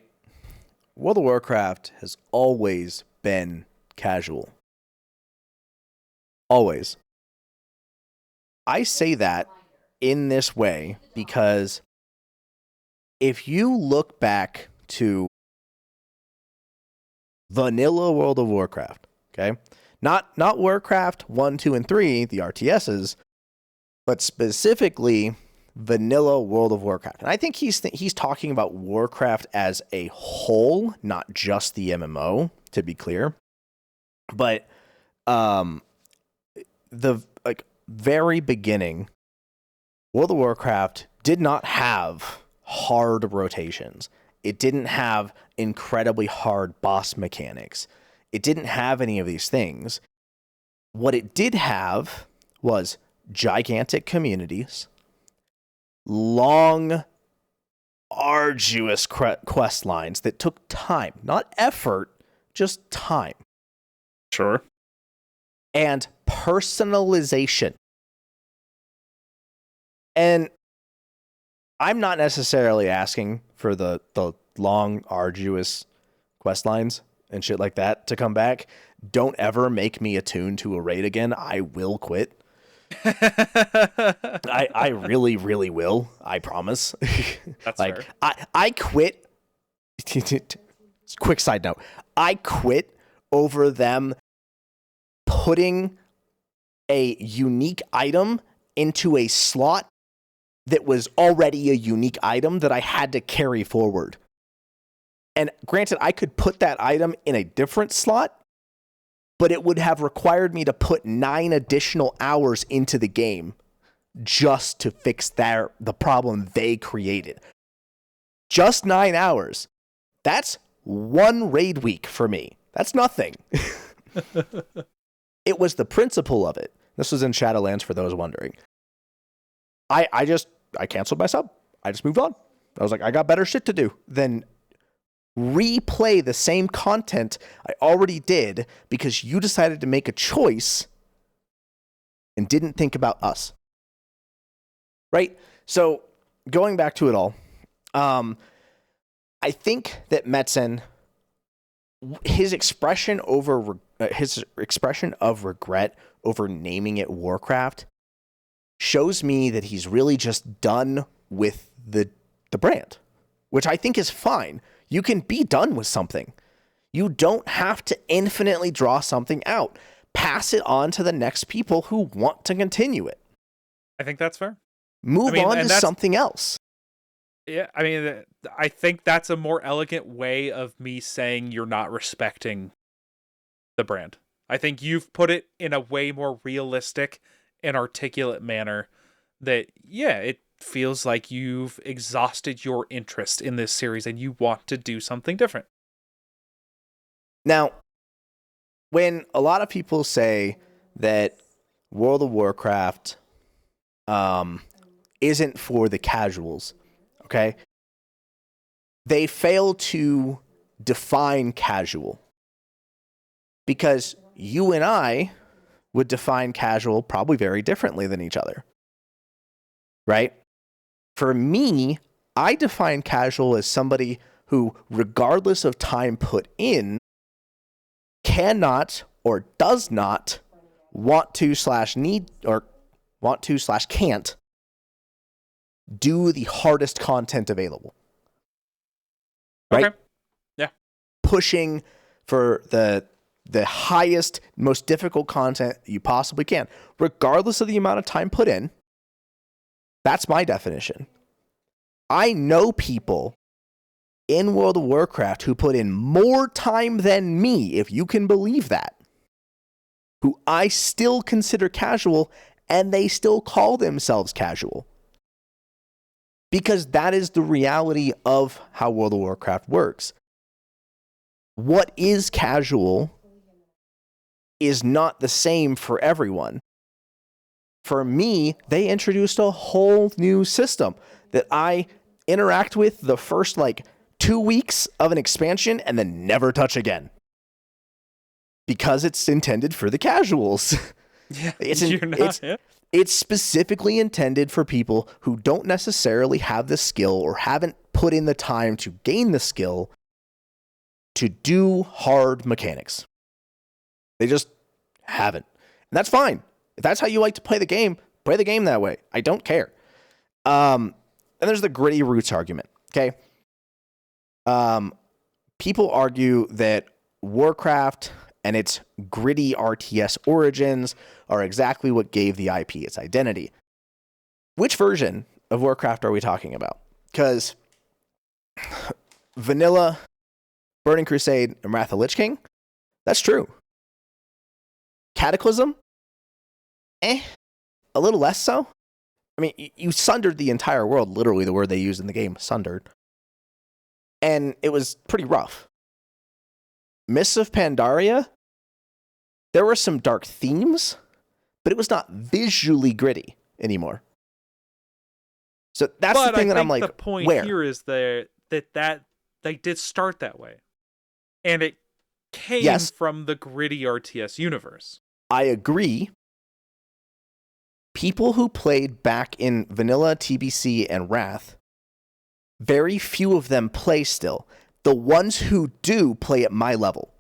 World of Warcraft has always been casual. Always. I say that in this way because if you look back to vanilla World of Warcraft, okay? Not Warcraft 1, 2, and 3, the RTSs, but specifically vanilla World of Warcraft. And I think he's talking about Warcraft as a whole, not just the MMO, to be clear. But the very beginning, World of Warcraft did not have hard rotations. It didn't have incredibly hard boss mechanics. It didn't have any of these things. What it did have was gigantic communities, long, arduous quest lines that took time, not effort, just time. Sure. And personalization. And I'm not necessarily asking for the long, arduous quest lines and shit like that to come back. Don't ever make me attune to a raid again. I will quit. I really, really will. I promise. That's fair. I quit. Quick side note. I quit over them putting a unique item into a slot that was already a unique item that I had to carry forward. And granted, I could put that item in a different slot, but it would have required me to put 9 additional hours into the game just to fix the problem they created. Just 9 hours. That's one raid week for me. That's nothing. It was the principle of it. This was in Shadowlands for those wondering. I canceled my sub. I just moved on. I was like, I got better shit to do than replay the same content I already did because you decided to make a choice and didn't think about us. Right? So going back to it all, I think that Metzen, his expression of regret over naming it Warcraft shows me that he's really just done with the brand, which I think is fine. You can be done with something. You don't have to infinitely draw something out. Pass it on to the next people who want to continue it. I think that's fair. Move on to something else. Yeah, I mean, I think that's a more elegant way of me saying you're not respecting the brand. I think you've put it in a way more realistic and articulate manner that, yeah, it feels like you've exhausted your interest in this series and you want to do something different. Now, when a lot of people say that World of Warcraft isn't for the casuals, okay, they fail to define casual. Because you and I would define casual probably very differently than each other. Right? For me, I define casual as somebody who, regardless of time put in, cannot or does not want to / can't do the hardest content available. Right? Okay. Yeah. Pushing for the highest, most difficult content you possibly can, regardless of the amount of time put in, That's my definition. I know people in World of Warcraft who put in more time than me, if you can believe that, who I still consider casual, and they still call themselves casual. Because that is the reality of how World of Warcraft works. What is casual is not the same for everyone. For me, they introduced a whole new system that I interact with the first 2 weeks of an expansion and then never touch again. Because it's intended for the casuals. Yeah, it's specifically intended for people who don't necessarily have the skill or haven't put in the time to gain the skill to do hard mechanics. They just haven't. And that's fine. If that's how you like to play the game that way. I don't care. And there's the gritty roots argument, okay? People argue that Warcraft and its gritty RTS origins are exactly what gave the IP its identity. Which version of Warcraft are we talking about? Because vanilla, Burning Crusade, and Wrath of Lich King, that's true. Cataclysm, a little less so. I mean, you sundered the entire world, literally the word they used in the game, sundered. And it was pretty rough. Mists of Pandaria, there were some dark themes, but it was not visually gritty anymore. So that's the thing that I'm like, the point where? Here is that they did start that way. And it came from the gritty RTS universe. I agree. People who played back in Vanilla, TBC, and Wrath, very few of them play still. The ones who do play at my level.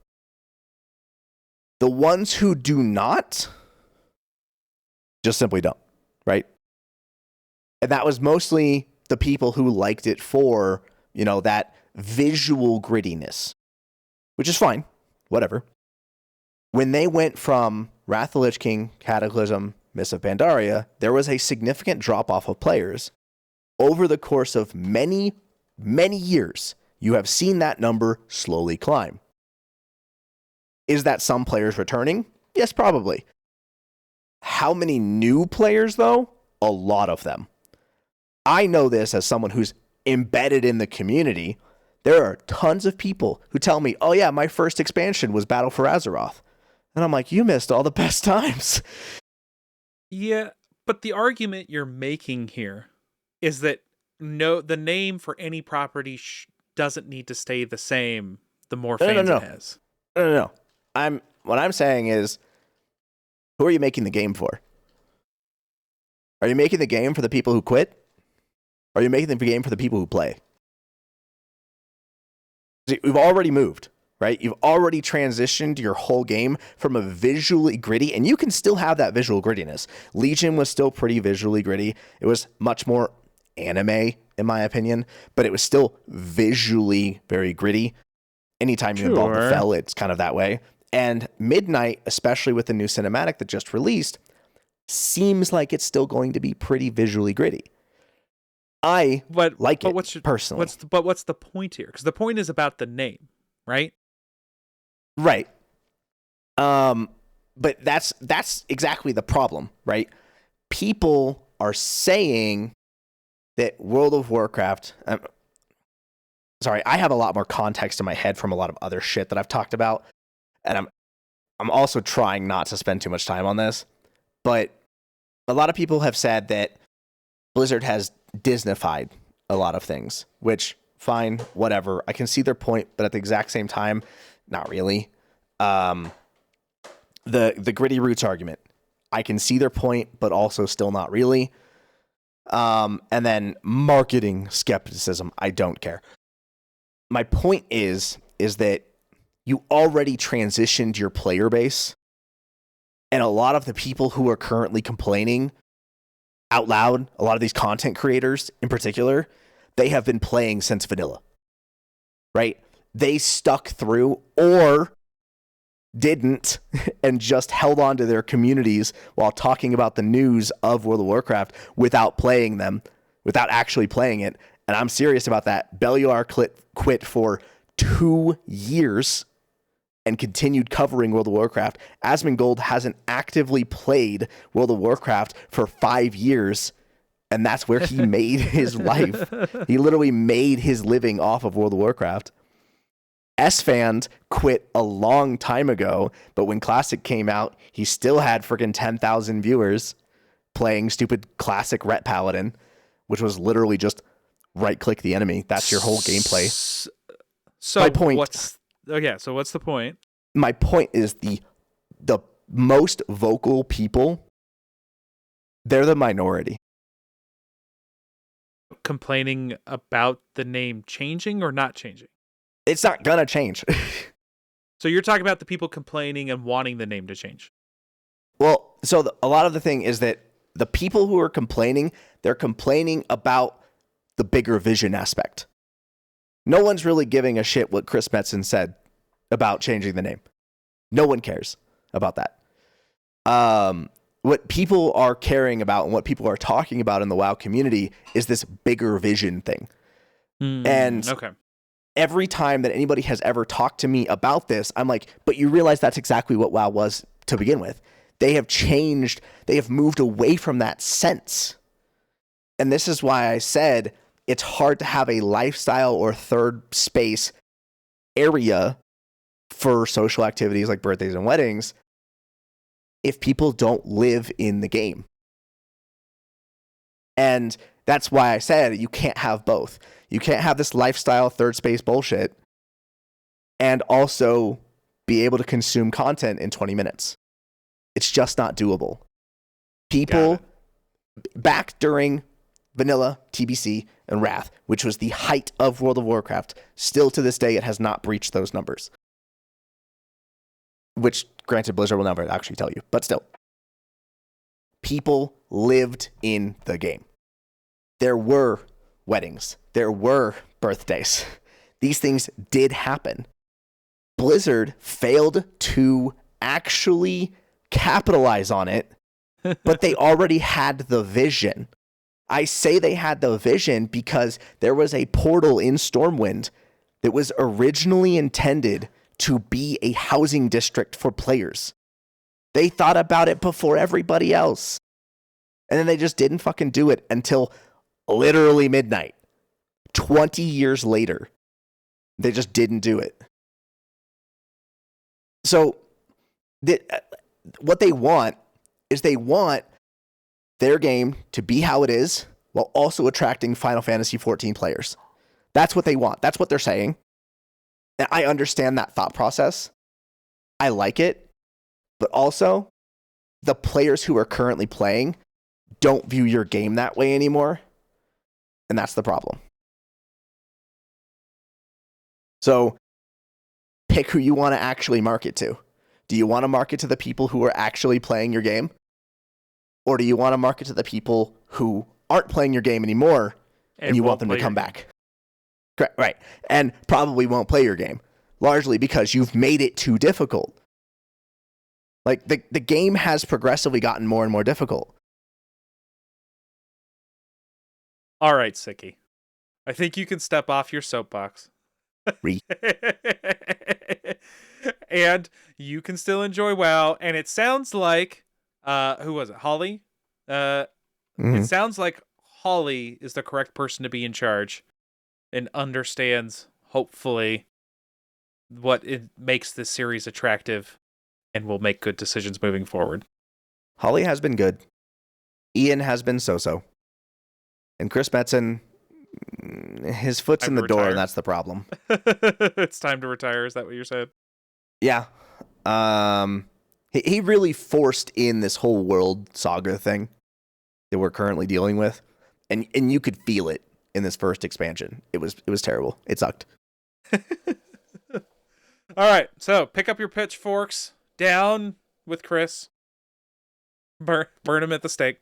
The ones who do not just simply don't, right? And that was mostly the people who liked it for, that visual grittiness, which is fine, whatever. When they went from Wrath of the Lich King, Cataclysm, Mists of Pandaria, there was a significant drop-off of players. Over the course of many, many years, you have seen that number slowly climb. Is that some players returning? Yes, probably. How many new players, though? A lot of them. I know this as someone who's embedded in the community. There are tons of people who tell me, oh yeah, my first expansion was Battle for Azeroth. And I'm like, you missed all the best times. Yeah, but the argument you're making here is that the name for any property doesn't need to stay the same the more fans it has. No. What I'm saying is, who are you making the game for? Are you making the game for the people who quit? Or are you making the game for the people who play? See, we've already moved, right? You've already transitioned your whole game from a visually gritty, and you can still have that visual grittiness. Legion was still pretty visually gritty. It was much more anime, in my opinion, but it was still visually very gritty. Anytime you involve the Fel, it's kind of that way. And Midnight, especially with the new cinematic that just released, seems like it's still going to be pretty visually gritty. I like it personally. What's the point here? Because the point is about the name, right? Right. But that's exactly the problem, right? People are saying that World of Warcraft. Sorry, I have a lot more context in my head from a lot of other shit that I've talked about, and I'm also trying not to spend too much time on this. But a lot of people have said that Blizzard has Disneyfied a lot of things, which fine, whatever. I can see their point, but at the exact same time, not really. The gritty roots argument, I can see their point, but also still not really. And then marketing skepticism, I don't care. My point is that you already transitioned your player base, and a lot of the people who are currently complaining out loud, a lot of these content creators in particular, they have been playing since vanilla, right? They stuck through, or didn't and just held on to their communities while talking about the news of World of Warcraft without playing them, without actually playing it. And I'm serious about that. Belluar quit for 2 years and continued covering World of Warcraft. Asmongold hasn't actively played World of Warcraft for 5 years, and that's where he made his life. He literally made his living off of World of Warcraft. S-Fand quit a long time ago, but when Classic came out, he still had freaking 10,000 viewers playing stupid Classic Ret Paladin, which was literally just right-click the enemy. That's your whole gameplay. So my point, what's the point? My point is the most vocal people, they're the minority. Complaining about the name changing or not changing? It's not gonna change. So you're talking about the people complaining and wanting the name to change. Well, so a lot of the thing is that the people who are complaining, they're complaining about the bigger vision aspect. No one's really giving a shit what Chris Metzen said about changing the name. No one cares about that. What people are caring about and what people are talking about in the WoW community is this bigger vision thing. And okay. Every time that anybody has ever talked to me about this, I'm like, but you realize that's exactly what WoW was to begin with. They have changed. They have moved away from that sense. And this is why I said it's hard to have a lifestyle or third space area for social activities like birthdays and weddings if people don't live in the game. And that's why I said you can't have both. You can't have this lifestyle third space bullshit and also be able to consume content in 20 minutes. It's just not doable. People back during Vanilla, TBC, and Wrath, which was the height of World of Warcraft, still to this day it has not breached those numbers. Which, granted, Blizzard will never actually tell you, but still. People lived in the game. There were weddings. There were birthdays. These things did happen. Blizzard failed to actually capitalize on it, but they already had the vision. I say they had the vision because there was a portal in Stormwind that was originally intended to be a housing district for players. They thought about it before everybody else. And then they just didn't fucking do it until literally midnight. 20 years later, they just didn't do it. So what they want is they want their game to be how it is while also attracting Final Fantasy XIV players. That's what they want. That's what they're saying. And I understand that thought process. I like it. But also, the players who are currently playing don't view your game that way anymore. And that's the problem. So, pick who you want to actually market to. Do you want to market to the people who are actually playing your game? Or do you want to market to the people who aren't playing your game anymore and you want them to come back? Correct, right. And probably won't play your game, largely because you've made it too difficult. Like, the game has progressively gotten more and more difficult. All right, Sicky. I think you can step off your soapbox. And you can still enjoy WoW. And it sounds like, who was it? Holly? It sounds like Holly is the correct person to be in charge and understands, hopefully, what it makes this series attractive and will make good decisions moving forward. Holly has been good. Ian has been so-so. And Chris Metzen, his foot's in the door, and that's the problem. It's time to retire. Is that what you're saying? Yeah. He really forced in this whole world saga thing that we're currently dealing with. And you could feel it in this first expansion. It was terrible. It sucked. All right. So pick up your pitchforks. Down with Chris. Burn him at the stake.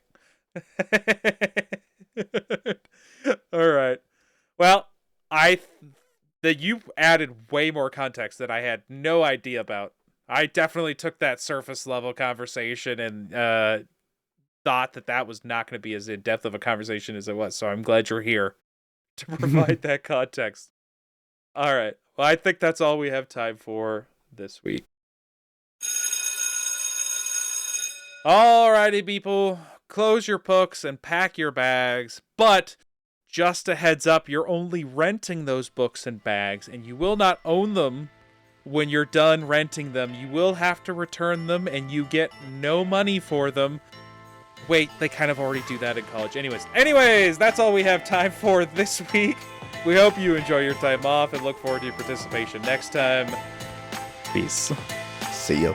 All right. Well, that you added way more context that I had no idea about I definitely took that surface level conversation and thought that was not going to be as in depth of a conversation as it was. So I'm glad you're here to provide that context. All right. Well, I think that's all we have time for this week. Alrighty, people. Close your books and pack your bags. But just a heads up, you're only renting those books and bags, and you will not own them when you're done renting them. You will have to return them, and you get no money for them. Wait, they kind of already do that in college. Anyways, that's all we have time for this week. We hope you enjoy your time off and look forward to your participation next time. Peace. See you.